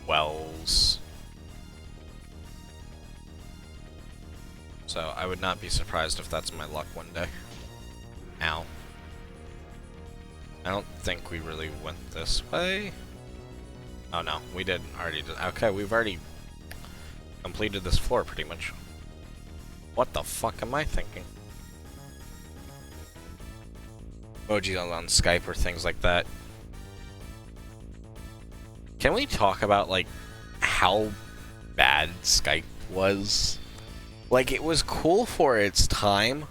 wells. So I would not be surprised if that's my luck one day. Ow. I don't think we really went this way. Oh no, we did already. Okay, we've already completed this floor pretty much. What the fuck am I thinking? Emojis on Skype or things like that. Can we talk about like how bad Skype was? Like, it was cool for its time,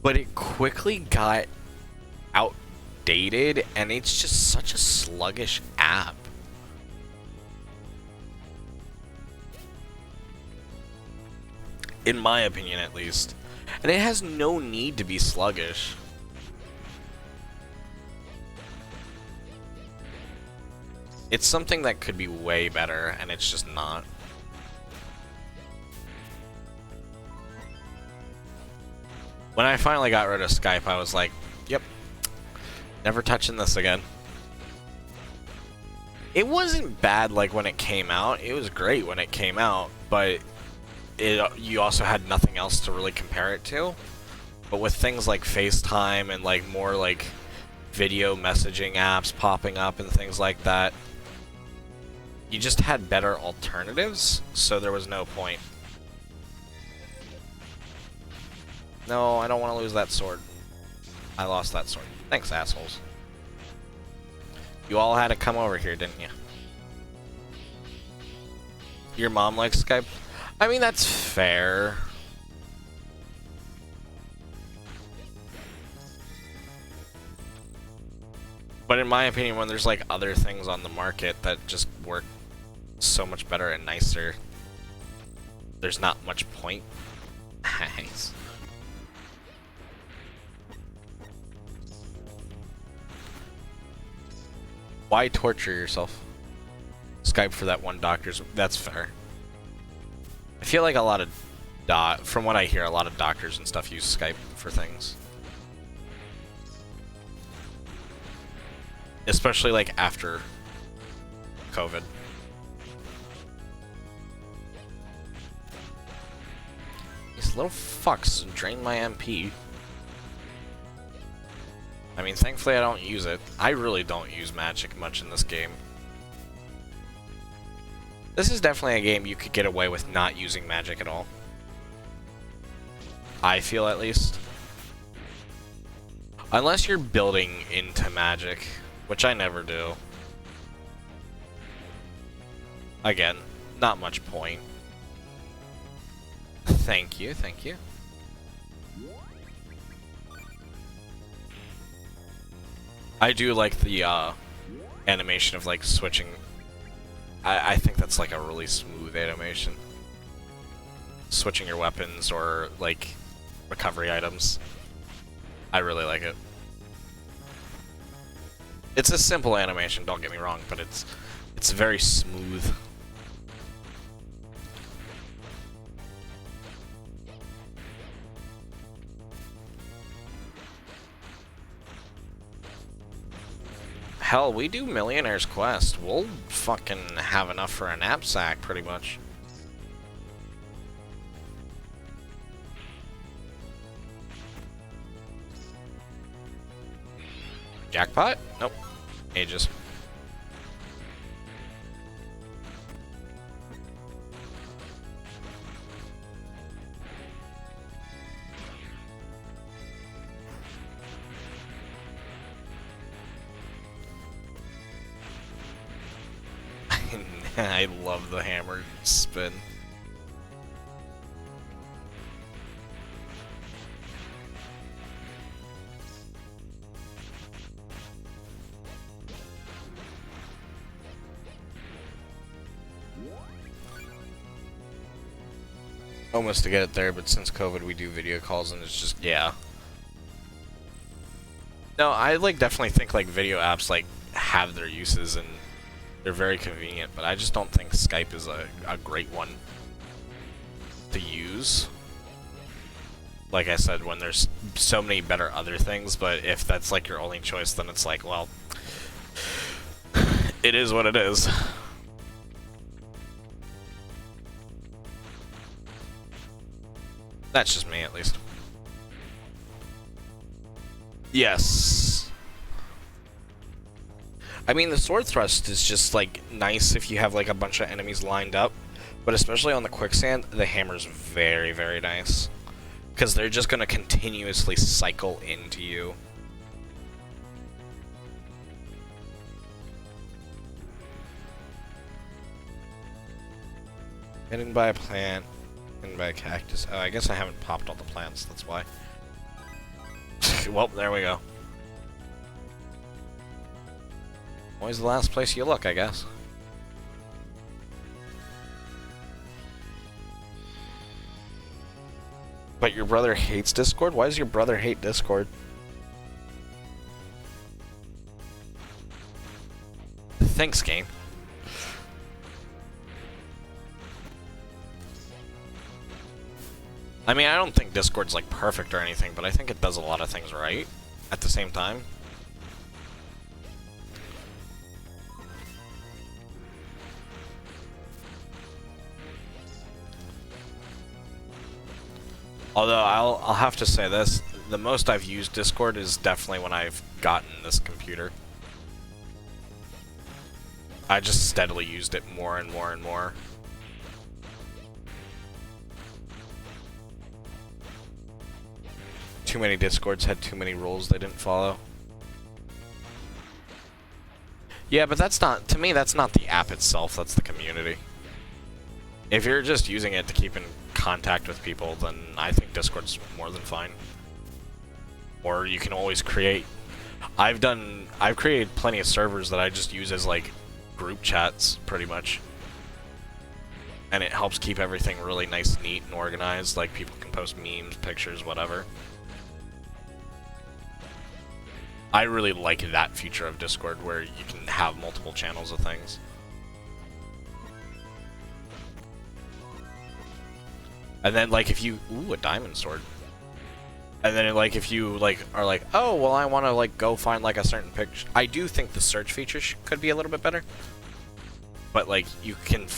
but it quickly got outdated, and it's just such a sluggish app. In my opinion, at least. And it has no need to be sluggish. It's something that could be way better, and it's just not. When I finally got rid of Skype, I was like, yep, never touching this again. It wasn't bad like when it came out. It was great when it came out, but you also had nothing else to really compare it to. But with things like FaceTime and like more like video messaging apps popping up and things like that, you just had better alternatives, so there was no point. No, I don't want to lose that sword. I lost that sword. Thanks, assholes. You all had to come over here, didn't you? Your mom likes Skype? I mean, that's fair. But in my opinion, when there's like other things on the market that just work so much better and nicer, there's not much point. Nice. Why torture yourself? Skype for that one doctor's... That's fair. I feel like a lot of... From what I hear, a lot of doctors and stuff use Skype for things. Especially, like, after COVID. These little fucks drain my MP. I mean, thankfully I don't use it. I really don't use magic much in this game. This is definitely a game you could get away with not using magic at all. I feel, at least. Unless you're building into magic, which I never do. Again, not much point. Thank you, thank you. I do like the animation of like switching. I think that's like a really smooth animation. Switching your weapons or like recovery items. I really like it. It's a simple animation, don't get me wrong, but it's very smooth. Hell, we do Millionaire's Quest. We'll fucking have enough for a knapsack, pretty much. Jackpot? Nope. Ages. I love the hammer spin. Almost to get it there, but since COVID we do video calls and it's just, yeah. No, I like definitely think like video apps like have their uses and they're very convenient, but I just don't think Skype is a great one to use. Like I said, when there's so many better other things, but if that's like your only choice, then it's like, well, it is what it is. That's just me, at least. Yes. I mean, the sword thrust is just, like, nice if you have, like, a bunch of enemies lined up. But especially on the quicksand, the hammer's very, very nice. Because they're just going to continuously cycle into you. Hidden by a plant. Hidden by a cactus. Oh, I guess I haven't popped all the plants, that's why. Well, there we go. Always the last place you look, I guess. But your brother hates Discord? Why does your brother hate Discord? Thanks, game. I mean, I don't think Discord's like perfect or anything, but I think it does a lot of things right at the same time. Although I'll have to say this, the most I've used Discord is definitely when I've gotten this computer. I just steadily used it more and more and more. Too many Discords had too many rules they didn't follow. Yeah, but that's not, to me, that's not the app itself, that's the community. If you're just using it to keep in contact with people, then I think Discord's more than fine. Or you can always create... I've created plenty of servers that I just use as, like, group chats, pretty much. And it helps keep everything really nice, neat, and organized. Like, people can post memes, pictures, whatever. I really like that feature of Discord, where you can have multiple channels of things. And then, like, if you... Ooh, a diamond sword. And then, like, if you, like, are like, oh, well, I want to, like, go find, like, a certain picture. I do think the search feature could be a little bit better. But, like, you can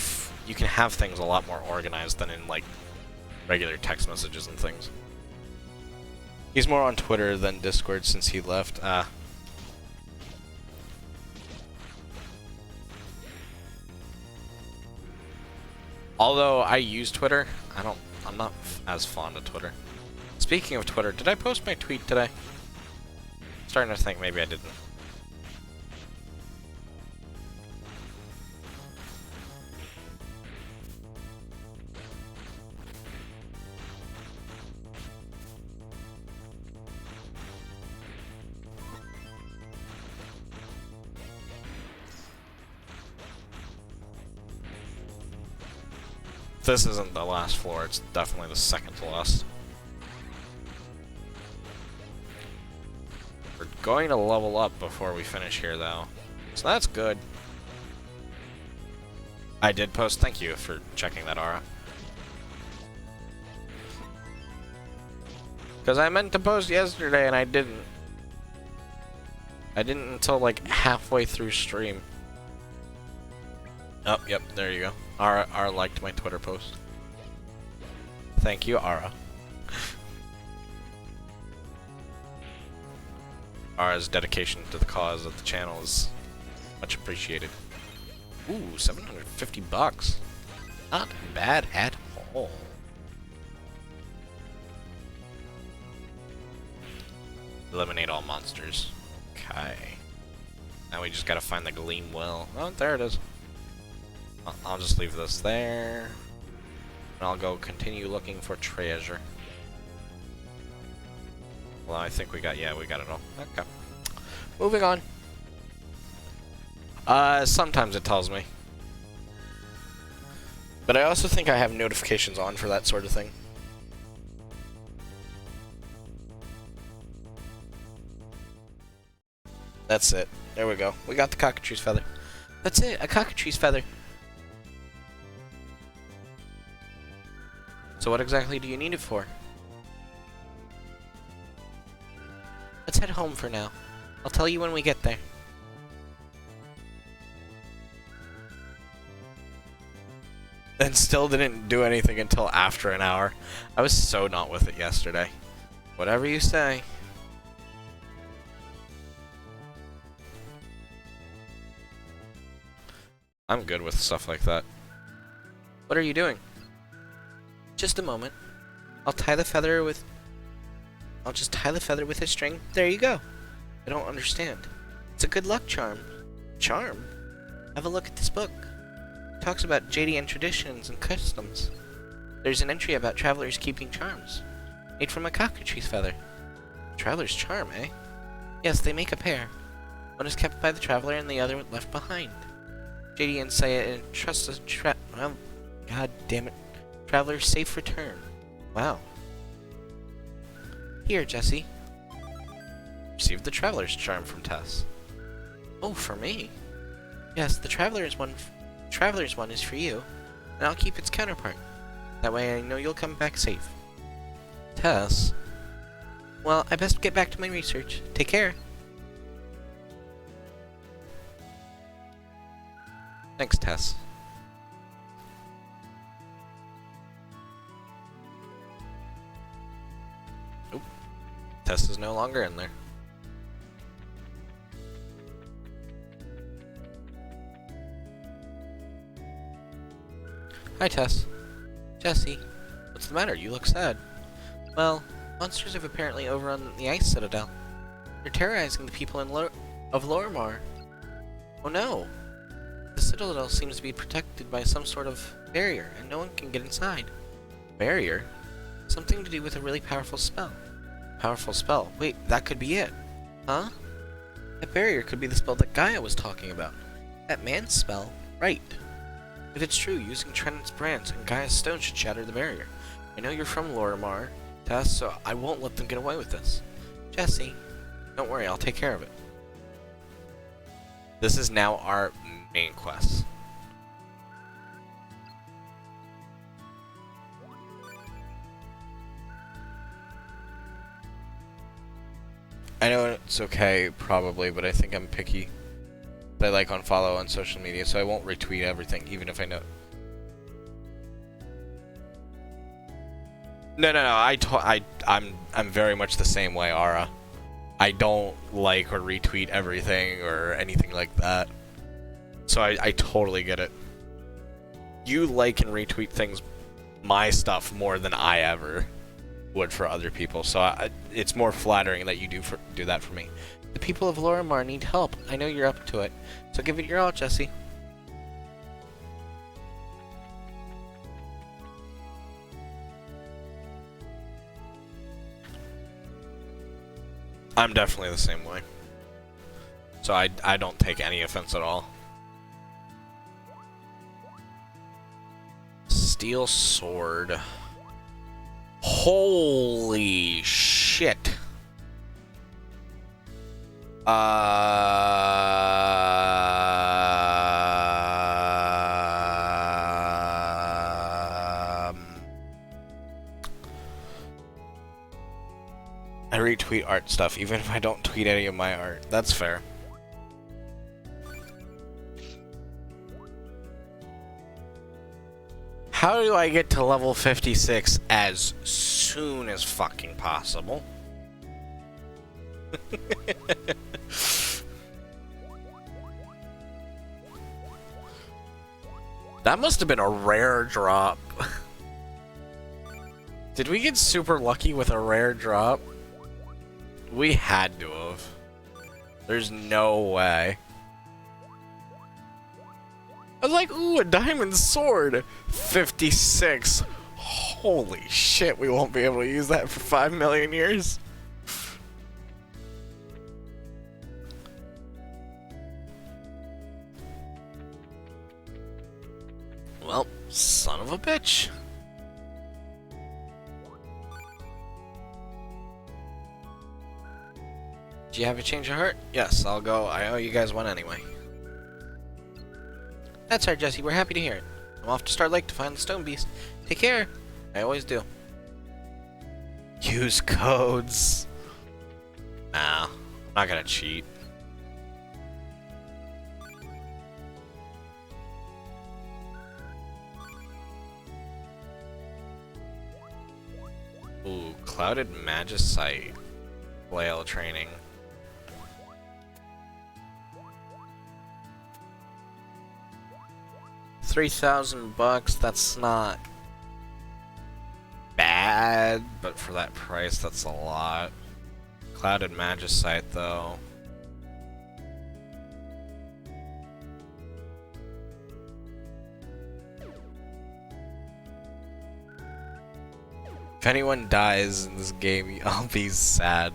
have things a lot more organized than in, like, regular text messages and things. He's more on Twitter than Discord since he left. Although I use Twitter, I'm not as fond of Twitter. Speaking of Twitter, did I post my tweet today? I'm starting to think maybe I didn't. This isn't the last floor, it's definitely the second to last. We're going to level up before we finish here, though. So that's good. I did post, thank you for checking that, Aura. Because I meant to post yesterday and I didn't. I didn't until like halfway through stream. Oh, yep, there you go. Ara liked my Twitter post. Thank you, Ara. Ara's dedication to the cause of the channel is much appreciated. Ooh, 750 bucks. Not bad at all. Eliminate all monsters. Okay. Now we just gotta find the Gleam Well. Oh, there it is. I'll just leave this there. And I'll go continue looking for treasure. Well, I think we got it all. Okay. Moving on. Sometimes it tells me. But I also think I have notifications on for that sort of thing. That's it. There we go. We got the cockatrice feather. That's it, a cockatrice feather. So what exactly do you need it for? Let's head home for now. I'll tell you when we get there. And still didn't do anything until after an hour. I was so not with it yesterday. Whatever you say. I'm good with stuff like that. What are you doing? Just a moment. I'll just tie the feather with a string. There you go. I don't understand. It's a good luck charm. Charm? Have a look at this book. It talks about JDN traditions and customs. There's an entry about travelers keeping charms. Made from a cockatrice feather. Traveler's charm, eh? Yes, they make a pair. One is kept by the traveler and the other left behind. JDN say it entrusts a well, god damn it. Traveler's safe return. Wow. Here, Jesse. Received the Traveler's Charm from Tess. Oh, for me? Yes, the Traveler's one is for you, and I'll keep its counterpart. That way I know you'll come back safe. Tess? Well, I best get back to my research. Take care. Thanks, Tess. Oop. Tess is no longer in there. Hi, Tess. Jesse, what's the matter? You look sad. Well, monsters have apparently overrun the Ice Citadel. They're terrorizing the people of Lorimar. Oh no! The Citadel seems to be protected by some sort of barrier, and no one can get inside. Barrier? Something to do with a really powerful spell. Powerful spell? Wait, that could be it. Huh? That barrier could be the spell that Gaia was talking about. That man's spell? Right. If it's true, using Trident's brands and Gaia's stone should shatter the barrier. I know you're from Lorimar, Tess, so I won't let them get away with this. Jesse, don't worry, I'll take care of it. This is now our main quest. I know it's okay, probably, but I think I'm picky. I like unfollow on social media, so I won't retweet everything, even if I know. No. I'm very much the same way, Ara. I don't like or retweet everything or anything like that. So I totally get it. You like and retweet things, my stuff, more than I ever would for other people. So it's more flattering that you do that for me. The people of Lorimar need help. I know you're up to it. So give it your all, Jesse. I'm definitely the same way. So I don't take any offense at all. steel sword. Holy shit. I retweet art stuff, even if I don't tweet any of my art. That's fair. How do I get to level 56 as soon as fucking possible? That must have been a rare drop. Did we get super lucky with a rare drop? We had to have. There's no way. I was like, ooh, a diamond sword. 56. Holy shit, we won't be able to use that for 5 million years. Well, son of a bitch. Do you have a change of heart? Yes, I'll go. I owe you guys one anyway. That's right, Jesse. We're happy to hear it. I'm off to Star Lake to find the Stone Beast. Take care. I always do. Use codes. Nah, I'm not gonna cheat. Ooh, Clouded Magicite. Flail training. $3,000, that's not bad, but for that price, that's a lot. Clouded Magicite, though. If anyone dies in this game, I'll be sad.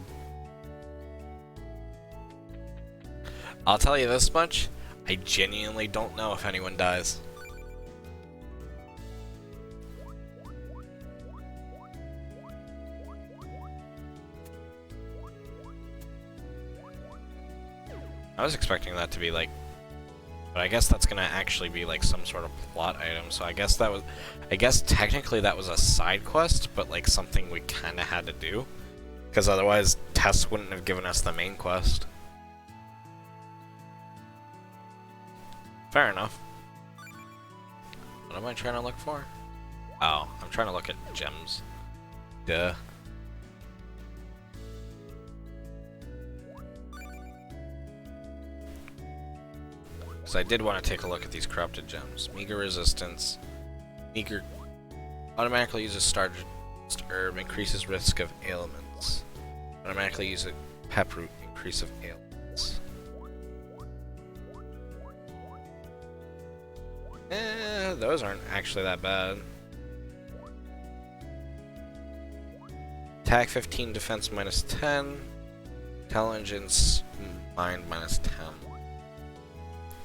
I'll tell you this much, I genuinely don't know if anyone dies. I was expecting that to be like, but I guess that's gonna actually be like some sort of plot item, so I guess technically that was a side quest, but like something we kinda had to do. Because otherwise, Tess wouldn't have given us the main quest. Fair enough. What am I trying to look for? Oh, I'm trying to look at gems. Duh. Because I did want to take a look at these corrupted gems. Meager resistance. Meager automatically uses Stardust Herb, increases risk of ailments. Automatically uses Peproot, increase of ailments. Those aren't actually that bad. Attack 15, defense minus 10. Intelligence, mind minus 10.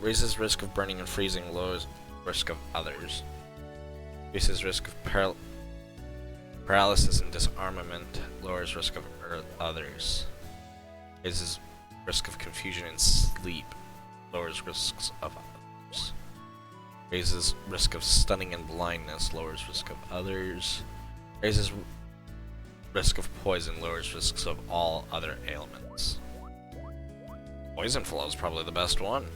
Raises risk of burning and freezing, lowers risk of others. Increases risk of paralysis and disarmament, lowers risk of others. Raises risk of confusion and sleep, lowers risks of others. Raises risk of stunning and blindness, lowers risk of others. Raises risk of poison, lowers risks of all other ailments. Poison flow is probably the best one.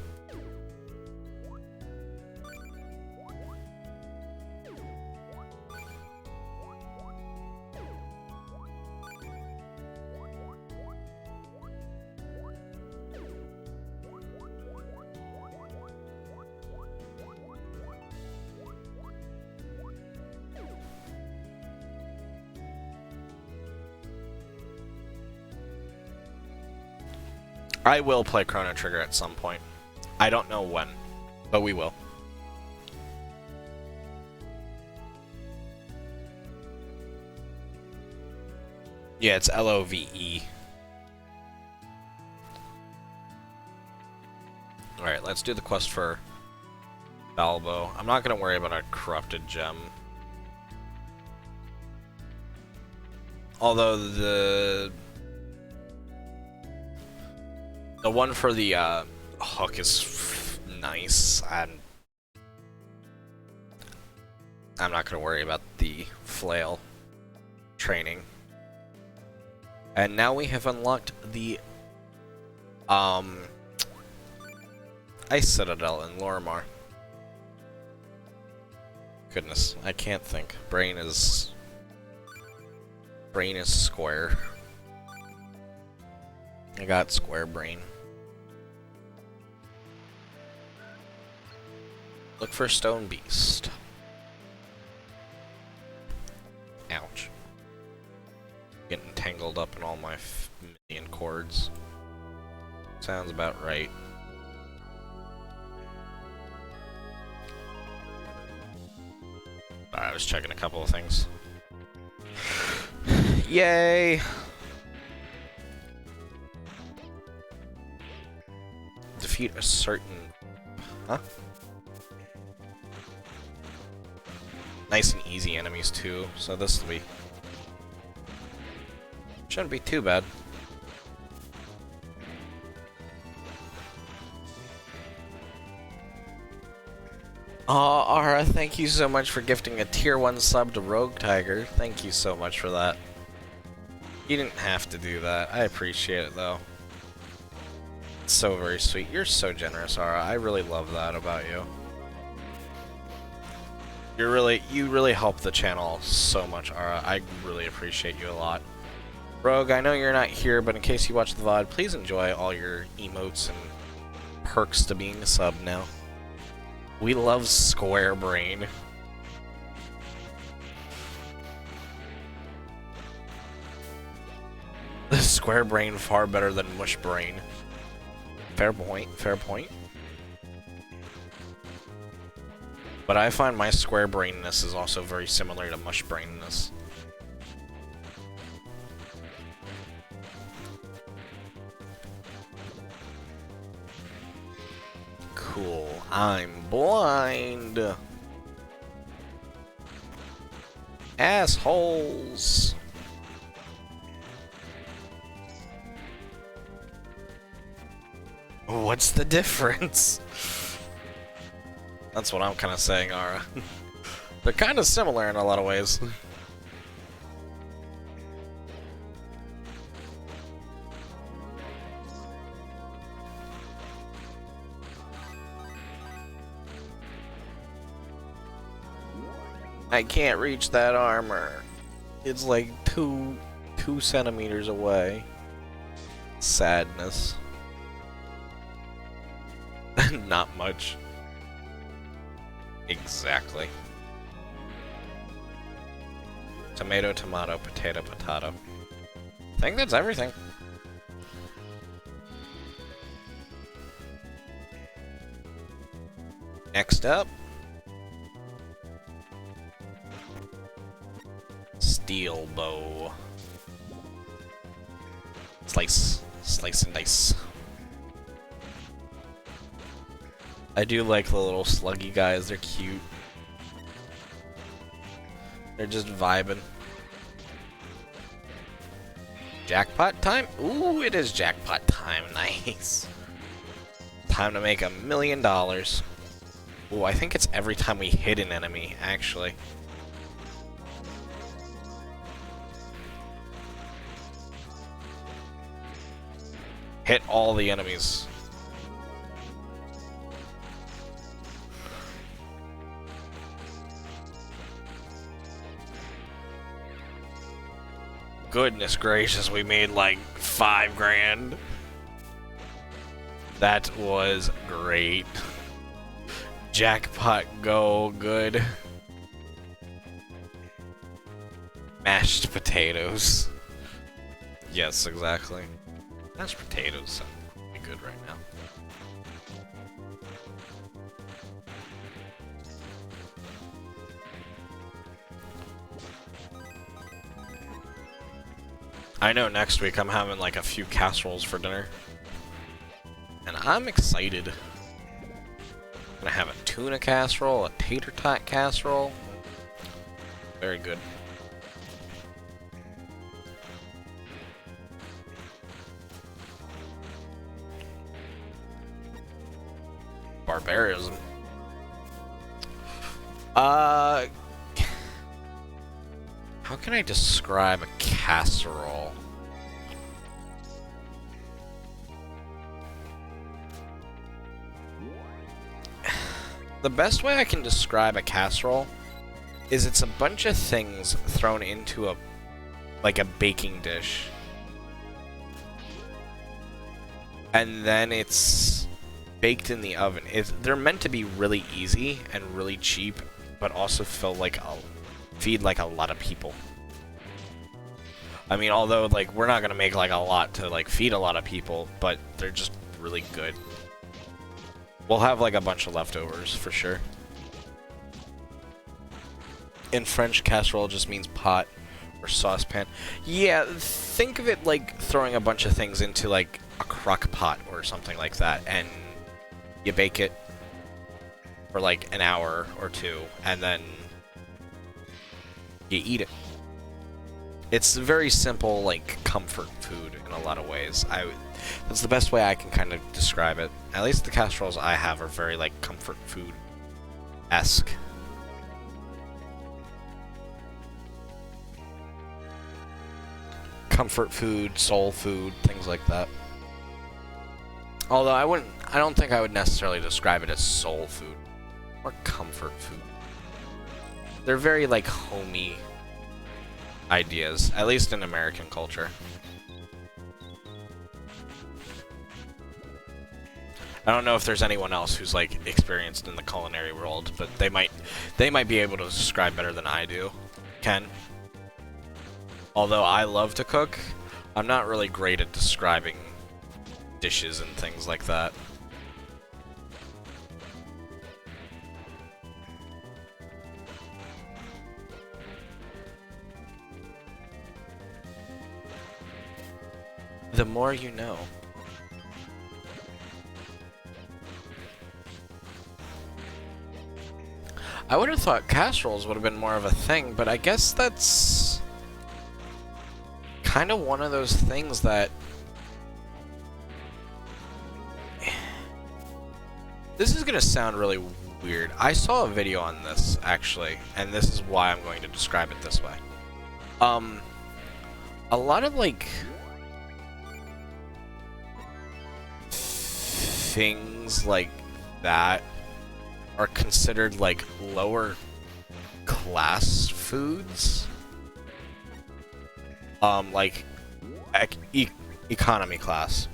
I will play Chrono Trigger at some point. I don't know when, but we will. Yeah, it's LOVE. Alright, let's do the quest for Balbo. I'm not going to worry about a corrupted gem. Although the one for the hook is nice, and I'm not gonna worry about the flail training. And now we have unlocked the Ice Citadel in Lorimar. Goodness, I can't think. Brain is square. I got square brain. Look for Stone Beast. Ouch. Getting tangled up in all my million cords. Sounds about right. I was checking a couple of things. Yay! Defeat a certain... Huh? Nice and easy enemies too, so this will be... Shouldn't be too bad. Ara, thank you so much for gifting a tier 1 sub to Rogue Tiger. Thank you so much for that. You didn't have to do that. I appreciate it though. It's so very sweet. You're so generous, Ara. I really love that about you. You really help the channel so much, Ara. I really appreciate you a lot. Rogue, I know you're not here, but in case you watch the VOD, please enjoy all your emotes and perks to being a sub now. We love Square Brain. Square Brain far better than Mush Brain. Fair point, fair point. But I find my Square Brainness is also very similar to Mush Brainness. Cool. I'm blind. Assholes. What's the difference? That's what I'm kind of saying, Ara. They're kind of similar in a lot of ways. I can't reach that armor. It's like two centimeters away. Sadness. Not much. Exactly. Tomato, tomato, potato, potato. I think that's everything. Next up. Steel bow. Slice. Slice and dice. I do like the little sluggy guys, they're cute. They're just vibing. Jackpot time? Ooh, it is jackpot time, nice. Time to make $1 million. Ooh, I think it's every time we hit an enemy, actually. Hit all the enemies. Goodness gracious, we made like 5 grand. That was great. Jackpot go good. Mashed potatoes. Yes, exactly. Mashed potatoes sound pretty good right now. I know next week I'm having like a few casseroles for dinner. And I'm excited. I'm gonna have a tuna casserole, a tater tot casserole. Very good. barbarism. How can I describe a casserole? The best way I can describe a casserole is it's a bunch of things thrown into a baking dish. And then it's baked in the oven. They're meant to be really easy and really cheap, but also feed like a lot of people. I mean, although like we're not gonna make like a lot to like feed a lot of people, but they're just really good. We'll have like a bunch of leftovers for sure. In French, casserole just means pot or saucepan. Yeah, think of it like throwing a bunch of things into like a crock pot or something like that, and you bake it for like an hour or two, and then you eat it. It's very simple, like comfort food in a lot of ways. That's the best way I can kind of describe it. At least the casseroles I have are very like comfort food-esque. Comfort food, soul food, things like that. Although I don't think I would necessarily describe it as soul food or comfort food. They're very like homey ideas, at least in American culture. I don't know if there's anyone else who's like experienced in the culinary world, but they might be able to describe better than I do. Ken? Although I love to cook, I'm not really great at describing dishes and things like that. The more you know. I would have thought casseroles would have been more of a thing, but I guess that's kind of one of those things that... This is going to sound really weird. I saw a video on this, actually, and this is why I'm going to describe it this way. A lot of, like... things like that are considered like lower class foods, like economy class,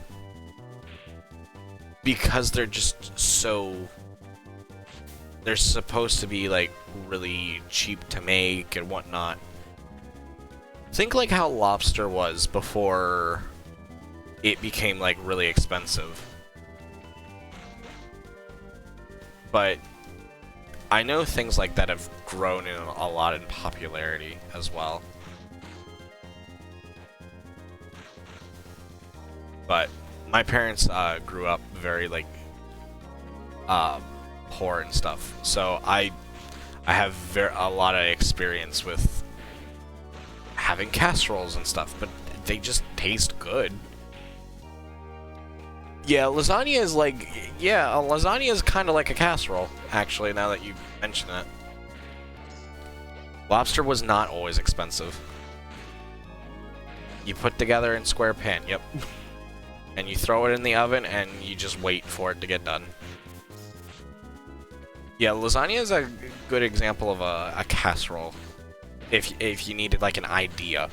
because they're just they're supposed to be like really cheap to make and whatnot. Think like how lobster was before it became like really expensive. But I know things like that have grown in a lot in popularity as well. But my parents grew up very like poor and stuff, so I have a lot of experience with having casseroles and stuff, but they just taste good. Yeah, lasagna is like... Yeah, a lasagna is kind of like a casserole, actually, now that you mention it. Lobster was not always expensive. You put together in square pan, yep. And you throw it in the oven, and you just wait for it to get done. Yeah, lasagna is a good example of a casserole, if you needed, like, an idea.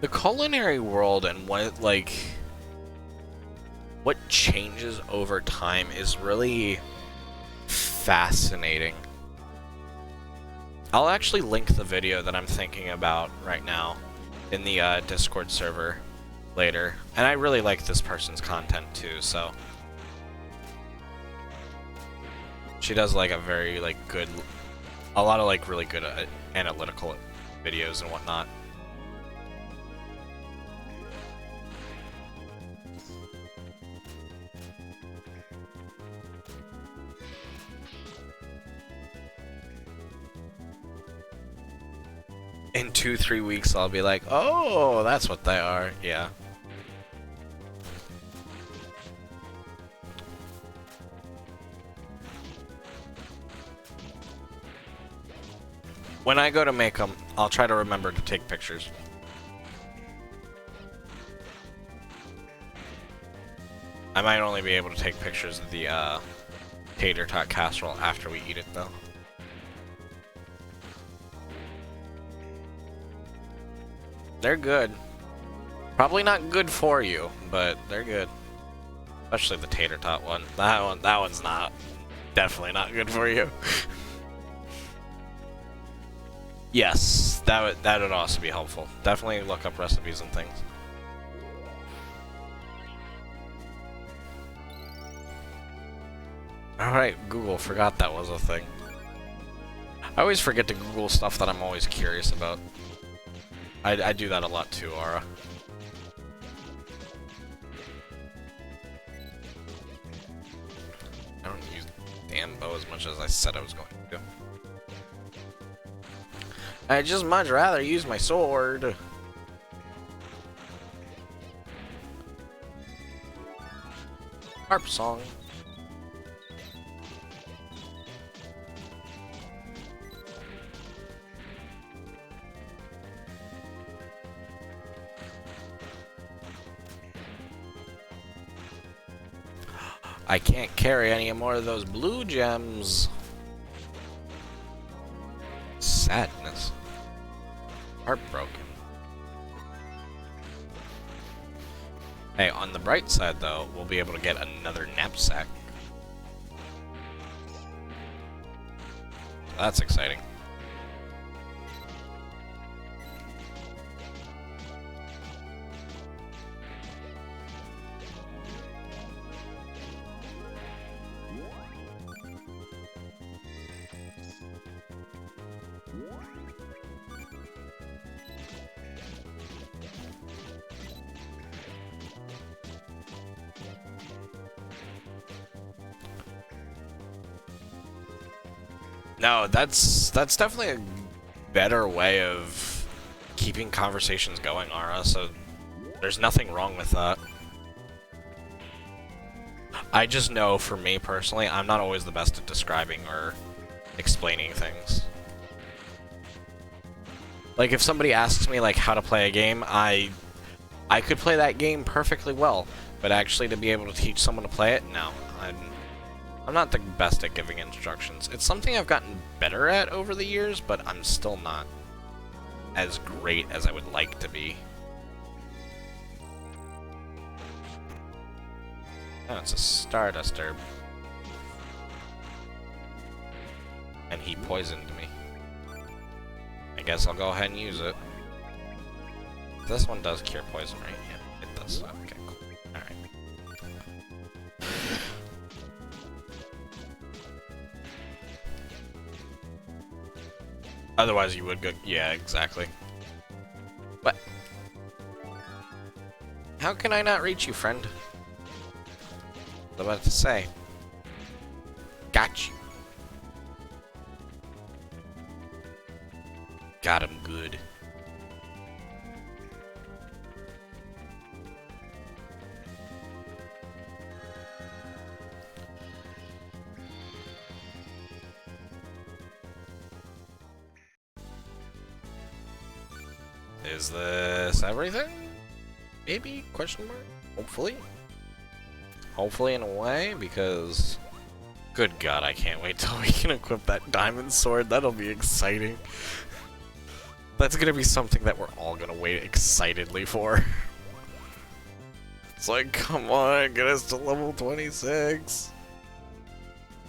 The culinary world and what changes over time is really fascinating. I'll actually link the video that I'm thinking about right now in the Discord server later. And I really like this person's content too, so she does like a very like good A lot of like really good analytical videos and whatnot. In 2-3 weeks, I'll be like, oh, that's what they are. Yeah. When I go to make them, I'll try to remember to take pictures. I might only be able to take pictures of the tater tot casserole after we eat it, though. They're good. Probably not good for you, but they're good. Especially the tater tot one. That one's not. Definitely not good for you. Yes, that would also be helpful. Definitely look up recipes and things. Alright, Google, forgot that was a thing. I always forget to Google stuff that I'm always curious about. I do that a lot too, Aura. I don't use the damn bow as much as I said I was going to. I'd just much rather use my sword. Harp song. I can't carry any more of those blue gems. Sadness. Heartbroken. Hey, on the bright side though, we'll be able to get another knapsack. That's exciting. No, that's definitely a better way of keeping conversations going, Ara, so there's nothing wrong with that. I just know, for me personally, I'm not always the best at describing or explaining things. Like, if somebody asks me, like, how to play a game, I could play that game perfectly well, but actually to be able to teach someone to play it, no. I'm not the best at giving instructions. It's something I've gotten better at over the years, but I'm still not as great as I would like to be. Oh, it's a Stardust herb. And he poisoned me. I guess I'll go ahead and use it. This one does cure poison, right? Yeah, it does. Okay, cool. Alright. Otherwise you would go... Yeah, exactly. What? How can I not reach you, friend? What was I about to say? Got you. Got him good. Is this everything? Maybe? Question mark? Hopefully. Hopefully in a way, because... Good God, I can't wait till we can equip that diamond sword. That'll be exciting. That's gonna be something that we're all gonna wait excitedly for. It's like, come on, get us to level 26.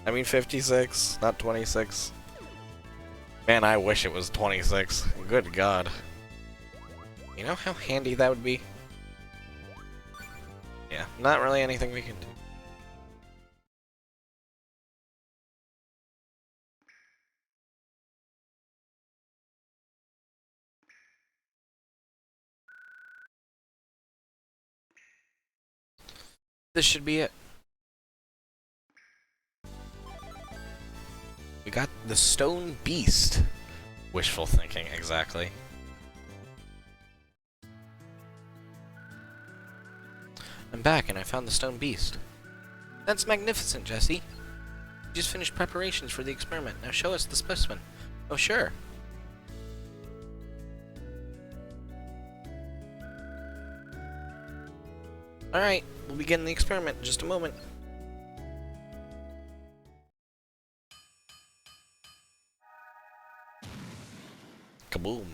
I mean 56, not 26. Man, I wish it was 26. Good God. You know how handy that would be? Yeah, not really anything we can do. This should be it. We got the stone beast. Wishful thinking, exactly. I'm back and I found the stone beast. That's magnificent, Jesse. You just finished preparations for the experiment. Now show us the specimen. Oh, sure. Alright, we'll begin the experiment in just a moment. Kaboom.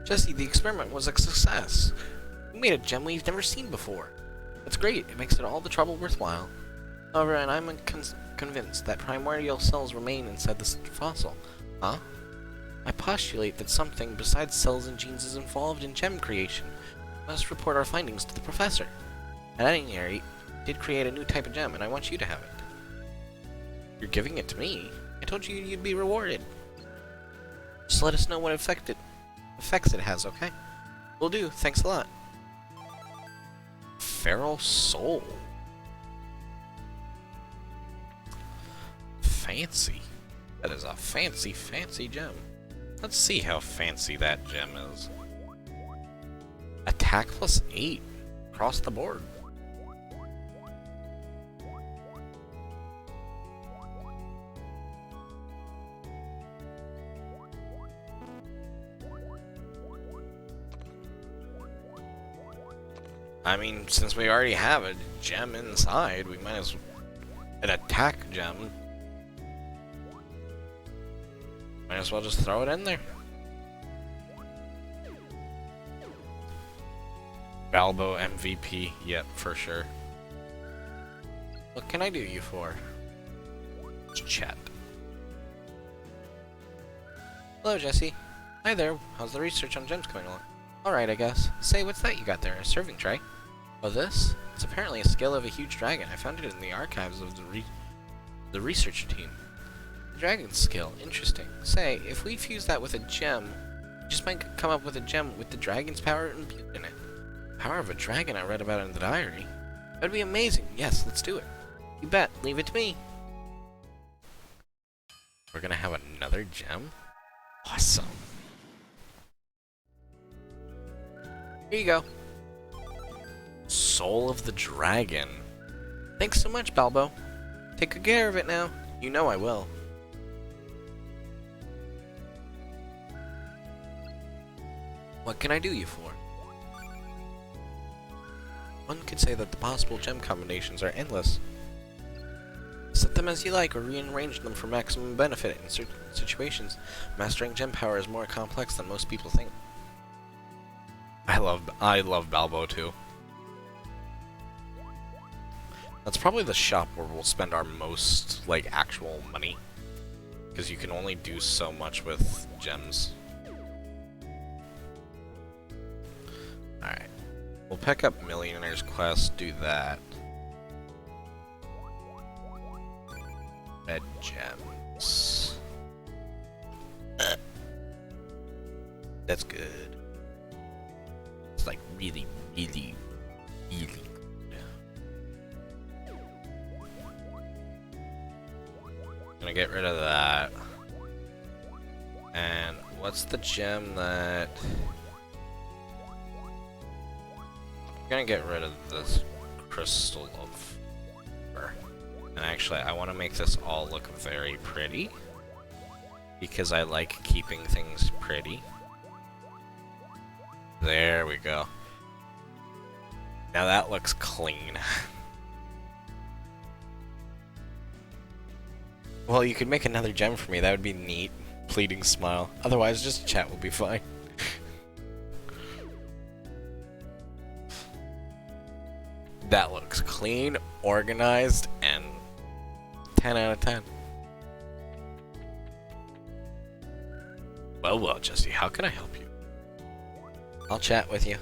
Jesse, the experiment was a success. We made a gem we've never seen before. That's great, it makes it all the trouble worthwhile. However, and I'm convinced that primordial cells remain inside this fossil. Huh? I postulate that something besides cells and genes is involved in gem creation. We must report our findings to the professor. At any rate, I did create a new type of gem, and I want you to have it. You're giving it to me? I told you you'd be rewarded. Just let us know what effects it has, okay? Will do, thanks a lot. Feral Soul. Fancy. That is a fancy, fancy gem. Let's see how fancy that gem is. Attack plus 8. Across the board. I mean, since we already have a gem inside, we might as well... An attack gem. Might as well just throw it in there. Balbo MVP, yep, for sure. What can I do you for? Chat. Hello, Jesse. Hi there. How's the research on gems coming along? Alright, I guess. Say, what's that you got there? A serving tray? Oh, this? It's apparently a scale of a huge dragon. I found it in the archives of the research team. The dragon scale. Interesting. Say, if we fuse that with a gem, we just might come up with a gem with the dragon's power imbued in it. Power of a dragon I read about in the diary. That'd be amazing. Yes, let's do it. You bet. Leave it to me. We're gonna have another gem? Awesome. Here you go. Soul of the Dragon. Thanks so much, Balbo. Take good care of it now. You know I will. What can I do you for? One could say that the possible gem combinations are endless. Set them as you like or rearrange them for maximum benefit in certain situations. Mastering gem power is more complex than most people think. I love Balbo too. That's probably the shop where we'll spend our most, like, actual money. Because you can only do so much with gems. Alright. We'll pick up Millionaire's Quest, do that. Red gems. That's good. It's like really, really, really good. Gonna get rid of that. And what's the gem that... Gonna get rid of this crystal of fur. And actually, I want to make this all look very pretty. Because I like keeping things pretty. There we go. Now that looks clean. Well, you could make another gem for me. That would be neat. Pleading smile. Otherwise, just chat will be fine. That looks clean, organized, and 10 out of 10. Well, Jesse, how can I help you? I'll chat with you.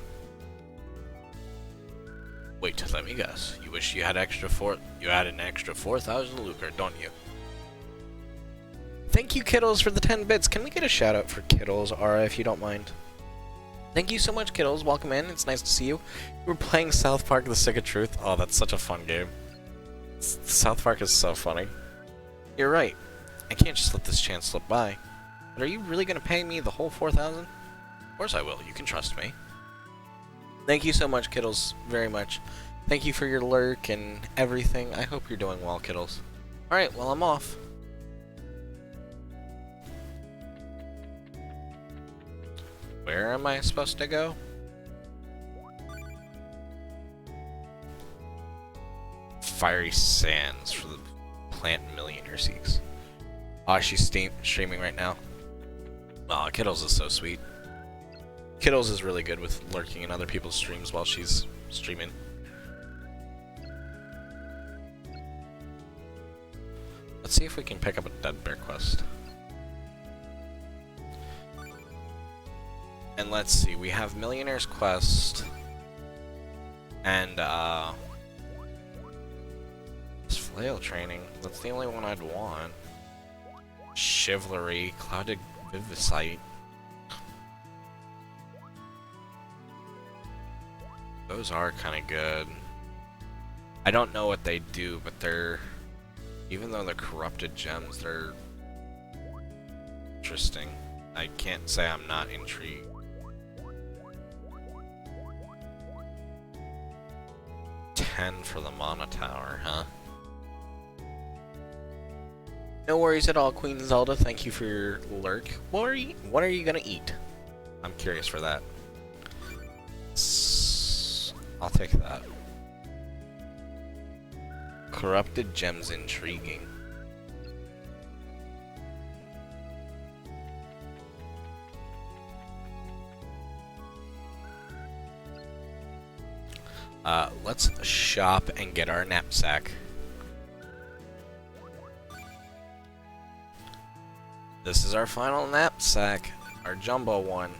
Wait, let me guess. You wish you had an extra 4,000 lucre, don't you? Thank you, Kittles, for the 10 bits. Can we get a shout out for Kittles, Aura, if you don't mind? Thank you so much, kiddos. Welcome in. It's nice to see you. We're playing South Park: The Stick of Truth. Oh, that's such a fun game. South Park is so funny. You're right. I can't just let this chance slip by. But are you really going to pay me the whole 4,000? Of course I will. You can trust me. Thank you so much, kiddos. Very much. Thank you for your lurk and everything. I hope you're doing well, kiddos. Alright, well, I'm off. Where am I supposed to go? Fiery Sands for the Plant Millionaire Seeks. Oh, she's streaming right now. Aw, Kittles is so sweet. Kittles is really good with lurking in other people's streams while she's streaming. Let's see if we can pick up a Dead Bear quest. And let's see, we have Millionaire's Quest and Flail Training. That's the only one I'd want. Chivalry, Clouded Vivicite. Those are kind of good. I don't know what they do, but they're... Even though they're corrupted gems, they're... interesting. I can't say I'm not intrigued. For the Mana Tower, huh? No worries at all, Queen Zelda. Thank you for your lurk. What are you gonna eat? I'm curious for that. I'll take that. Corrupted gems, intriguing. Let's shop and get our knapsack. This is our final knapsack, our jumbo one.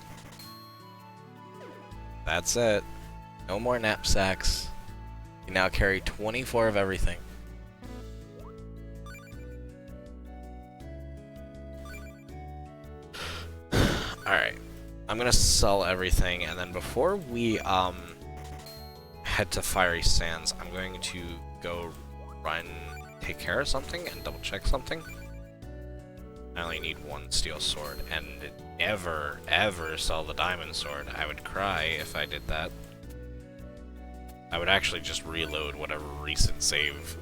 That's it. No more knapsacks. We now carry 24 of everything. Alright. I'm gonna sell everything, and then before we, head to Fiery Sands, I'm going to go take care of something and double check something. I only need one steel sword, and never, ever sell the diamond sword. I would cry if I did that. I would actually just reload whatever recent save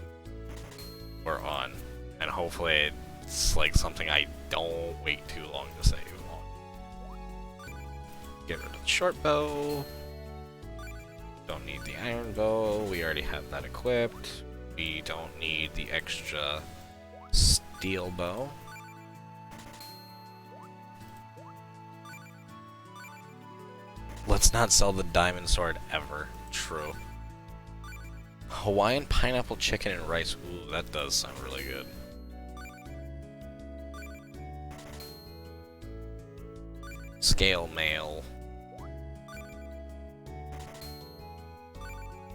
we're on, and hopefully it's like something I don't wait too long to save on. Get rid of the short bow. Don't need the iron bow, we already have that equipped. We don't need the extra steel bow. Let's not sell the diamond sword ever. True. Hawaiian pineapple chicken and rice. Ooh, that does sound really good. Scale mail.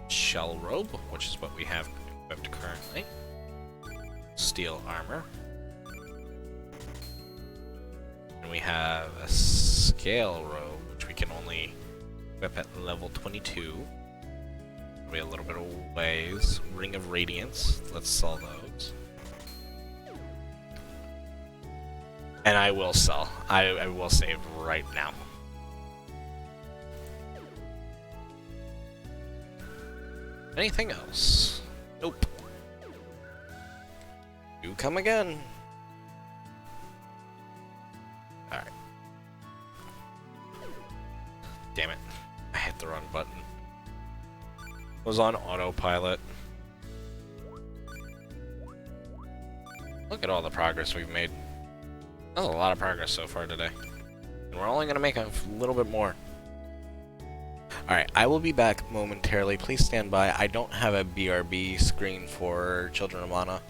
Shell robe, which is what we have equipped currently. Steel armor. And we have a scale robe, which we can only equip at level 22. We have a little bit of ways. Ring of Radiance. Let's sell those. And I will sell. I will save right now. Anything else? Nope. You come again. Alright. Damn it. I hit the wrong button. Was on autopilot. Look at all the progress we've made. That's a lot of progress so far today. And we're only going to make a little bit more. Alright, I will be back momentarily. Please stand by. I don't have a BRB screen for Children of Mana.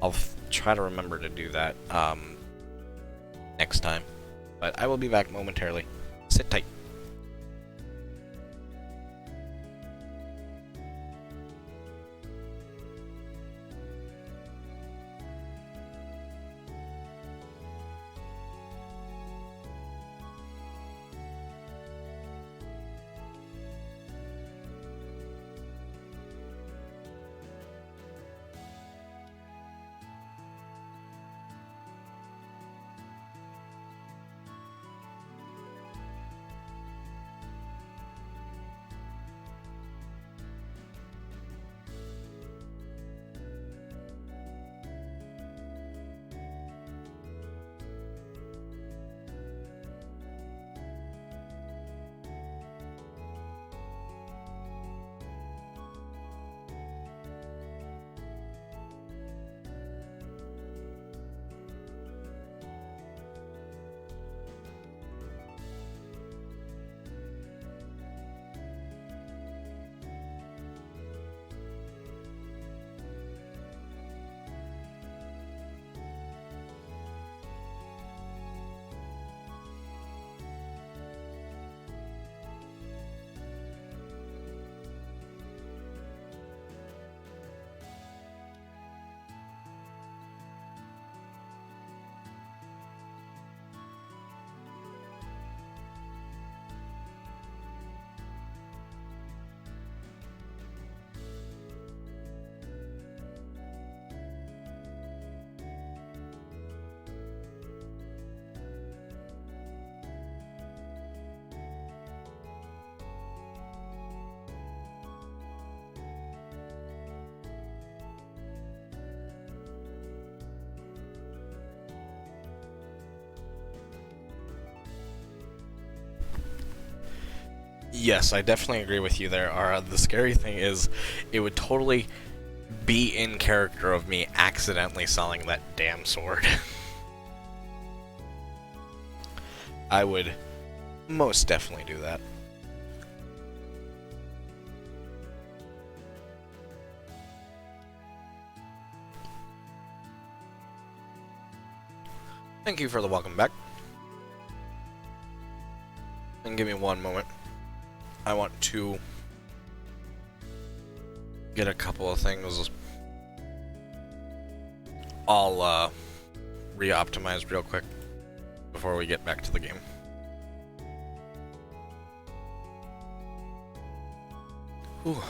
I'll try to remember to do that next time. But I will be back momentarily. Sit tight. Yes, I definitely agree with you there, Ara. The scary thing is, it would totally be in character of me accidentally selling that damn sword. I would most definitely do that. Thank you for the welcome back. And give me one moment. I want to get a couple of things all re-optimized real quick before we get back to the game. Whew.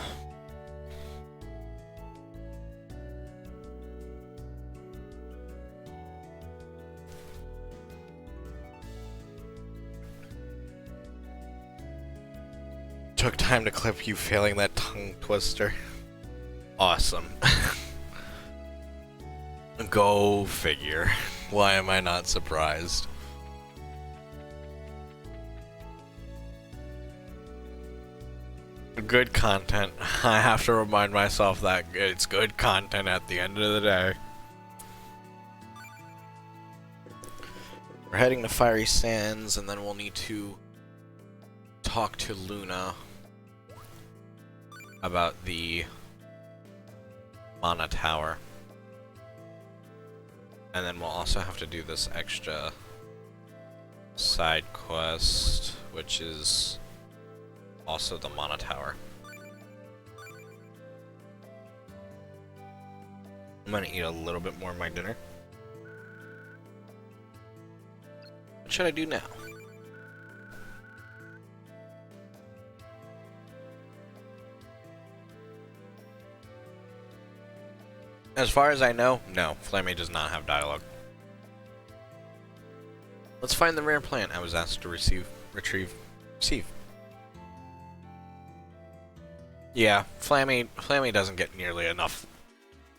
Took time to clip you failing that tongue twister. Awesome. Go figure. Why am I not surprised? Good content. I have to remind myself that it's good content at the end of the day. We're heading to Fiery Sands, and then we'll need to talk to Luna about the Mana Tower. And then we'll also have to do this extra side quest, which is also the Mana Tower. I'm gonna eat a little bit more of my dinner. What should I do now? As far as I know, no, Flammy does not have dialogue. Let's find the rare plant I was asked to receive. Yeah, Flammy doesn't get nearly enough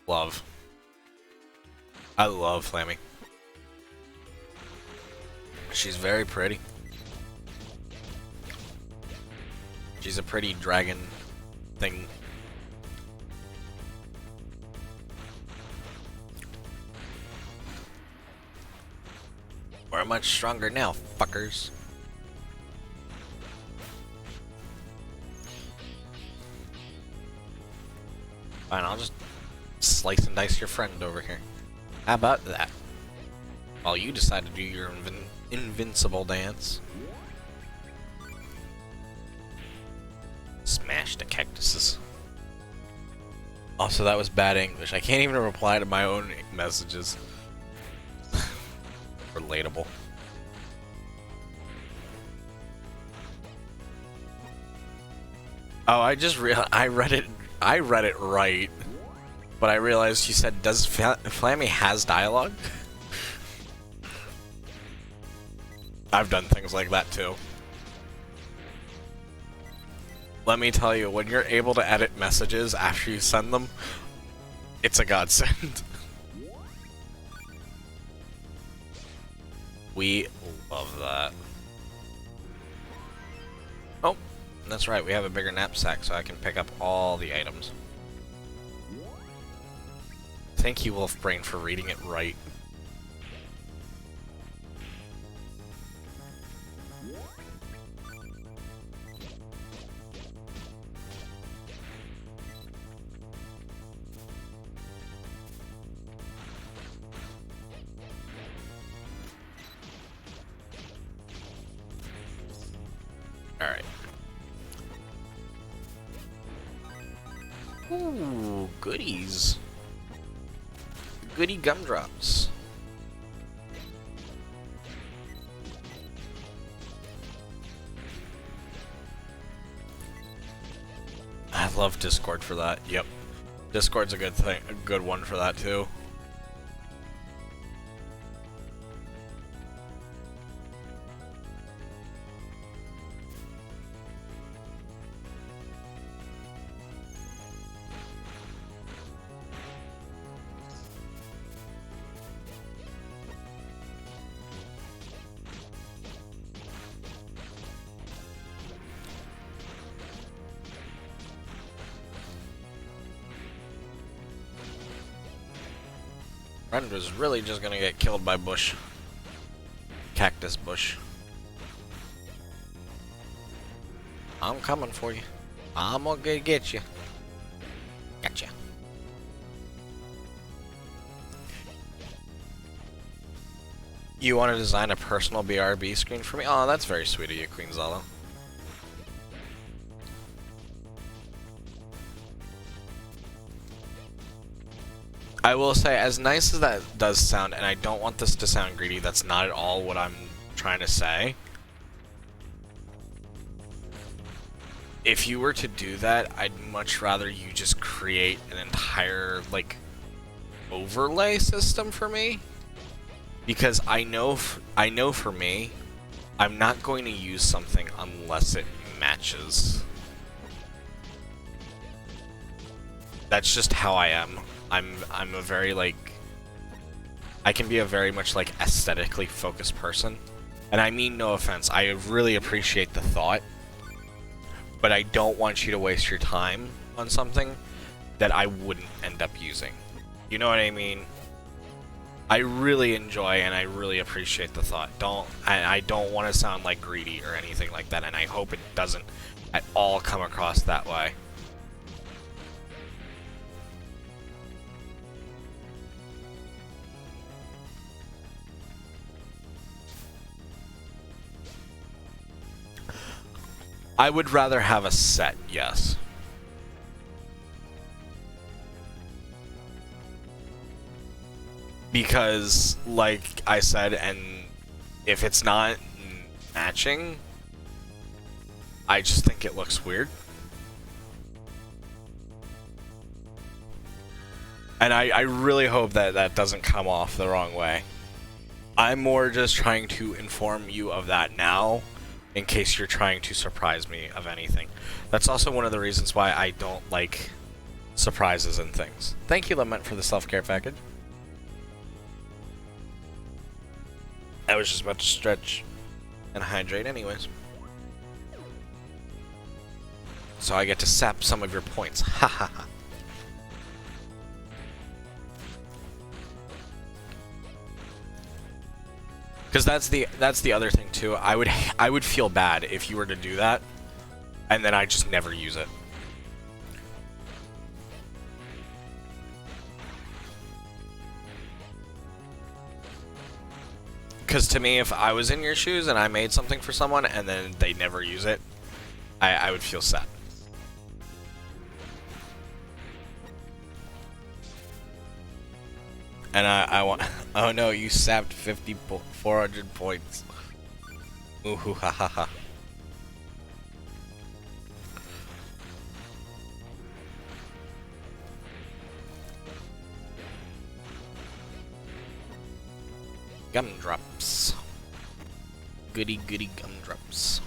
love. I love Flammy. She's very pretty. She's a pretty dragon thing. We're much stronger now, fuckers. Fine, I'll just slice and dice your friend over here. How about that? While you decide to do your invincible dance. Smash the cactuses. Also, that was bad English. I can't even reply to my own messages. Relatable. Oh, I read it right, but I realized you said, does Flammy has dialogue? I've done things like that too. Let me tell you, when you're able to edit messages after you send them, it's a godsend. We love that. Oh, that's right, we have a bigger knapsack so I can pick up all the items. Thank you, Wolfbrain, for reading it right. Alright. Ooh, goodies. Goody gumdrops. I love Discord for that. Yep. Discord's a good thing, a good one for that too. Friend was really just gonna get killed by bush. Cactus bush. I'm coming for you. I'm gonna get you. Gotcha. You want to design a personal BRB screen for me? Oh, that's very sweet of you, Queen Zala. I will say, as nice as that does sound, and I don't want this to sound greedy, that's not at all what I'm trying to say. If you were to do that, I'd much rather you just create an entire, like, overlay system for me. Because I know for me, I'm not going to use something unless it matches. That's just how I am. I'm a very, like, I can be a very much, like, aesthetically focused person. And I mean no offense, I really appreciate the thought, but I don't want you to waste your time on something that I wouldn't end up using. You know what I mean? I really enjoy and I really appreciate the thought. I don't want to sound like greedy or anything like that, and I hope it doesn't at all come across that way. I would rather have a set, yes. Because, like I said, and if it's not matching, I just think it looks weird. And I really hope that that doesn't come off the wrong way. I'm more just trying to inform you of that now, in case you're trying to surprise me of anything. That's also one of the reasons why I don't like surprises and things. Thank you, Lament, for the self-care package. I was just about to stretch and hydrate anyways. So I get to sap some of your points. Ha ha ha. Because that's the other thing too. I would feel bad if you were to do that, and then I just never use it. Because to me, if I was in your shoes and I made something for someone and then they never use it, I would feel sad. And I want... Oh no, you sapped 400 points. Ooh ha ha ha. Gumdrops. Goody goody gumdrops.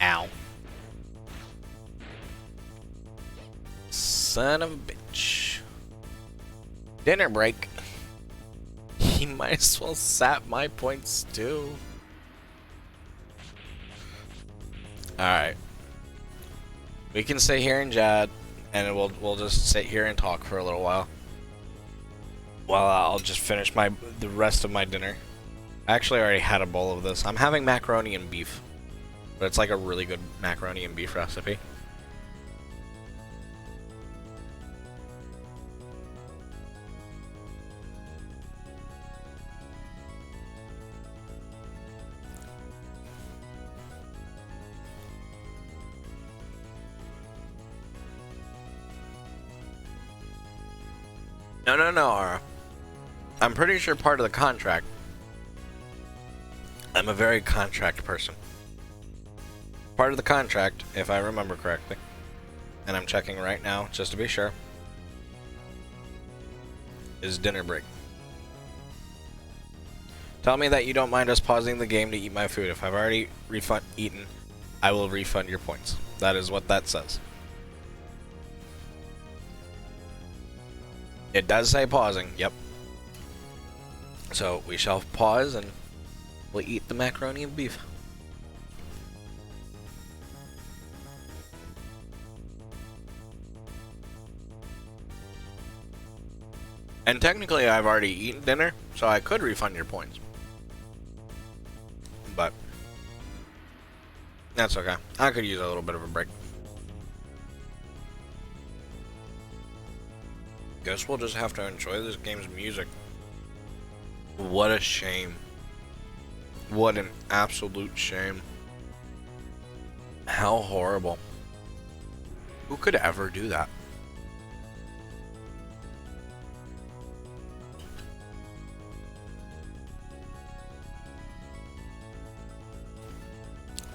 Ow. Son of a bitch. Dinner break. He might as well sap my points too. Alright. We can sit here and chat, and we'll just sit here and talk for a little while. Well, I'll just finish the rest of my dinner. I actually already had a bowl of this. I'm having macaroni and beef, but it's like a really good macaroni and beef recipe. No, Aura. I'm pretty sure part of the contract. I'm a very contract person. Part of the contract, if I remember correctly, and I'm checking right now just to be sure, is dinner break. Tell me that you don't mind us pausing the game to eat my food. If I've already eaten, I will refund your points. That is what that says. It does say pausing, yep. So we shall pause and we'll eat the macaroni and beef. And technically, I've already eaten dinner, so I could refund your points. But that's okay. I could use a little bit of a break. Guess we'll just have to enjoy this game's music. What a shame. What an absolute shame. How horrible. Who could ever do that?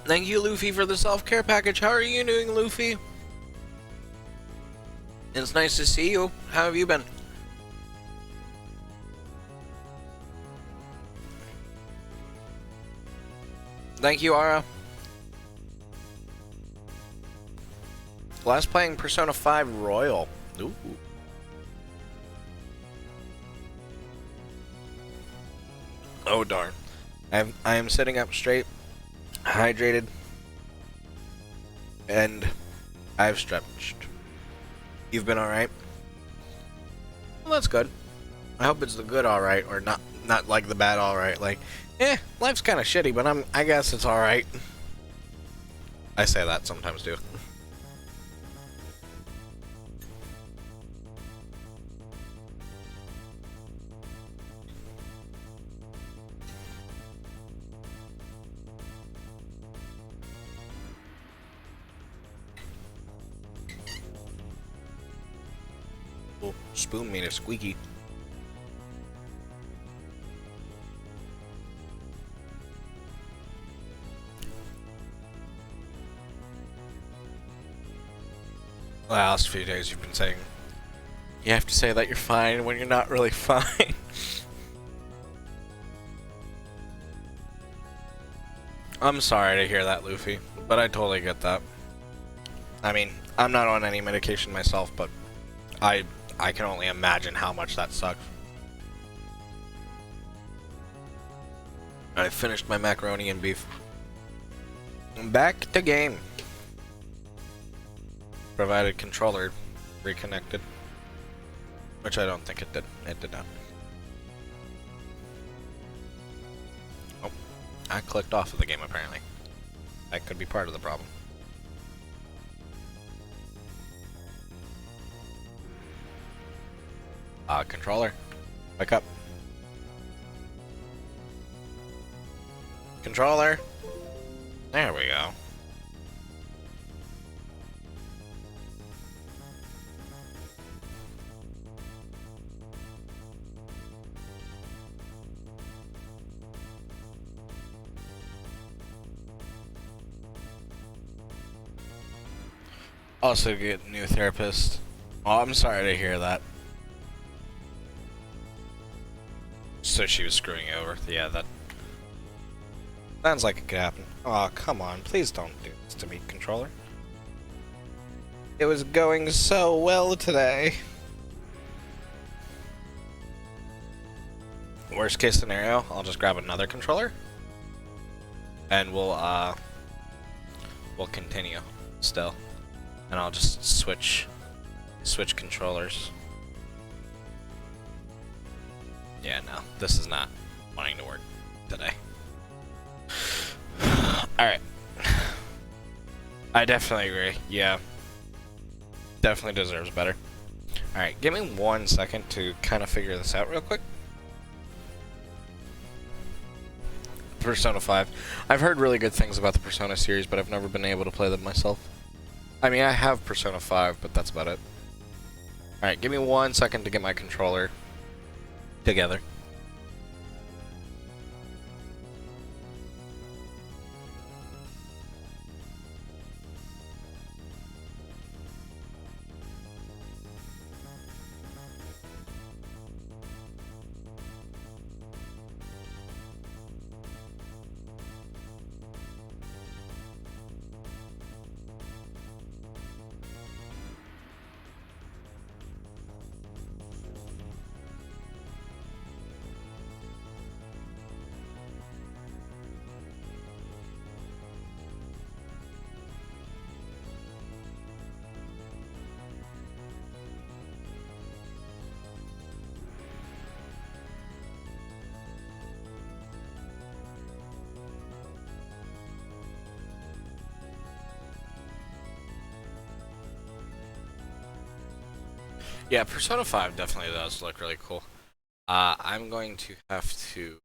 Thank you, Luffy, for the self-care package. How are you doing, Luffy? It's nice to see you. How have you been? Thank you, Ara. Last playing Persona 5 Royal. Ooh. Oh, darn. I am sitting up straight, hydrated, and I've stretched. You've been alright? Well, that's good. I hope it's the good alright, or not like the bad alright. Like, life's kind of shitty, but I guess it's alright. I say that sometimes too. Oh, spoon made a squeaky. The last few days you've been saying you have to say that you're fine when you're not really fine. I'm sorry to hear that, Luffy, but I totally get that. I mean, I'm not on any medication myself, but I can only imagine how much that sucks. I finished my macaroni and beef. Back to game. Provided controller reconnected. Which I don't think it did. It did not. Oh. I clicked off of the game apparently. That could be part of the problem. Controller. Wake up. Controller. There we go. Also get a new therapist. Oh, I'm sorry to hear that. So she was screwing you over. Yeah, that sounds like it could happen. Aw, oh, come on. Please don't do this to me, controller. It was going so well today. Worst case scenario, I'll just grab another controller. And we'll continue still. And I'll just switch controllers. Yeah, no, this is not wanting to work today. Alright. I definitely agree, yeah. Definitely deserves better. Alright, give me 1 second to kind of figure this out real quick. Persona 5. I've heard really good things about the Persona series, but I've never been able to play them myself. I mean, I have Persona 5, but that's about it. Alright, give me 1 second to get my controller together. Yeah, Persona 5 definitely does look really cool. I'm going to have to.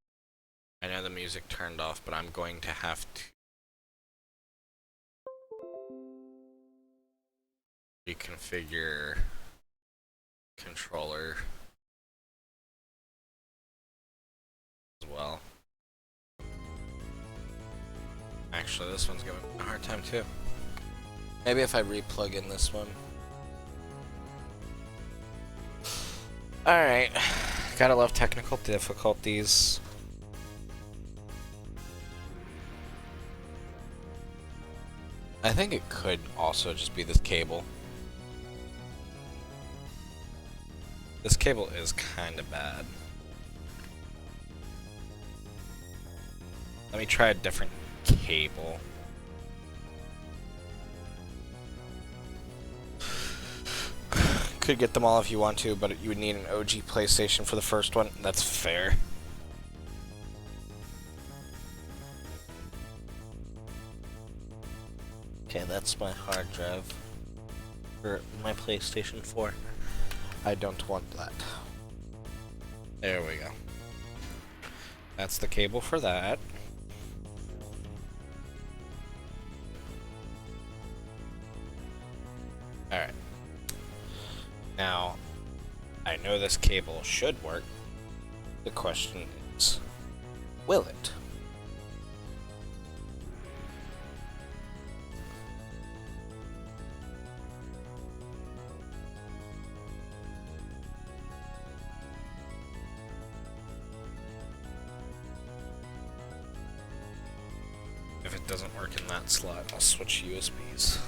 I know the music turned off, but I'm going to have to reconfigure controller as well. Actually, this one's giving me a hard time too. Maybe if I re-plug in this one. Alright. Gotta love technical difficulties. I think it could also just be this cable. This cable is kind of bad. Let me try a different cable. Could get them all if you want to, but you would need an OG PlayStation for the first one. That's fair. Okay, that's my hard drive for my PlayStation 4. I don't want that. There we go. That's the cable for that. Alright. Now, I know this cable should work. The question is, will it? If it doesn't work in that slot, I'll switch USBs.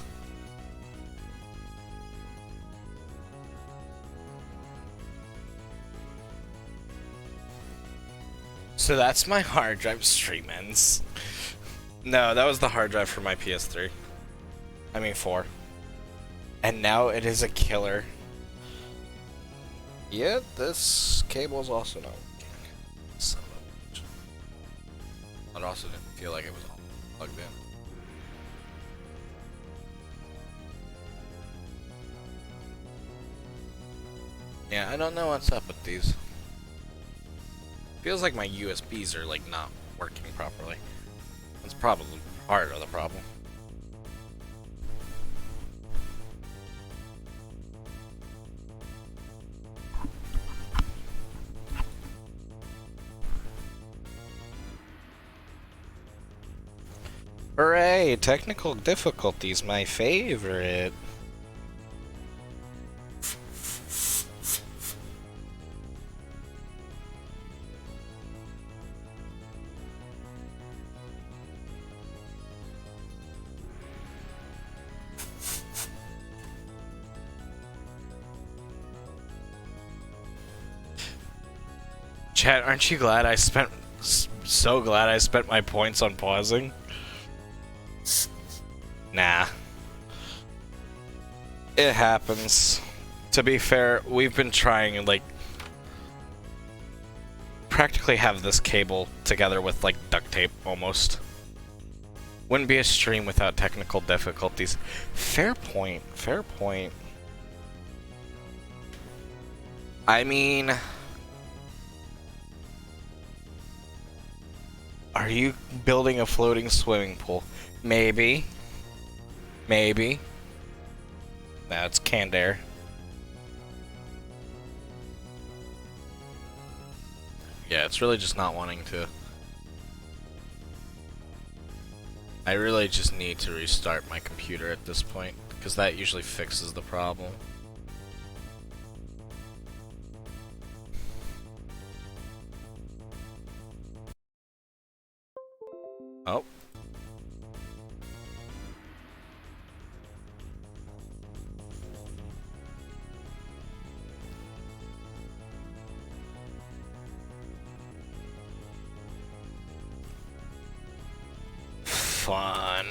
So that's my hard drive stream ends. No, that was the hard drive for my PS3. I mean 4. And now it is a killer. Yeah, this cable is also not working. Son of a bitch. It also didn't feel like it was all plugged in. Yeah, I don't know what's up with these. Feels like my USBs are like not working properly. That's probably part of the problem. Hooray! Technical difficulties, my favorite. Chat, aren't you glad I spent so glad I spent my points on pausing? Nah. It happens. To be fair, we've been trying and like practically have this cable together with like duct tape almost. Wouldn't be a stream without technical difficulties. Fair point, fair point. I mean, are you building a floating swimming pool? Maybe. Maybe. Nah, it's canned air. Yeah, it's really just not wanting to. I really just need to restart my computer at this point, because that usually fixes the problem. Oh. Fun.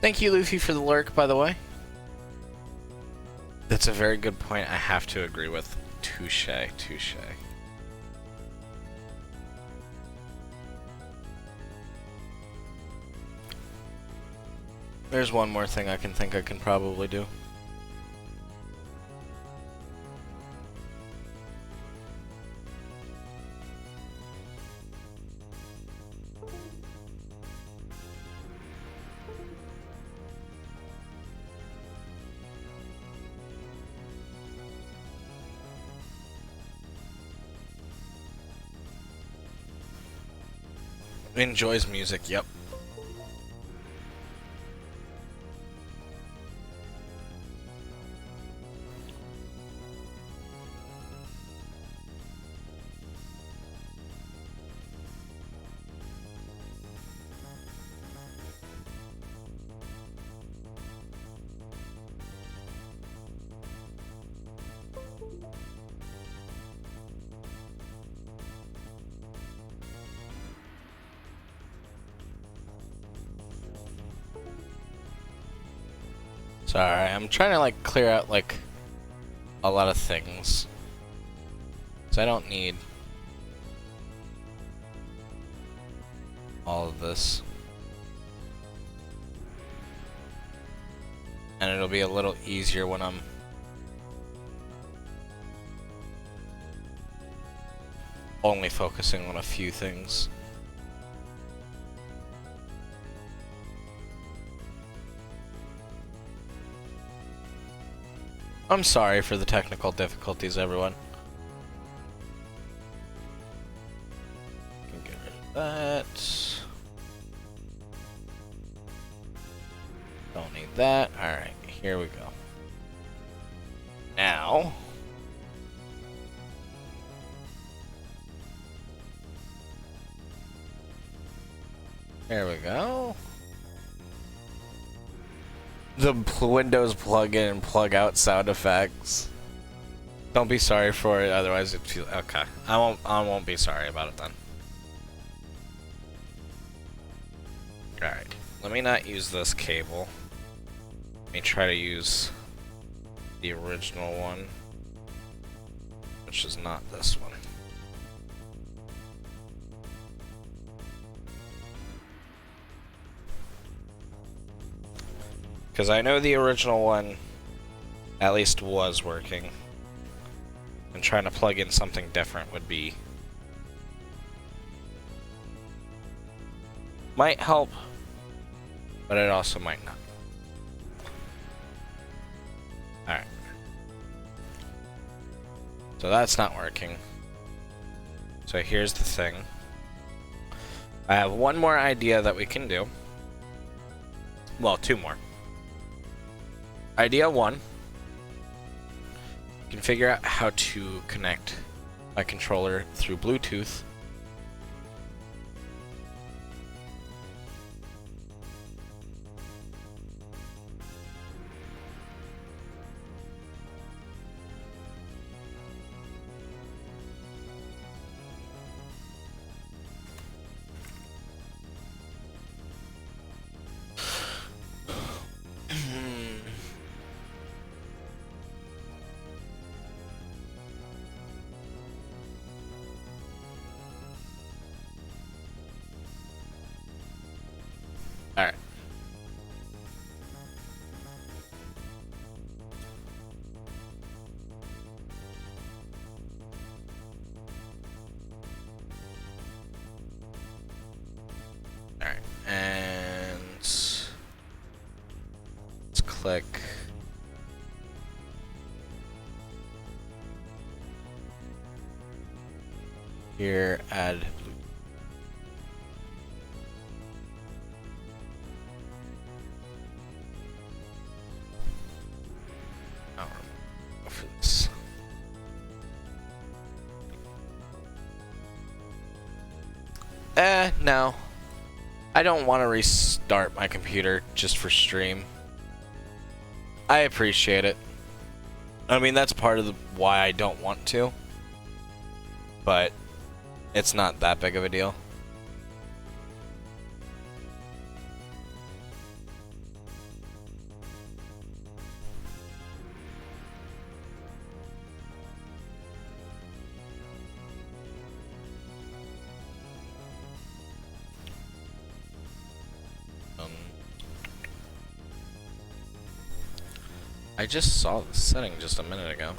Thank you, Luffy, for the lurk, by the way. That's a very good point. I have to agree with. Touche, touche. There's one more thing I can probably do. Enjoys music, yep. Sorry, I'm trying to like clear out like a lot of things. So I don't need all of this. And it'll be a little easier when I'm only focusing on a few things. I'm sorry for the technical difficulties, everyone. Can get rid of that. Don't need that. Alright, here we go. Now... there we go. The Windows plug-in and plug-out sound effects. Don't be sorry for it, otherwise it feels okay. I won't be sorry about it then. Alright. Let me not use this cable. Let me try to use the original one, which is not this one. Because I know the original one at least was working. And trying to plug in something different would be... might help, but it also might not. Alright. So that's not working. So here's the thing. I have one more idea that we can do. Well, two more. Idea one. You can figure out how to connect my controller through Bluetooth. Alright. Alright, and let's click here, add Bluetooth. For this. No. I don't want to restart my computer just for stream. I appreciate it. I mean, that's part of why I don't want to. But it's not that big of a deal. I just saw the setting just a minute ago.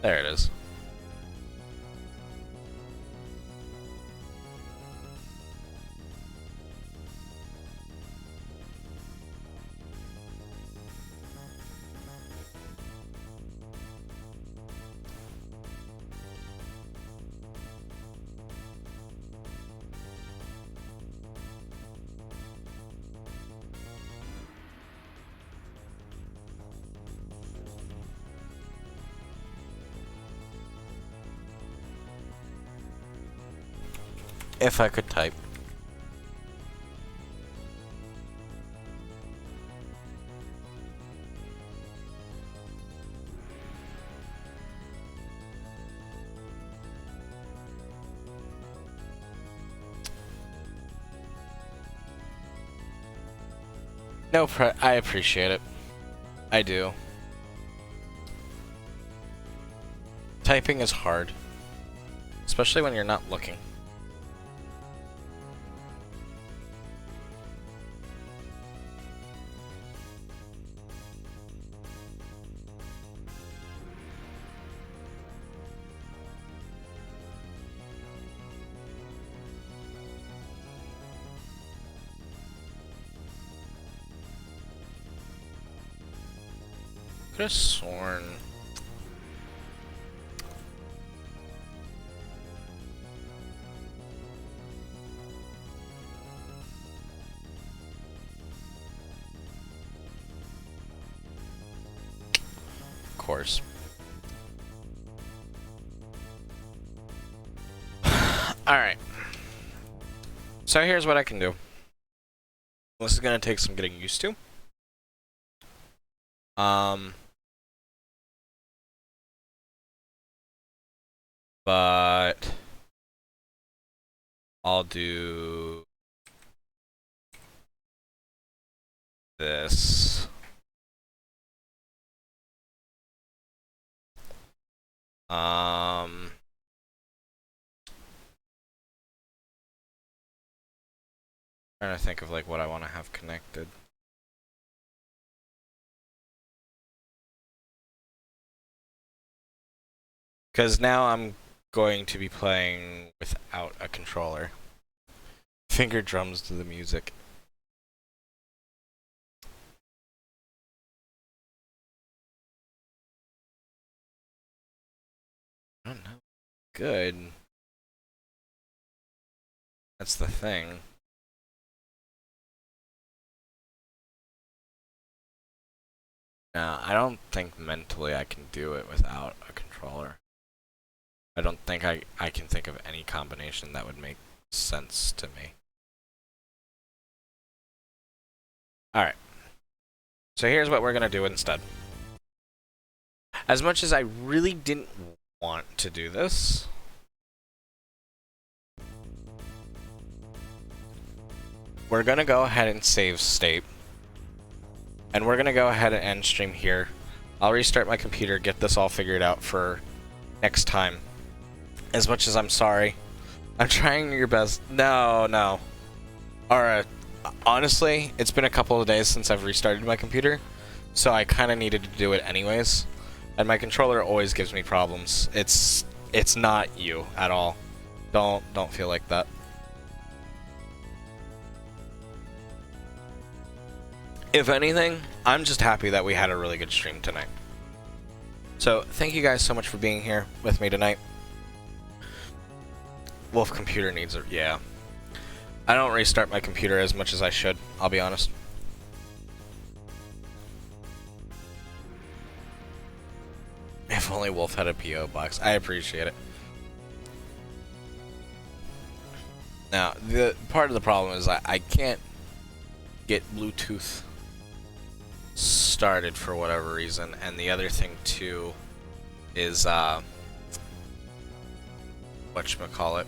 There it is. If I could type. No, I appreciate it. I do. Typing is hard, especially when you're not looking. Could have sworn. Of course. Alright. So here's what I can do. This is gonna take some getting used to. But I'll do this. Trying to think of like what I want to have connected. Because now I'm going to be playing without a controller. Finger drums to the music. I don't know. Good. That's the thing. No, I don't think mentally I can do it without a controller. I don't think I can think of any combination that would make sense to me. Alright. So here's what we're going to do instead. As much as I really didn't want to do this, we're going to go ahead and save state. And we're going to go ahead and end stream here. I'll restart my computer, get this all figured out for next time. As much as I'm sorry. I'm trying your best. No. Alright. Honestly, it's been a couple of days since I've restarted my computer. So I kind of needed to do it anyways. And my controller always gives me problems. It's not you at all. Don't feel like that. If anything, I'm just happy that we had a really good stream tonight. So, thank you guys so much for being here with me tonight. Wolf computer needs it, yeah. I don't restart my computer as much as I should, I'll be honest. If only Wolf had a P.O. box. I appreciate it. Now, the part of the problem is I can't get Bluetooth started for whatever reason, and the other thing too is whatchamacallit.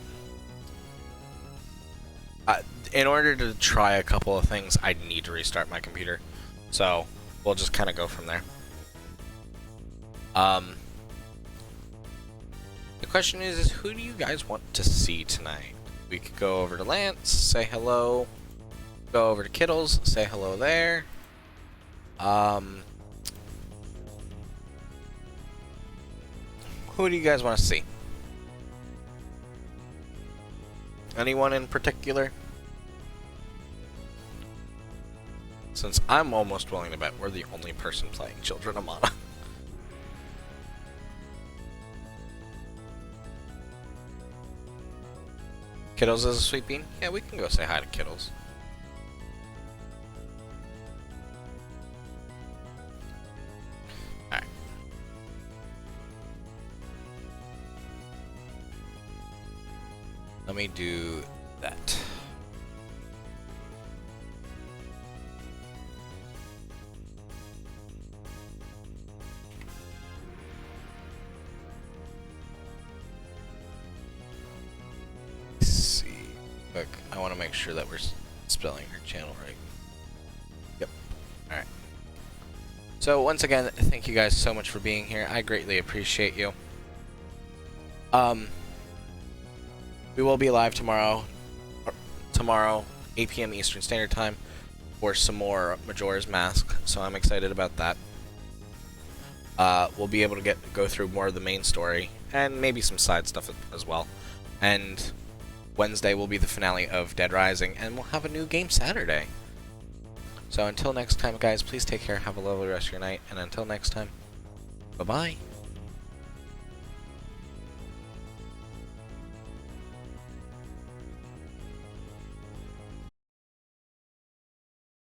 In order to try a couple of things, I'd need to restart my computer. So we'll just kind of go from there. The question is who do you guys want to see tonight? We could go over to Lance, say hello. Go over to Kittles, say hello there. Who do you guys want to see? Anyone in particular? Since I'm almost willing to bet we're the only person playing Children of Mana. Kittles is a sweet bean? Yeah, we can go say hi to Kittles. Alright. Let me do that. Look, I want to make sure that we're spelling her channel right. Yep. Alright. So, once again, thank you guys so much for being here. I greatly appreciate you. We will be live tomorrow. 8 p.m. Eastern Standard Time, for some more Majora's Mask, so I'm excited about that. We'll be able to go through more of the main story, and maybe some side stuff as well. And Wednesday will be the finale of Dead Rising, and we'll have a new game Saturday. So until next time, guys, please take care, have a lovely rest of your night, and until next time, bye-bye.